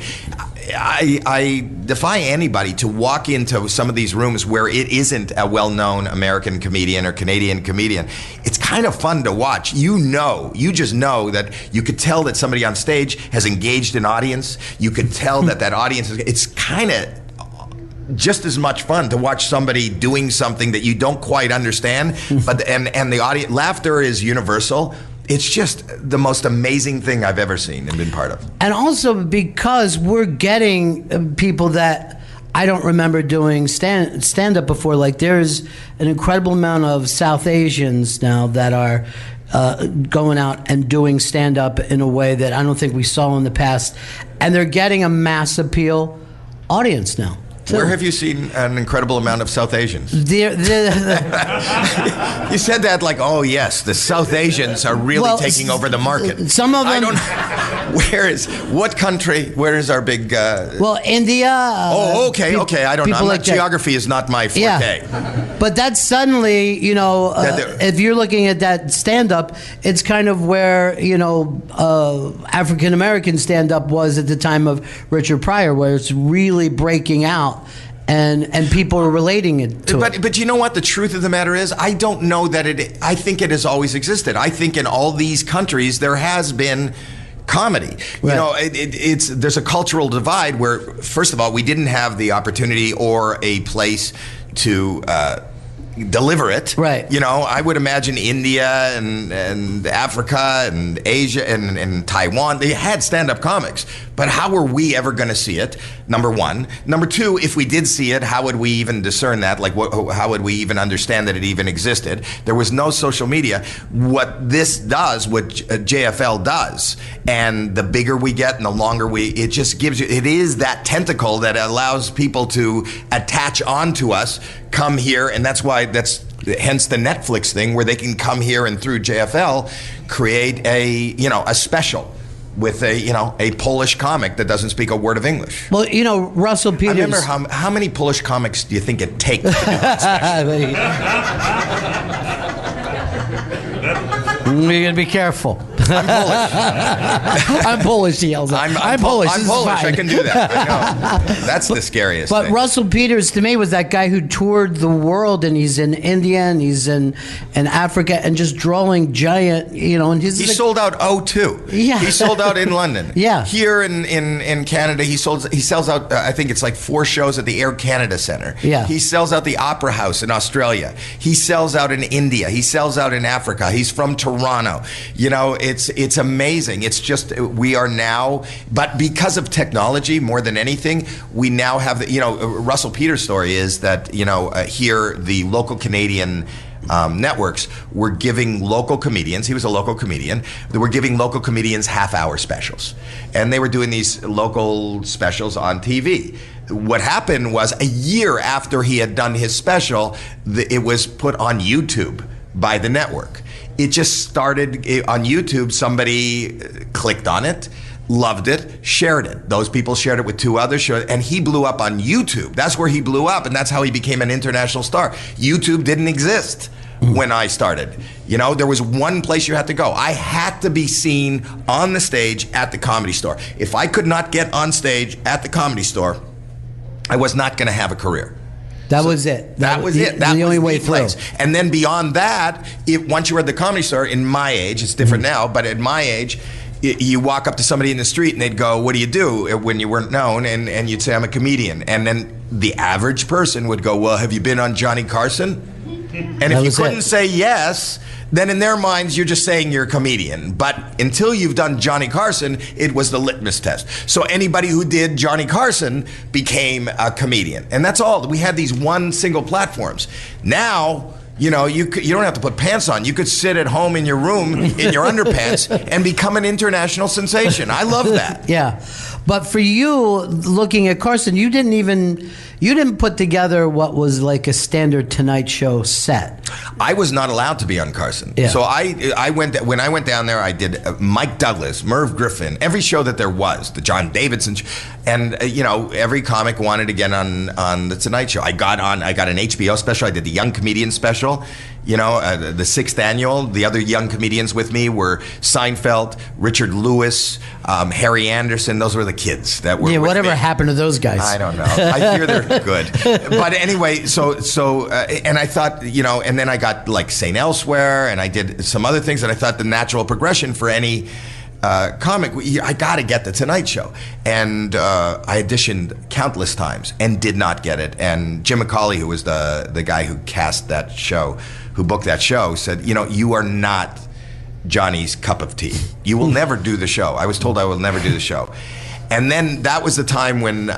I defy anybody to walk into some of these rooms where it isn't a well-known American comedian or Canadian comedian. It's kind of fun to watch. You just know that you could tell that somebody on stage has engaged an audience. You could tell that audience it's kind of just as much fun to watch somebody doing something that you don't quite understand, but and the audience laughter is universal. It's just the most amazing thing I've ever seen and been part of. And also because we're getting people that I don't remember doing stand-up before. Like there's an incredible amount of South Asians now that are going out and doing stand-up in a way that I don't think we saw in the past. And they're getting a mass appeal audience now. So, where have you seen an incredible amount of South Asians? You said that like, oh yes, the South Asians are really taking over the market. Some of them. What country? Where is our big? India. Okay. I don't know. Like geography is not my forte. Yeah. But that's suddenly, if you're looking at that stand-up, it's kind of where African American stand-up was at the time of Richard Pryor, where it's really breaking out. And people are relating it to it. But you know what? The truth of the matter is, I don't know that I think it has always existed. I think in all these countries there has been comedy. Right. There's a cultural divide where, first of all, we didn't have the opportunity or a place to deliver it. Right. I would imagine India and Africa and Asia and Taiwan, they had stand-up comics. But how were we ever going to see it? Number one. Number two, if we did see it, how would we even discern that? Like, how would we even understand that it even existed? There was no social media. What this does, what JFL does, and the bigger we get and the longer it just gives you, it is that tentacle that allows people to attach onto us, come here, and that's hence the Netflix thing where they can come here and through JFL create a special with a Polish comic that doesn't speak a word of English. Well, Russell Peters. I remember how many Polish comics do you think it takes to do that special? You're gonna be careful. I'm Polish. I'm Polish, he yells out. I'm Polish. I'm Polish. I can do that. I know. That's the scariest thing. But Russell Peters, to me, was that guy who toured the world, and he's in India, and he's in Africa, and just drawing giant, and he sold out O2. Yeah. He sold out in London. Yeah. Here in Canada, he sells out, I think it's like 4 shows at the Air Canada Centre. Yeah. He sells out the Opera House in Australia. He sells out in India. He sells out in Africa. He's from Toronto. It's amazing. It's just, we are now, but because of technology more than anything, we now have Russell Peters' story is that, here the local Canadian networks were giving local comedians, he was a local comedian, they were giving local comedians half-hour specials. And they were doing these local specials on TV. What happened was a year after he had done his special, it was put on YouTube by the network. It just started on YouTube. Somebody clicked on it, loved it, shared it. Those people shared it with 2 others, and he blew up on YouTube. That's where he blew up, and that's how he became an international star. YouTube didn't exist when I started. There was one place you had to go. I had to be seen on the stage at the Comedy Store. If I could not get on stage at the Comedy Store, I was not going to have a career. That was it. That was it. That the only way through. through. And then beyond that, once you were at the Comedy Store, in my age, it's different now, but at my age, you walk up to somebody in the street and they'd go, "What do you do?" when you weren't known, and you'd say, "I'm a comedian." And then the average person would go, "Well, have you been on Johnny Carson?" And if you couldn't say yes, then in their minds, you're just saying you're a comedian. But until you've done Johnny Carson, it was the litmus test. So anybody who did Johnny Carson became a comedian. And that's all. We had these one single platforms. Now, you don't have to put pants on. You could sit at home in your room in your underpants and become an international sensation. I love that. Yeah. But for you, looking at Carson, you didn't put together what was like a standard Tonight Show set. I was not allowed to be on Carson. Yeah. So when I went down there, I did Mike Douglas, Merv Griffin, every show that there was, the John Davidson, and every comic wanted to get on the Tonight Show. I got an HBO special. I did the Young Comedian special. the 6th annual. The other young comedians with me were Seinfeld, Richard Lewis, Harry Anderson. Those were the kids that were. Yeah, with whatever me. happened to those guys? I don't know. I hear they're good. But anyway, and I thought, and then I got like St. Elsewhere, and I did some other things, and I thought the natural progression for any comic, I got to get the Tonight Show. And I auditioned countless times and did not get it. And Jim McCauley, who was the guy who cast that show, who booked that show, said, you are not Johnny's cup of tea. You will never do the show. I was told I will never do the show. And then that was the time when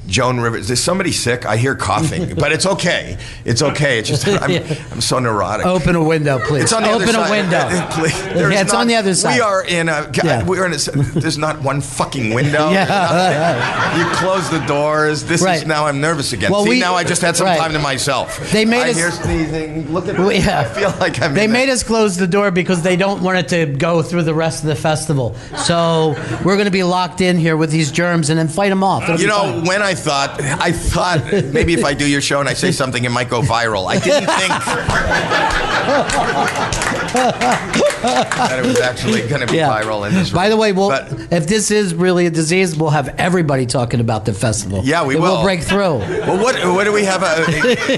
Joan Rivers. Is somebody sick? I hear coughing, but it's okay. It's okay. It's just I'm so neurotic. Open a window, please. It's on the other side. Open a window. Please. It's on the other side. We are in a. We're in a. There's not one fucking window. You close the doors. This is now. I'm nervous again. Well, now I just had some time to myself. They made us. I hear sneezing. Look at me. I feel like I'm. They made us close the door because they don't want it to go through the rest of the festival. So we're going to be locked in here with these germs and then fight them off. When I thought maybe if I do your show and I say something, it might go viral. I didn't think that it was actually going to be viral in this room. By the way, if this is really a disease, we'll have everybody talking about the festival. Yeah, we will. We'll break through. Well, what do we have?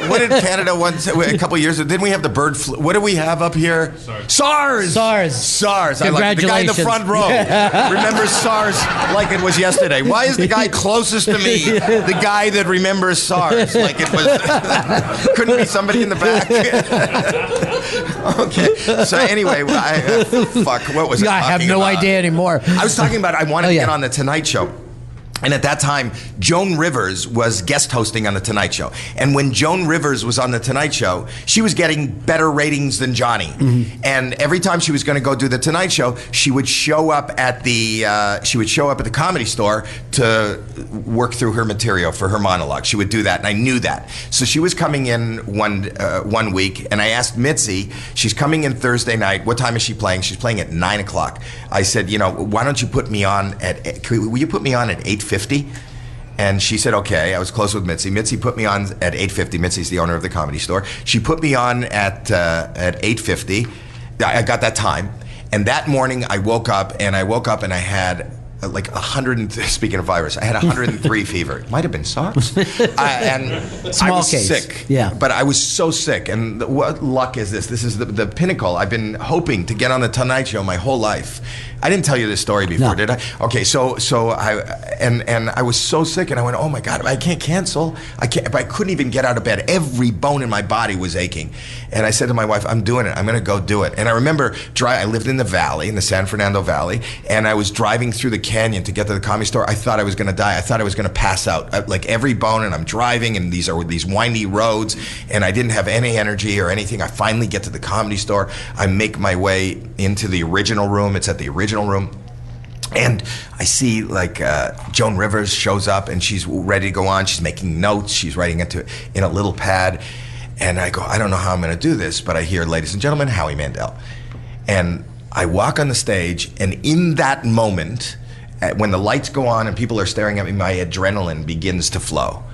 What did Canada once a couple of years ago? Didn't we have the bird flu? What do we have up here? SARS. SARS. I like the guy in the front row. Remember SARS like it was yesterday. Why is the guy closest to me the guy that remembers SARS like it was? Couldn't be somebody in the back. Okay. So anyway, what was I have no idea anymore. I was talking about I wanted to get on the Tonight Show. And at that time, Joan Rivers was guest hosting on The Tonight Show. And when Joan Rivers was on The Tonight Show, she was getting better ratings than Johnny. Mm-hmm. And every time she was going to go do The Tonight Show, she would show up at the Comedy Store to work through her material for her monologue. She would do that, and I knew that. So she was coming in one week, and I asked Mitzi, she's coming in Thursday night. What time is she playing? She's playing at 9 o'clock. I said, why don't you put me on will you put me on at 8:50? And she said, okay. I was close with Mitzi. Mitzi put me on at 8:50. Mitzi's the owner of the Comedy Store. She put me on at 8:50. I got that time. And that morning I woke up and I had like 100, speaking of virus, I had 103 fever. It might have been SARS. And I was sick. Yeah. But I was so sick. And what luck is this? This is the pinnacle. I've been hoping to get on the Tonight Show my whole life. I didn't tell you this story before, did I? Okay, so I was so sick, and I went, oh my God, I can't cancel. But I couldn't even get out of bed. Every bone in my body was aching. And I said to my wife, I'm doing it. I'm going to go do it. And I remember I lived in the valley, in the San Fernando Valley, and I was driving through the canyon to get to the Comedy Store. I thought I was going to die. I thought I was going to pass out. Like every bone, and I'm driving, and these are these windy roads, and I didn't have any energy or anything. I finally get to the Comedy Store. I make my way into the original room. It's at the original room. And I see Joan Rivers shows up and she's ready to go on. She's making notes. She's writing in a little pad. And I go, I don't know how I'm going to do this, but I hear, ladies and gentlemen, Howie Mandel. And I walk on the stage, and in that moment, when the lights go on and people are staring at me, my adrenaline begins to flow.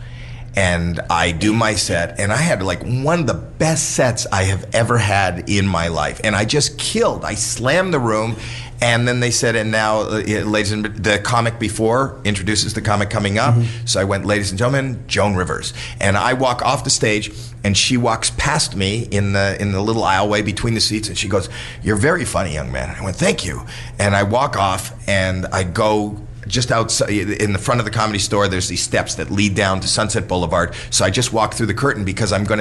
And I do my set, and I had one of the best sets I have ever had in my life. And I just killed. I slammed the room. And then they said, and now, ladies and the comic before introduces the comic coming up. Mm-hmm. So I went, ladies and gentlemen, Joan Rivers. And I walk off the stage, and she walks past me in the little aisleway between the seats, and she goes, "You're very funny, young man." I went, "Thank you." And I walk off, and I go just outside in the front of the Comedy Store. There's these steps that lead down to Sunset Boulevard. So I just walk through the curtain because I want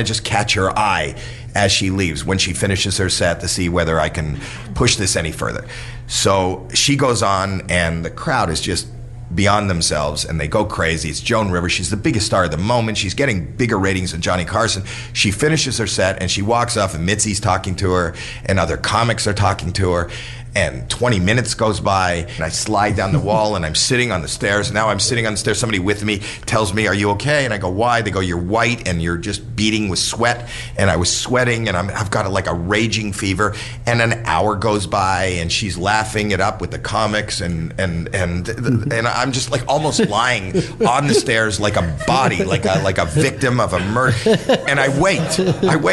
to just catch her eye as she leaves when she finishes her set to see whether I can push this any further. So she goes on, and the crowd is just beyond themselves, and they go crazy. It's Joan Rivers. She's the biggest star of the moment. She's getting bigger ratings than Johnny Carson. She finishes her set, and she walks off, and Mitzi's talking to her, and other comics are talking to her. And 20 minutes goes by, and I slide down the wall, and I'm sitting on the stairs. Now I'm sitting on the stairs. Somebody with me tells me, "Are you okay?" And I go, "Why?" They go, "You're white, and you're just beating with sweat." And I was sweating, and I've got like a raging fever. And an hour goes by, and she's laughing it up with the comics, and I'm just like almost lying on the stairs like a body, like a victim of a murder. And I wait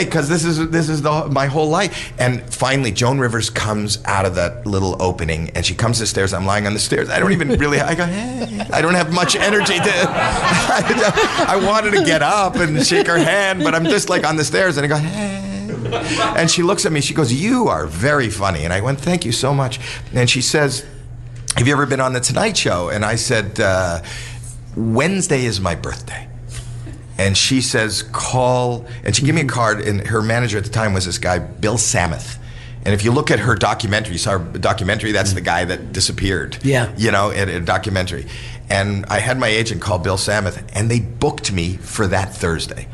because this is my whole life. And finally, Joan Rivers comes out of that little opening, and she comes to the stairs. I'm lying on the stairs. I don't even really. I go, "Hey." I don't have much energy to. I wanted to get up and shake her hand, but I'm just like on the stairs, and I go, "Hey." And she looks at me. She goes, "You are very funny." And I went, "Thank you so much." And she says, "Have you ever been on the Tonight Show?" And I said, "Wednesday is my birthday." And she says, "Call," and she gave me a card, and her manager at the time was this guy, Bill Samuth. And if you look at her documentary, you saw her documentary, that's the guy that disappeared. Yeah. You know, in a documentary. And I had my agent call Bill Samuth, and they booked me for that Thursday.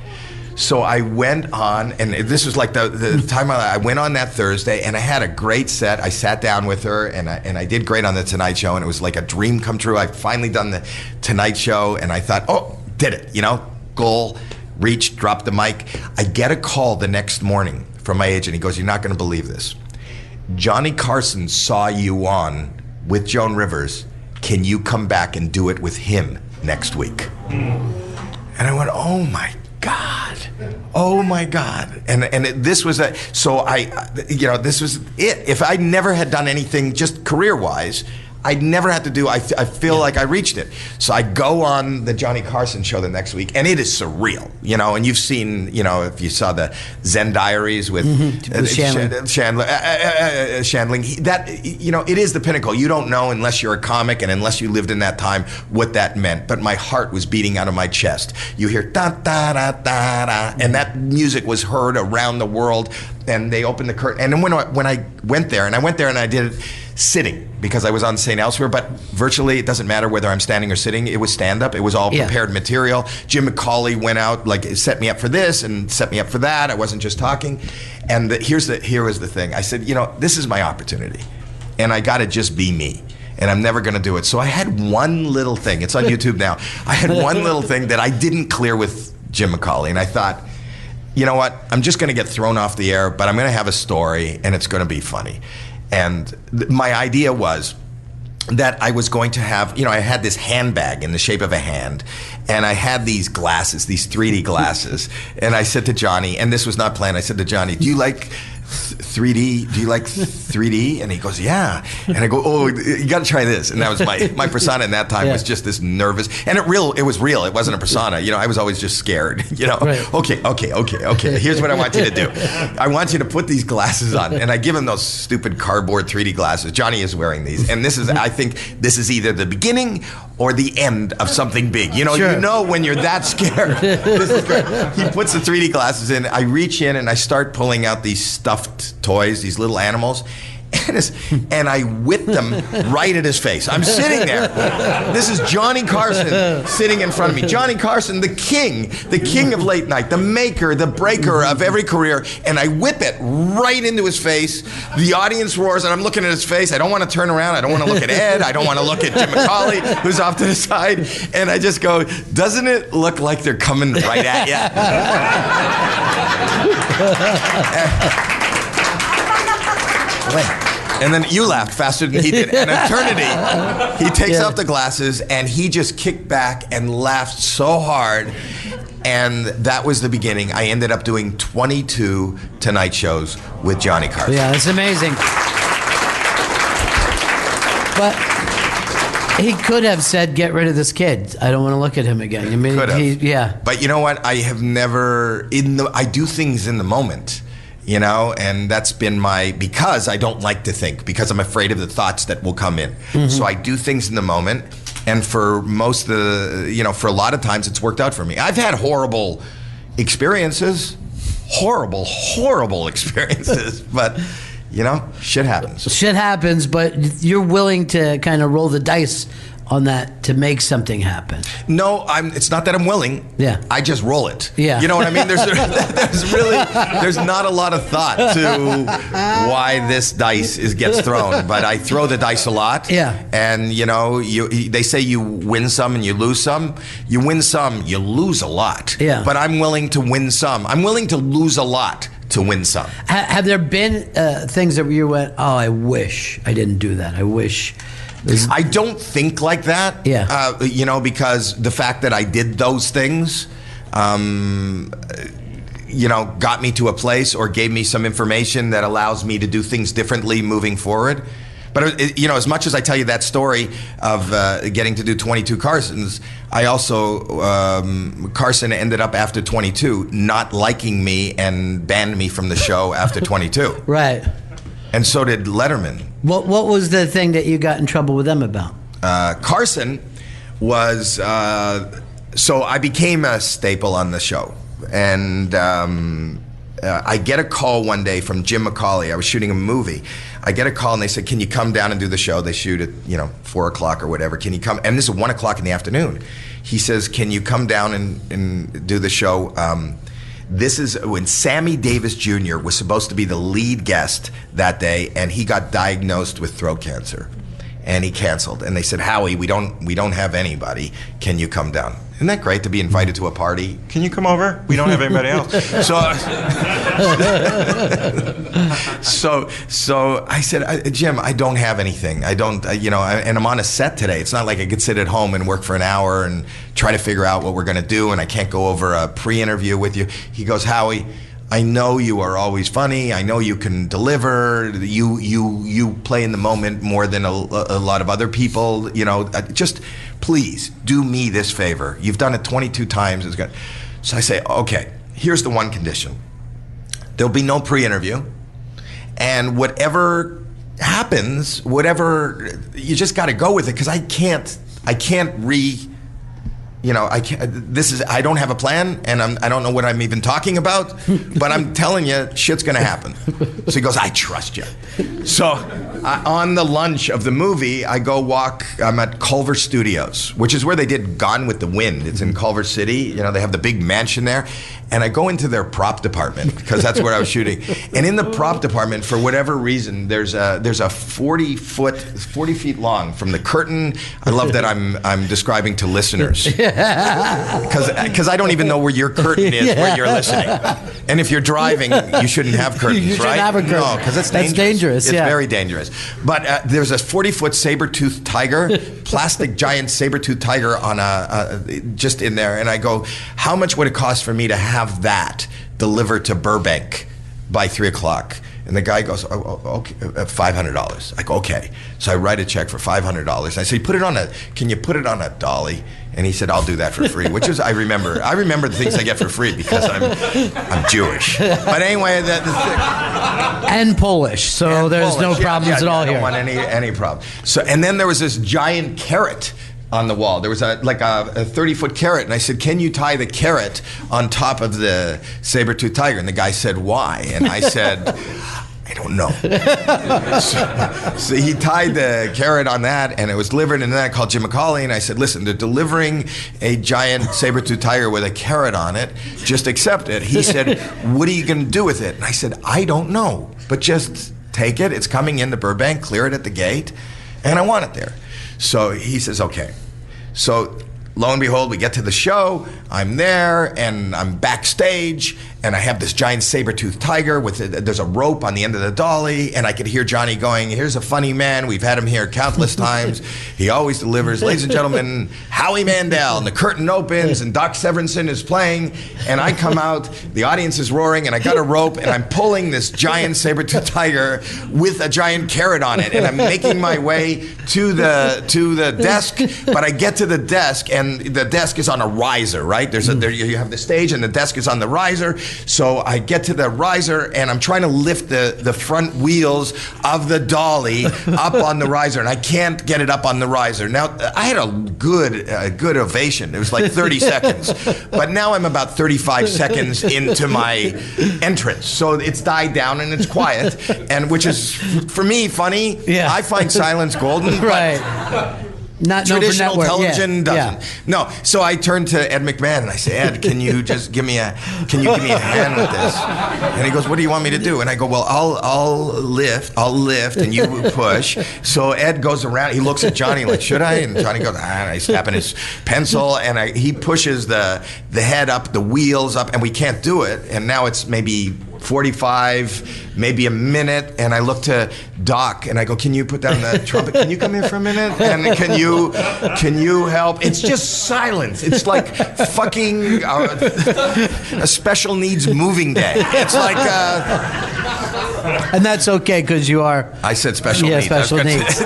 So I went on, and this was like the time I went on that Thursday, and I had a great set. I sat down with her, and I did great on the Tonight Show, and it was like a dream come true. I'd finally done the Tonight Show, and I thought, oh, did it, you know, goal, reached, dropped the mic. I get a call the next morning from my agent. He goes, "You're not going to believe this. Johnny Carson saw you on with Joan Rivers. Can you come back and do it with him next week?" And I went, "Oh my God. Oh my God." And this was this was it. If I never had done anything just career-wise, I'd never had to do, I feel like I reached it. So I go on the Johnny Carson show the next week, and it is surreal, you know, and you've seen, you know, if you saw the Zen Diaries with Shandling, that, you know, it is the pinnacle. You don't know unless you're a comic and unless you lived in that time what that meant. But my heart was beating out of my chest. You hear da-da-da-da-da, and that music was heard around the world, and they opened the curtain. And then when I went there, and I did it sitting, because I was on St. Elsewhere, but virtually it doesn't matter whether I'm standing or sitting. It was stand-up. It was all prepared material. Jim McCauley went out, like, set me up for this and set me up for that. I wasn't just talking. And here was the thing. I said, you know, this is my opportunity, and I got to just be me, and I'm never going to do it. So I had one little thing. It's on YouTube now. I had one little thing that I didn't clear with Jim McCauley, and I thought, you know what? I'm just going to get thrown off the air, but I'm going to have a story, and it's going to be funny. And my idea was that I was going to have, you know, I had this handbag in the shape of a hand, and I had these glasses, these 3D glasses. And I said to Johnny, and this was not planned, I said to Johnny, "Do you like 3D? Do you like 3D?" And he goes, "Yeah." And I go, "Oh, you got to try this." And that was my persona in that time was just this nervous, and it was real. It wasn't a persona. You know, I was always just scared. You know, right. Okay. Here's what I want you to do. I want you to put these glasses on, and I give him those stupid cardboard 3D glasses. Johnny is wearing these, and this is, I think, this is either the beginning or the end of something big. You know, you know when you're that scared. This is great. He puts the 3D glasses in. I reach in and I start pulling out these stuffed toys, these little animals, and I whip them right at his face. I'm sitting there. This is Johnny Carson sitting in front of me. Johnny Carson, the king of late night, the maker, the breaker of every career, and I whip it right into his face. The audience roars, and I'm looking at his face. I don't want to turn around. I don't want to look at Ed. I don't want to look at Jim McCauley, who's off to the side. And I just go, "Doesn't it look like they're coming right at you?" And then you laughed faster than he did. An eternity. He takes off the glasses, and he just kicked back and laughed so hard. And that was the beginning. I ended up doing 22 Tonight shows with Johnny Carson. Yeah, that's amazing. But he could have said, "Get rid of this kid. I don't want to look at him again." I mean, could have. Yeah. But you know what? I have never, I do things in the moment. You know, and that's been because I don't like to think, because I'm afraid of the thoughts that will come in. Mm-hmm. So I do things in the moment, and for most of the, for a lot of times it's worked out for me. I've had horrible experiences, horrible experiences, but, shit happens. Shit happens, but you're willing to kind of roll the dice on that to make something happen? No, it's not that I'm willing. Yeah. I just roll it. Yeah. You know what I mean? There's not a lot of thought to why this dice gets thrown, but I throw the dice a lot. Yeah. And they say you win some and you lose some. You win some, you lose a lot. Yeah. But I'm willing to win some. I'm willing to lose a lot to win some. Have there been things that you went, oh, I wish I didn't do that. I wish. I don't think like that. Yeah. Because the fact that I did those things, got me to a place or gave me some information that allows me to do things differently moving forward. But, as much as I tell you that story of getting to do 22 Carsons, I also, Carson ended up after 22 not liking me and banned me from the show after 22. Right. And so did Letterman. What was the thing that you got in trouble with them about? Carson was, so I became a staple on the show. And I get a call one day from Jim McCauley. I was shooting a movie. I get a call and they said, can you come down and do the show? They shoot at, 4 o'clock or whatever. Can you come? And this is 1 o'clock in the afternoon. He says, can you come down and do the show? This is when Sammy Davis Jr. was supposed to be the lead guest that day, and he got diagnosed with throat cancer, and he canceled. And they said, Howie, we don't have anybody. Can you come down? Isn't that great to be invited to a party? Can you come over? We don't have anybody else. So I said, Jim, I don't have anything. I don't, and I'm on a set today. It's not like I could sit at home and work for an hour and try to figure out what we're going to do, and I can't go over a pre-interview with you. He goes, Howie, I know you are always funny. I know you can deliver. You play in the moment more than a lot of other people. Just please do me this favor. You've done it 22 times. It's good. So I say, okay, here's the one condition. There'll be no pre-interview. And whatever happens, you just got to go with it, because I can't I don't have a plan, and I don't know what I'm even talking about, but I'm telling you, shit's going to happen. So he goes, I trust you. So on the lunch of the movie, I go walk. I'm at Culver Studios, which is where they did Gone with the Wind. It's in Culver City. They have the big mansion there. And I go into their prop department, because that's where I was shooting. And in the prop department, for whatever reason, there's a 40 feet long from the curtain. I love that I'm describing to listeners. Because I don't even know where your curtain is where you're listening. And if you're driving, you shouldn't have curtains, you right? Shouldn't have a curtain. No, because that's dangerous. It's very dangerous. But there's a 40-foot saber-toothed tiger, plastic giant saber-toothed tiger on just in there. And I go, how much would it cost for me to have that delivered to Burbank by 3 o'clock? And the guy goes, okay, $500. I go, okay. So I write a check for $500. I say, can you put it on a dolly? And he said, I'll do that for free, which is, I remember the things I get for free because I'm Jewish. But anyway, the thing. And Polish, so there's no problems at all here. I don't want any problem. So, and then there was this giant carrot on the wall. There was a 30-foot carrot, and I said, can you tie the carrot on top of the saber-toothed tiger? And the guy said, why? And I said, I don't know. So he tied the carrot on that, and it was delivered, and then I called Jim McCauley, and I said, listen, they're delivering a giant saber-toothed tiger with a carrot on it. Just accept it. He said, what are you going to do with it? And I said, I don't know, but just take it. It's coming into Burbank, clear it at the gate, and I want it there. So he says, okay. So lo and behold, we get to the show. I'm there, and I'm backstage, and I have this giant saber-toothed tiger there's a rope on the end of the dolly, and I could hear Johnny going, here's a funny man. We've had him here countless times. He always delivers. Ladies and gentlemen, Howie Mandel. And the curtain opens, and Doc Severinsen is playing, and I come out. The audience is roaring, and I got a rope, and I'm pulling this giant saber-toothed tiger with a giant carrot on it, and I'm making my way to the desk, but I get to the desk, and the desk is on a riser, right? You have the stage, and the desk is on the riser. So I get to the riser, and I'm trying to lift the front wheels of the dolly up on the riser, and I can't get it up on the riser. Now, I had a good ovation. It was like 30 seconds. But now I'm about 35 seconds into my entrance. So it's died down, and it's quiet, and which is, for me, funny. Yeah. I find silence golden. Right. Not traditional network. television doesn't. Yeah. No. So I turned to Ed McMahon and I say, Ed, can you give me a hand with this? And he goes, what do you want me to do? And I go, well, I'll lift, and you push. So Ed goes around. He looks at Johnny like, should I? And Johnny goes, and he's tapping his pencil, and he pushes the head up, the wheels up, and we can't do it. And now it's maybe 45, maybe a minute, and I look to Doc and I go, can you put down the trumpet? Can you come here for a minute? And can you help? It's just silence. It's like fucking a special needs moving day. It's like and that's okay because you are. I said special needs. Special needs.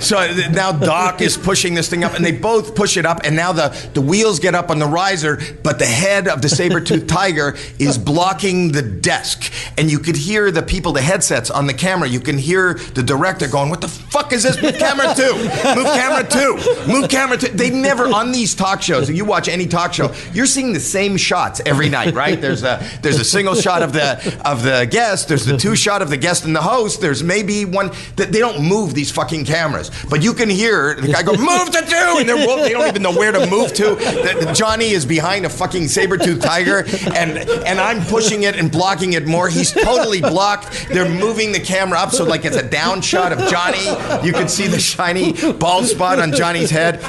So now Doc is pushing this thing up, and they both push it up, and now the wheels get up on the riser, but the head of the saber-toothed tiger is blocking the desk, and you could hear the people, the headsets on the camera. You can hear the director going, "What the fuck is this? Move camera two. Move camera two. Move camera two." They never on these talk shows. If you watch any talk show, you're seeing the same shots every night, right? There's a single shot of the guest. There's the two shot of the guest and the host. There's maybe one that they don't move these fucking cameras, but you can hear the guy go, "Move to two," and they don't even know where to move to. Johnny is behind a fucking saber-toothed tiger, and I'm pushing it and blocking it more. He's totally blocked. They're moving the camera up so like it's a down shot of Johnny. You can see the shiny bald spot on Johnny's head.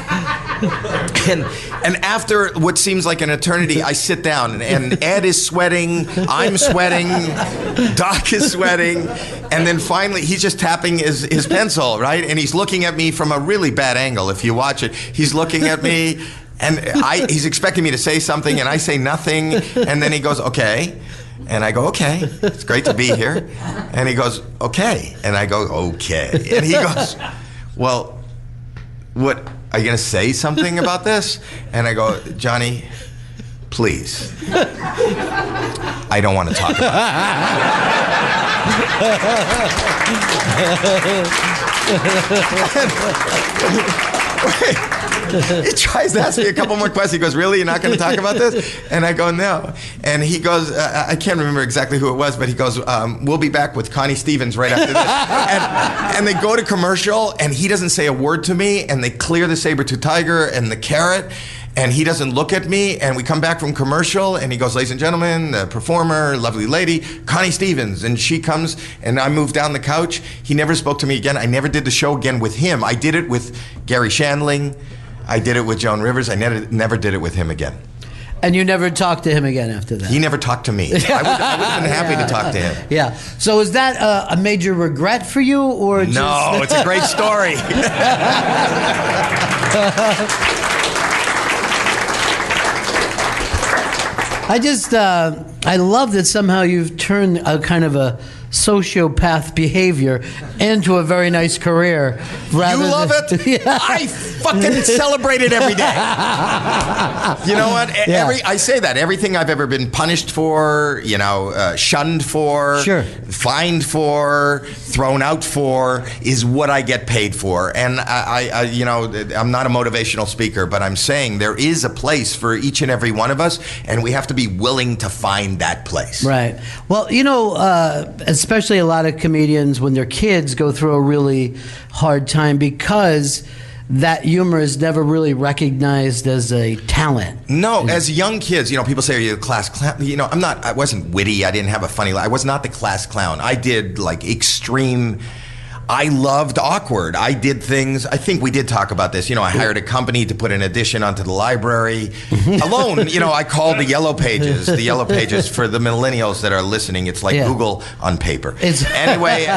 And after what seems like an eternity, I sit down, and Ed is sweating, I'm sweating, Doc is sweating, and then finally he's just tapping his pencil, right? And he's looking at me from a really bad angle. If you watch it, he's looking at me, and he's expecting me to say something, and I say nothing, and then he goes, "Okay." And I go, "Okay, it's great to be here." And he goes, "Okay." And I go, "Okay." And he goes, "Well, what, are you going to say something about this?" And I go, "Johnny, please. I don't want to talk about it." He tries to ask me a couple more questions. He goes, "Really? You're not going to talk about this?" And I go, "No." And he goes, I can't remember exactly who it was, but he goes, "We'll be back with Connie Stevens right after this." And they go to commercial, and he doesn't say a word to me, and they clear the saber-tooth tiger and the carrot, and he doesn't look at me, and we come back from commercial, and he goes, "Ladies and gentlemen, the performer, lovely lady, Connie Stevens." And she comes, and I move down the couch. He never spoke to me again. I never did the show again with him. I did it with Gary Shandling. I did it with Joan Rivers. I never did it with him again. And you never talked to him again after that? He never talked to me. I would have been happy to talk to him. Yeah. So is that a major regret for you, or just... No, it's a great story. I love that somehow you've turned a kind of a sociopath behavior into a very nice career. You love it? Yeah. I fucking celebrate it every day. You know what? Yeah. I say that. Everything I've ever been punished for, shunned for, sure, fined for, thrown out for, is what I get paid for. And I'm not a motivational speaker, but I'm saying there is a place for each and every one of us, and we have to be willing to find that place. Right. Well, especially a lot of comedians, when their kids go through a really hard time because that humor is never really recognized as a talent. No, as young kids, people say, "Are you a class clown?" I wasn't witty. I didn't have a funny line. I was not the class clown. I did extreme. I loved awkward. I did things. I think we did talk about this. I hired a company to put an addition onto the library. Alone, I called the Yellow Pages. The Yellow Pages, for the millennials that are listening, it's like Google on paper. Anyway,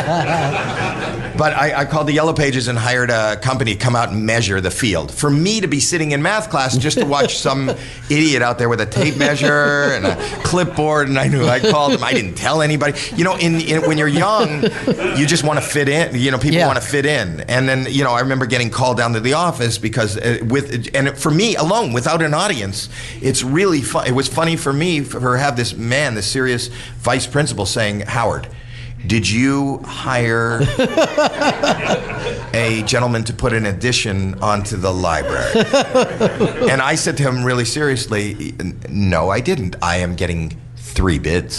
but I called the Yellow Pages and hired a company to come out and measure the field. For me to be sitting in math class just to watch some idiot out there with a tape measure and a clipboard, and I called them. I didn't tell anybody. When you're young, you just want to fit in. People want to fit in. And then, I remember getting called down to the office because for me alone, without an audience, it's really fun. It was funny for me for have this serious vice principal saying, "Howard, did you hire a gentleman to put an addition onto the library?" And I said to him really seriously, "No, I didn't. I am getting 3 bids."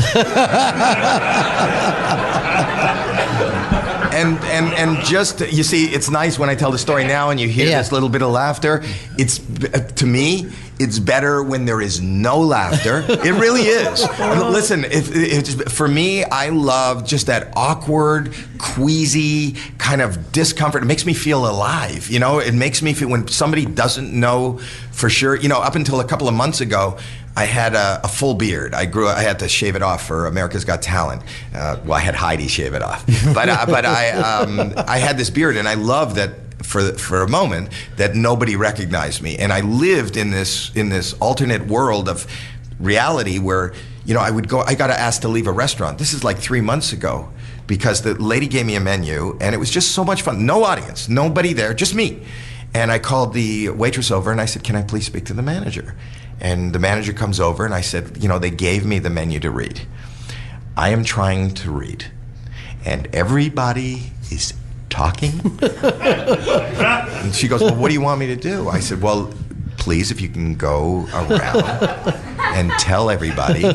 And just, you see, it's nice when I tell the story now and you hear this little bit of laughter. It's, to me, it's better when there is no laughter. It really is. Listen, for me, I love just that awkward, queasy kind of discomfort. It makes me feel alive. You know, it makes me feel when somebody doesn't know for sure. You know, up until a couple of months ago, I had a full beard. I had to shave it off for America's Got Talent. Well, I had Heidi shave it off, but I had this beard, and I loved that for a moment that nobody recognized me, and I lived in this alternate world of reality where, you know, I got asked to leave a restaurant. This is like 3 months ago, because the lady gave me a menu, and it was just so much fun. No audience, nobody there, just me. And I called the waitress over, and I said, "Can I please speak to the manager?" And the manager comes over, and I said, "You know, they gave me the menu to read. I am trying to read, and everybody is talking." And she goes, "Well, what do you want me to do?" I said, "Well, please, if you can go around and tell everybody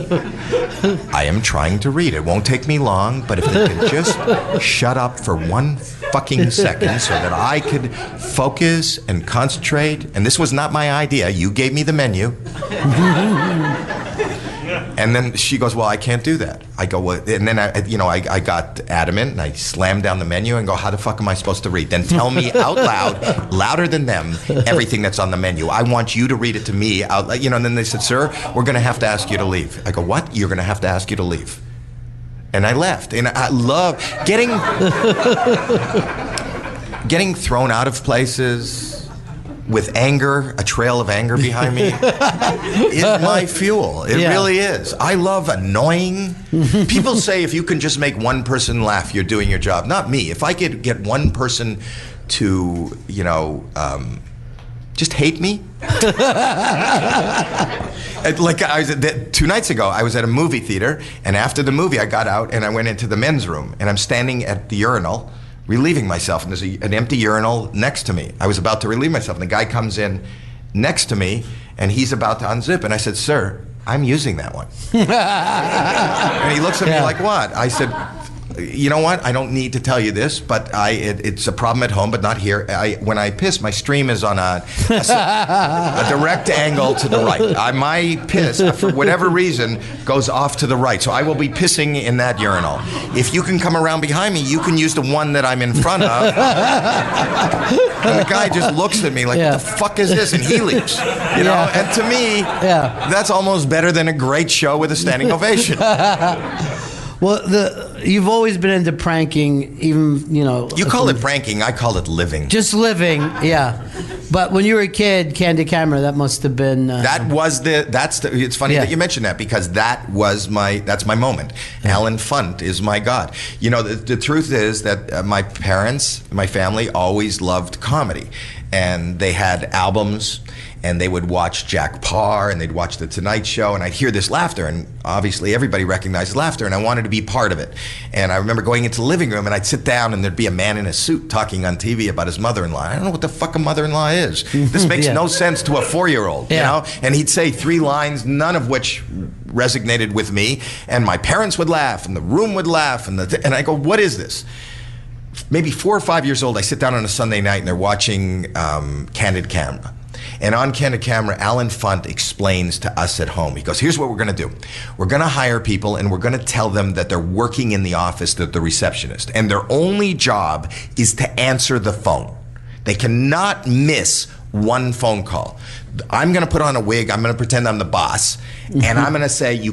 I am trying to read. It won't take me long, but if they could just shut up for 1 fucking second so that I could focus and concentrate." And this was not my idea. You gave me the menu. And then she goes, "Well, I can't do that." I go, "Well," and then I got adamant, and I slammed down the menu and go, "How the fuck am I supposed to read? Then tell me out loud, louder than them, everything that's on the menu. I want you to read it to me out loud." You know, and then they said, "Sir, we're going to have to ask you to leave." I go, "What? You're going to have to ask you to leave." And I left. And I love getting thrown out of places with anger, a trail of anger behind me, is my fuel. It really is. I love annoying. People say if you can just make one person laugh, you're doing your job. Not me. If I could get one person to, you know, just hate me. Like 2 nights ago, I was at a movie theater, and after the movie, I got out and I went into the men's room, and I'm standing at the urinal, relieving myself, and there's an empty urinal next to me. I was about to relieve myself, and the guy comes in next to me, and he's about to unzip, and I said, "Sir, I'm using that one." And he looks at me like, "What?" I said, "You know what? I don't need to tell you this, but it's a problem at home, but not here. When I piss, my stream is on a direct angle to the right. My piss, for whatever reason, goes off to the right. So I will be pissing in that urinal. If you can come around behind me, you can use the one that I'm in front of." And the guy just looks at me like, "What the fuck is this?" And he leaves. You know, and to me, that's almost better than a great show with a standing ovation. Well, you've always been into pranking, even, you know. You call it pranking, I call it living. Just living, yeah. But when you were a kid, Candid Camera, that must have been. It's funny that you mentioned that, because that's my moment. Alan Funt is my God. You know, the truth is that my parents, my family always loved comedy. And they had albums, and they would watch Jack Parr, and they'd watch The Tonight Show, and I'd hear this laughter, and obviously everybody recognizes laughter, and I wanted to be part of it. And I remember going into the living room, and I'd sit down, and there'd be a man in a suit talking on TV about his mother-in-law. I don't know what the fuck a mother-in-law is. This makes no sense to a 4-year-old, you know? And he'd say 3 lines, none of which resonated with me, and my parents would laugh, and the room would laugh, and I go, "What is this?" Maybe 4 or 5 years old, I sit down on a Sunday night, and they're watching Candid Camera. And on Candid Camera, Alan Funt explains to us at home. He goes, "Here's what we're going to do. We're going to hire people, and we're going to tell them that they're working in the office, that the receptionist, and their only job is to answer the phone. They cannot miss one phone call. I'm going to put on a wig. I'm going to pretend I'm the boss, and I'm going to say you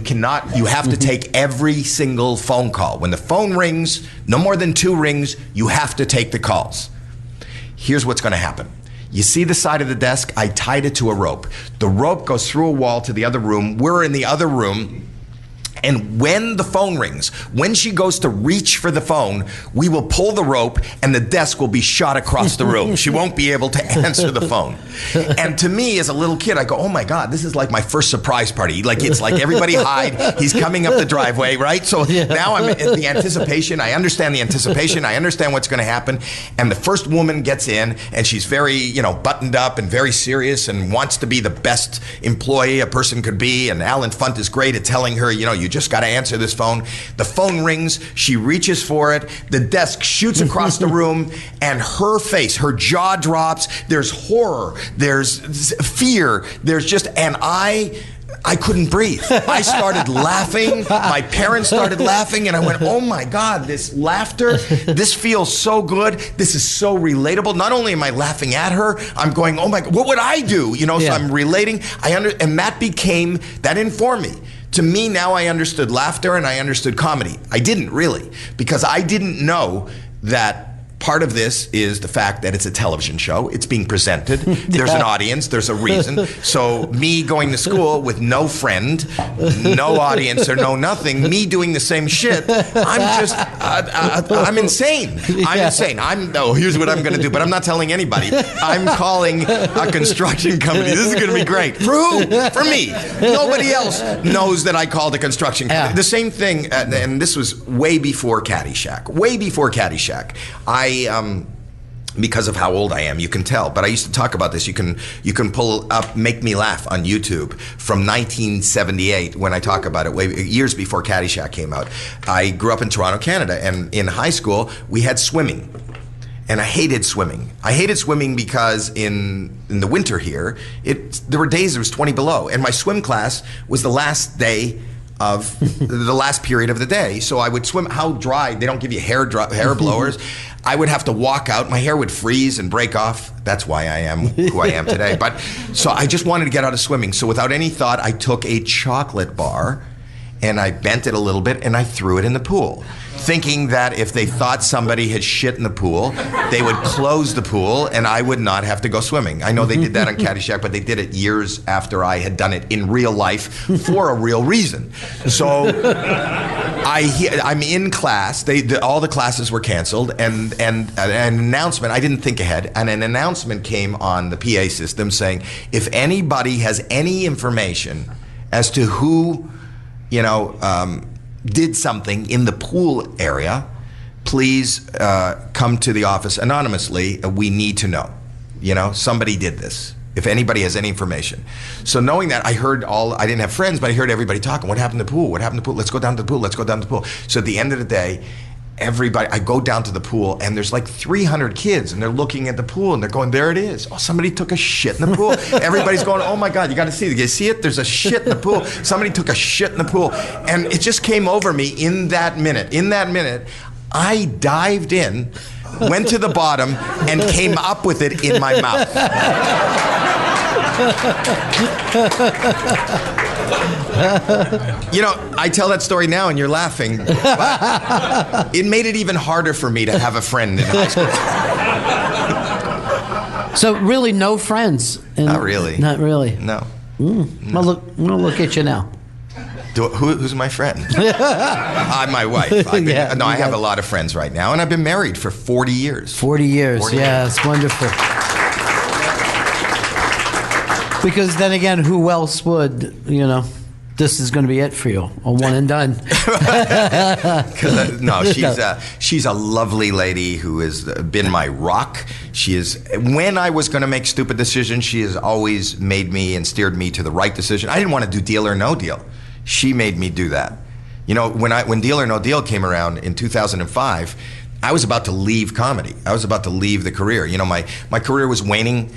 have to take every single phone call. When the phone rings, no more than 2 rings, you have to take the calls. Here's what's going to happen. You see the side of the desk? I tied it to a rope. The rope goes through a wall to the other room. We're in the other room. And when the phone rings, when she goes to reach for the phone, we will pull the rope and the desk will be shot across the room. She won't be able to answer the phone." And to me, as a little kid, I go, "Oh my God, this is like my first surprise party." It's like everybody hide. He's coming up the driveway, right? So now I'm in the anticipation. I understand the anticipation. I understand what's going to happen. And the first woman gets in, and she's very, buttoned up and very serious and wants to be the best employee a person could be. And Alan Funt is great at telling her, you just got to answer this phone. The phone rings. She reaches for it. The desk shoots across the room, and her face, her jaw drops. There's horror. There's fear. There's just, and I couldn't breathe. I started laughing. My parents started laughing, and I went, oh my God, this laughter, this feels so good. This is so relatable. Not only am I laughing at her, I'm going, oh my God, what would I do? So I'm relating. And that informed me. To me, now I understood laughter and I understood comedy. I didn't really, because I didn't know that part of this is the fact that it's a television show. It's being presented. There's an audience. There's a reason. So me going to school with no friend, no audience, or no nothing, me doing the same shit, I'm just, I'm insane. I'm insane. Here's what I'm going to do, but I'm not telling anybody. I'm calling a construction company. This is going to be great. For who? For me. Nobody else knows that I called a construction company. The same thing, and this was way before Caddyshack. Way before Caddyshack. Because of how old I am, you can tell. But I used to talk about this. You can pull up Make Me Laugh on YouTube from 1978 when I talk about it, years before Caddyshack came out. I grew up in Toronto, Canada, and in high school we had swimming. And I hated swimming. I hated swimming because in the winter here, there were days it was 20 below, and my swim class was the last day of the last period of the day. So I would swim. How dry? They don't give you hair blowers. I would have to walk out. My hair would freeze and break off. That's why I am who I am today. But so I just wanted to get out of swimming. So without any thought, I took a chocolate bar and I bent it a little bit and I threw it in the pool, thinking that if they thought somebody had shit in the pool, they would close the pool and I would not have to go swimming. I know they did that on Caddyshack, but they did it years after I had done it in real life for a real reason. So I'm in class. All the classes were canceled, and an announcement. I didn't think ahead, and an announcement came on the PA system saying, if anybody has any information as to who, did something in the pool area, please come to the office anonymously. We need to know. Somebody did this. If anybody has any information. So knowing that, I didn't have friends, but I heard everybody talking. What happened to the pool? What happened to the pool? Let's go down to the pool. Let's go down to the pool. So at the end of the day, I go down to the pool, and there's like 300 kids, and they're looking at the pool, and they're going, there it is. Oh, somebody took a shit in the pool. Everybody's going, oh my God, you got to see it. You see it? There's a shit in the pool. Somebody took a shit in the pool. And it just came over me in that minute. In that minute, I dived in, went to the bottom, and came up with it in my mouth. I tell that story now and you're laughing, but it made it even harder for me to have a friend in high school. So really no friends? Not really. Not really? No. No. Well, look at you now. Who's my friend? I'm my wife. I have a lot of friends right now, and I've been married for 40 years. 40 years, yeah, it's wonderful. Because then again, who else would, this is going to be it for you, a one and done. No, she's a lovely lady who has been my rock. When I was going to make stupid decisions, she has always made me and steered me to the right decision. I didn't want to do Deal or No Deal. She made me do that. When Deal or No Deal came around in 2005, I was about to leave comedy. I was about to leave the career. My career was waning.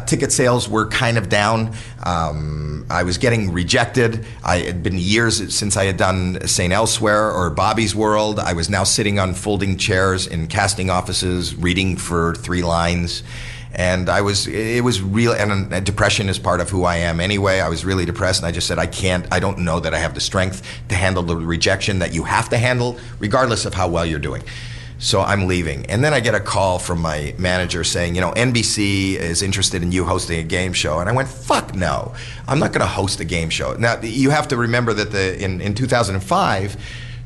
Ticket sales were kind of down. I was getting rejected. It had been years since I had done St. Elsewhere or Bobby's World. I was now sitting on folding chairs in casting offices, reading for 3 lines. And it was real, and depression is part of who I am anyway. I was really depressed, and I just said, I don't know that I have the strength to handle the rejection that you have to handle, regardless of how well you're doing. So I'm leaving. And then I get a call from my manager saying, NBC is interested in you hosting a game show. And I went, fuck no. I'm not going to host a game show. Now, you have to remember that in 2005,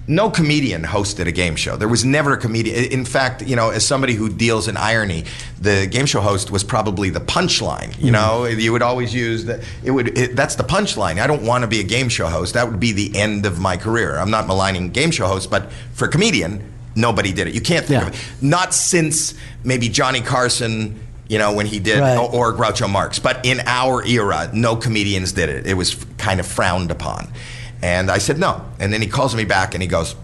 no comedian hosted a game show. There was never a comedian. In fact, as somebody who deals in irony, the game show host was probably the punchline. You would always use that's the punchline. I don't want to be a game show host. That would be the end of my career. I'm not maligning game show hosts, but for a comedian, nobody did it. You can't think of it. Not since maybe Johnny Carson, when he did, or Groucho Marx. But in our era, no comedians did it. It was kind of frowned upon. And I said no. And then he calls me back and he goes,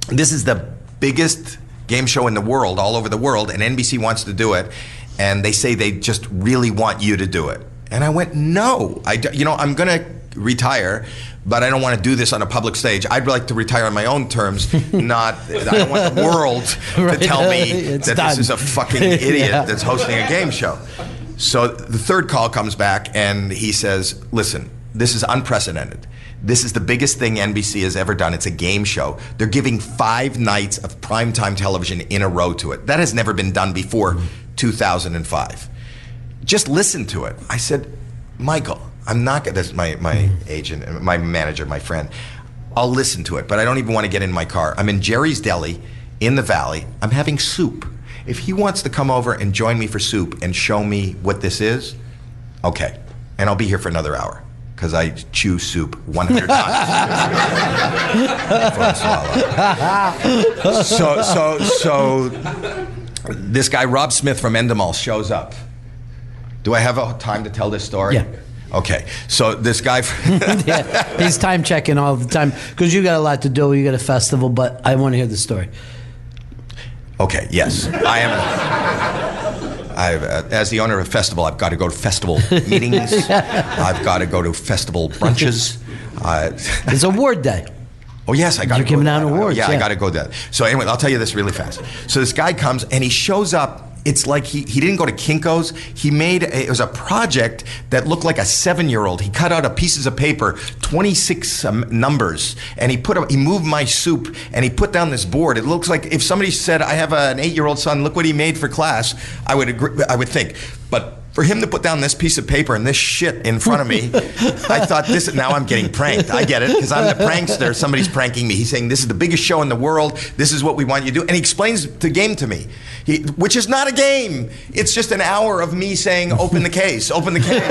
this is the biggest game show in the world, all over the world, and NBC wants to do it, and they say they just really want you to do it. And I went, no, I'm going to retire, but I don't want to do this on a public stage. I'd like to retire on my own terms, I don't want the world to tell me that this is a fucking idiot that's hosting a game show. So the third call comes back, and he says, listen, this is unprecedented. This is the biggest thing NBC has ever done. It's a game show. They're giving 5 nights of primetime television in a row to it. That has never been done before 2005. Just listen to it. I said, Michael, I'm not going to, that's my agent, my manager, my friend. I'll listen to it, but I don't even want to get in my car. I'm in Jerry's Deli in the Valley. I'm having soup. If he wants to come over and join me for soup and show me what this is, okay. And I'll be here for another hour, because I chew soup 100 times before I swallow. So this guy, Rob Smith from Endemol, shows up. Do I have time to tell this story? Yeah. Okay, so this guy... Yeah, he's time checking all the time, because you got a lot to do, you got a festival, but I want to hear the story. Okay, yes. I am... as the owner of a festival, I've got to go to festival meetings. I've got to go to festival brunches. It's award day. Oh, yes, I got to go. You're giving out awards. Yeah, I got to go there. So anyway, I'll tell you this really fast. So this guy comes, and he shows up. It's like he didn't go to Kinko's. He made, it was a project that looked like a 7-year-old. He cut out a pieces of paper, 26 numbers, and he moved my soup, and he put down this board. It looks like if somebody said, I have an 8-year-old son, look what he made for class, I would agree, I would think. But for him to put down this piece of paper and this shit in front of me, I thought now I'm getting pranked. I get it, because I'm the prankster. Somebody's pranking me. He's saying, this is the biggest show in the world. This is what we want you to do. And he explains the game to me, which is not a game. It's just an hour of me saying, open the case, open the case.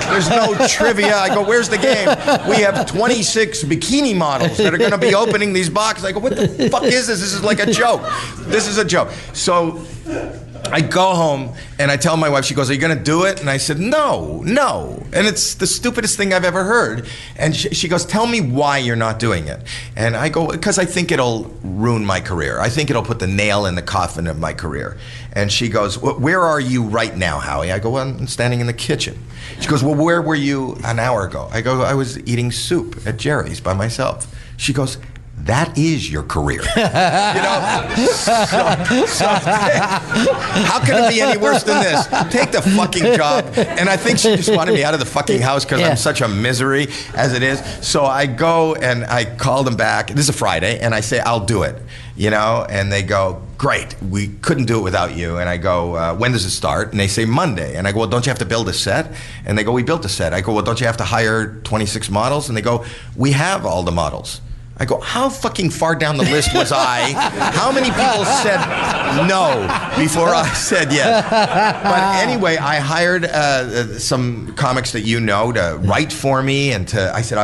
There's no trivia. I go, where's the game? We have 26 bikini models that are going to be opening these boxes. I go, what the fuck is this? This is like a joke. This is a joke. So I go home and I tell my wife, she goes, are you going to do it? And I said, no. And it's the stupidest thing I've ever heard. And she goes, tell me why you're not doing it. And I go, because I think it'll ruin my career. I think it'll put the nail in the coffin of my career. And she goes, where are you right now, Howie? I go, well, I'm standing in the kitchen. She goes, well, where were you an hour ago? I go, I was eating soup at Jerry's by myself. She goes, that is your career. So how can it be any worse than this? Take the fucking job. And I think she just wanted me out of the fucking house because I'm such a misery as it is. So I go and I call them back. This is a Friday, and I say, I'll do it. And they go, great, we couldn't do it without you. And I go, when does it start? And they say, Monday. And I go, well, don't you have to build a set? And they go, we built a set. I go, well, don't you have to hire 26 models? And they go, we have all the models. I go, how fucking far down the list was I? How many people said no before I said yes? But anyway, I hired some comics that to write for me, and I said,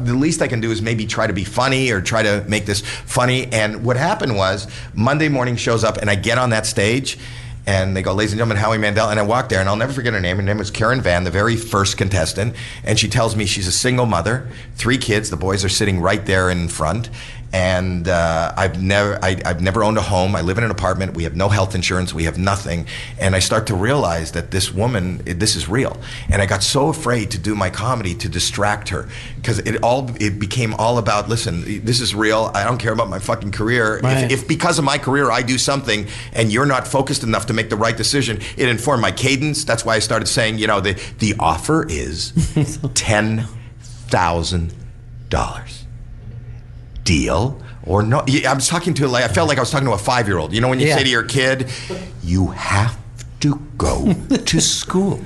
the least I can do is maybe try to be funny or try to make this funny. And what happened was, Monday morning shows up, and I get on that stage, and they go, ladies and gentlemen, Howie Mandel. And I walked there, and I'll never forget her name. Her name was Karen Van, the very first contestant. And she tells me she's a single mother, 3 kids. The boys are sitting right there in front. And I've never owned a home. I live in an apartment. We have no health insurance. We have nothing. And I start to realize that this woman, this is real. And I got so afraid to do my comedy to distract her, because it became all about, listen, this is real. I don't care about my fucking career. Right. If because of my career I do something and you're not focused enough to make the right decision, it informed my cadence. That's why I started saying, the offer is $10,000. Deal or no? I was talking to, I felt like I was talking to a 5-year-old. When you say to your kid, you have to go to school.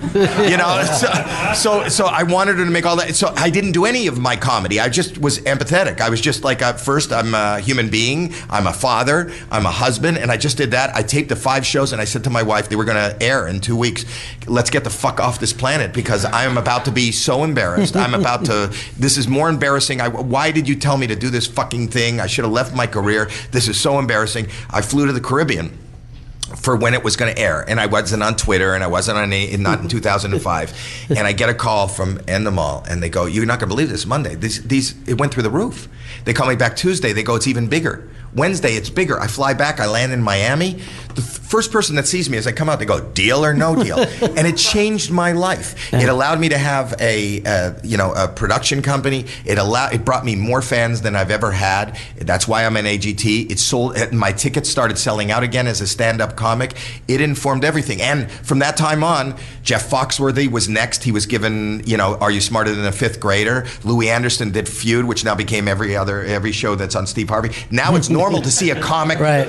So I wanted her to make all that. So I didn't do any of my comedy. I just was empathetic. I was just like, first, I'm a human being. I'm a father. I'm a husband. And I just did that. I taped the 5 shows, and I said to my wife, they were going to air in 2 weeks. Let's get the fuck off this planet, because I am about to be so embarrassed. This is more embarrassing. Why did you tell me to do this fucking thing? I should have left my career. This is so embarrassing. I flew to the Caribbean. for when it was going to air, and I wasn't on Twitter, and I wasn't on not in 2005, and I get a call from Endemol, and they go, "You're not going to believe this. Monday, it went through the roof." They call me back Tuesday. They go, "It's even bigger." Wednesday, it's bigger. I fly back. I land in Miami. The first person that sees me as I come out, they go, "Deal or no deal?" And it changed my life. It allowed me to have a production company. It brought me more fans than I've ever had. That's why I'm an AGT. It sold. My tickets started selling out again as a stand-up comic. It informed everything. And from that time on, Jeff Foxworthy was next. He was given, Are You Smarter Than a Fifth Grader? Louis Anderson did Feud, which now became every show that's on Steve Harvey. Now it's normal to see a comic. Right.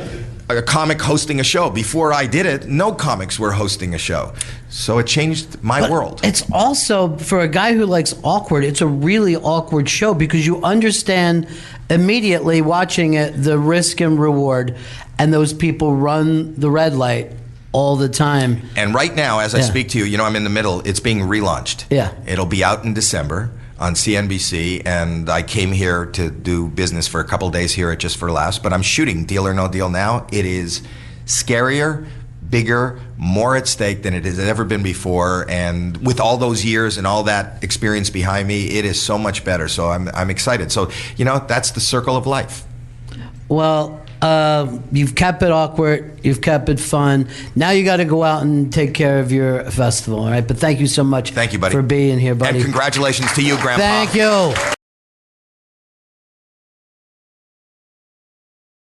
A comic hosting a show. Before I did it, no comics were hosting a show. So it changed my world. It's also, for a guy who likes awkward, it's a really awkward show because you understand immediately watching it the risk and reward, and those people run the red light all the time. And right now, as I speak to you, I'm in the middle. It's being relaunched. Yeah. It'll be out in December on CNBC, and I came here to do business for a couple days here at Just for Laughs, but I'm shooting Deal or No Deal now. It is scarier, bigger, more at stake than it has ever been before, and with all those years and all that experience behind me, it is so much better. So I'm excited. So, that's the circle of life. Well, you've kept it awkward, you've kept it fun. Now you got to go out and take care of your festival, all right? But thank you so much. Thank you, buddy. For being here, buddy. And congratulations to you, Grandpa. Thank you.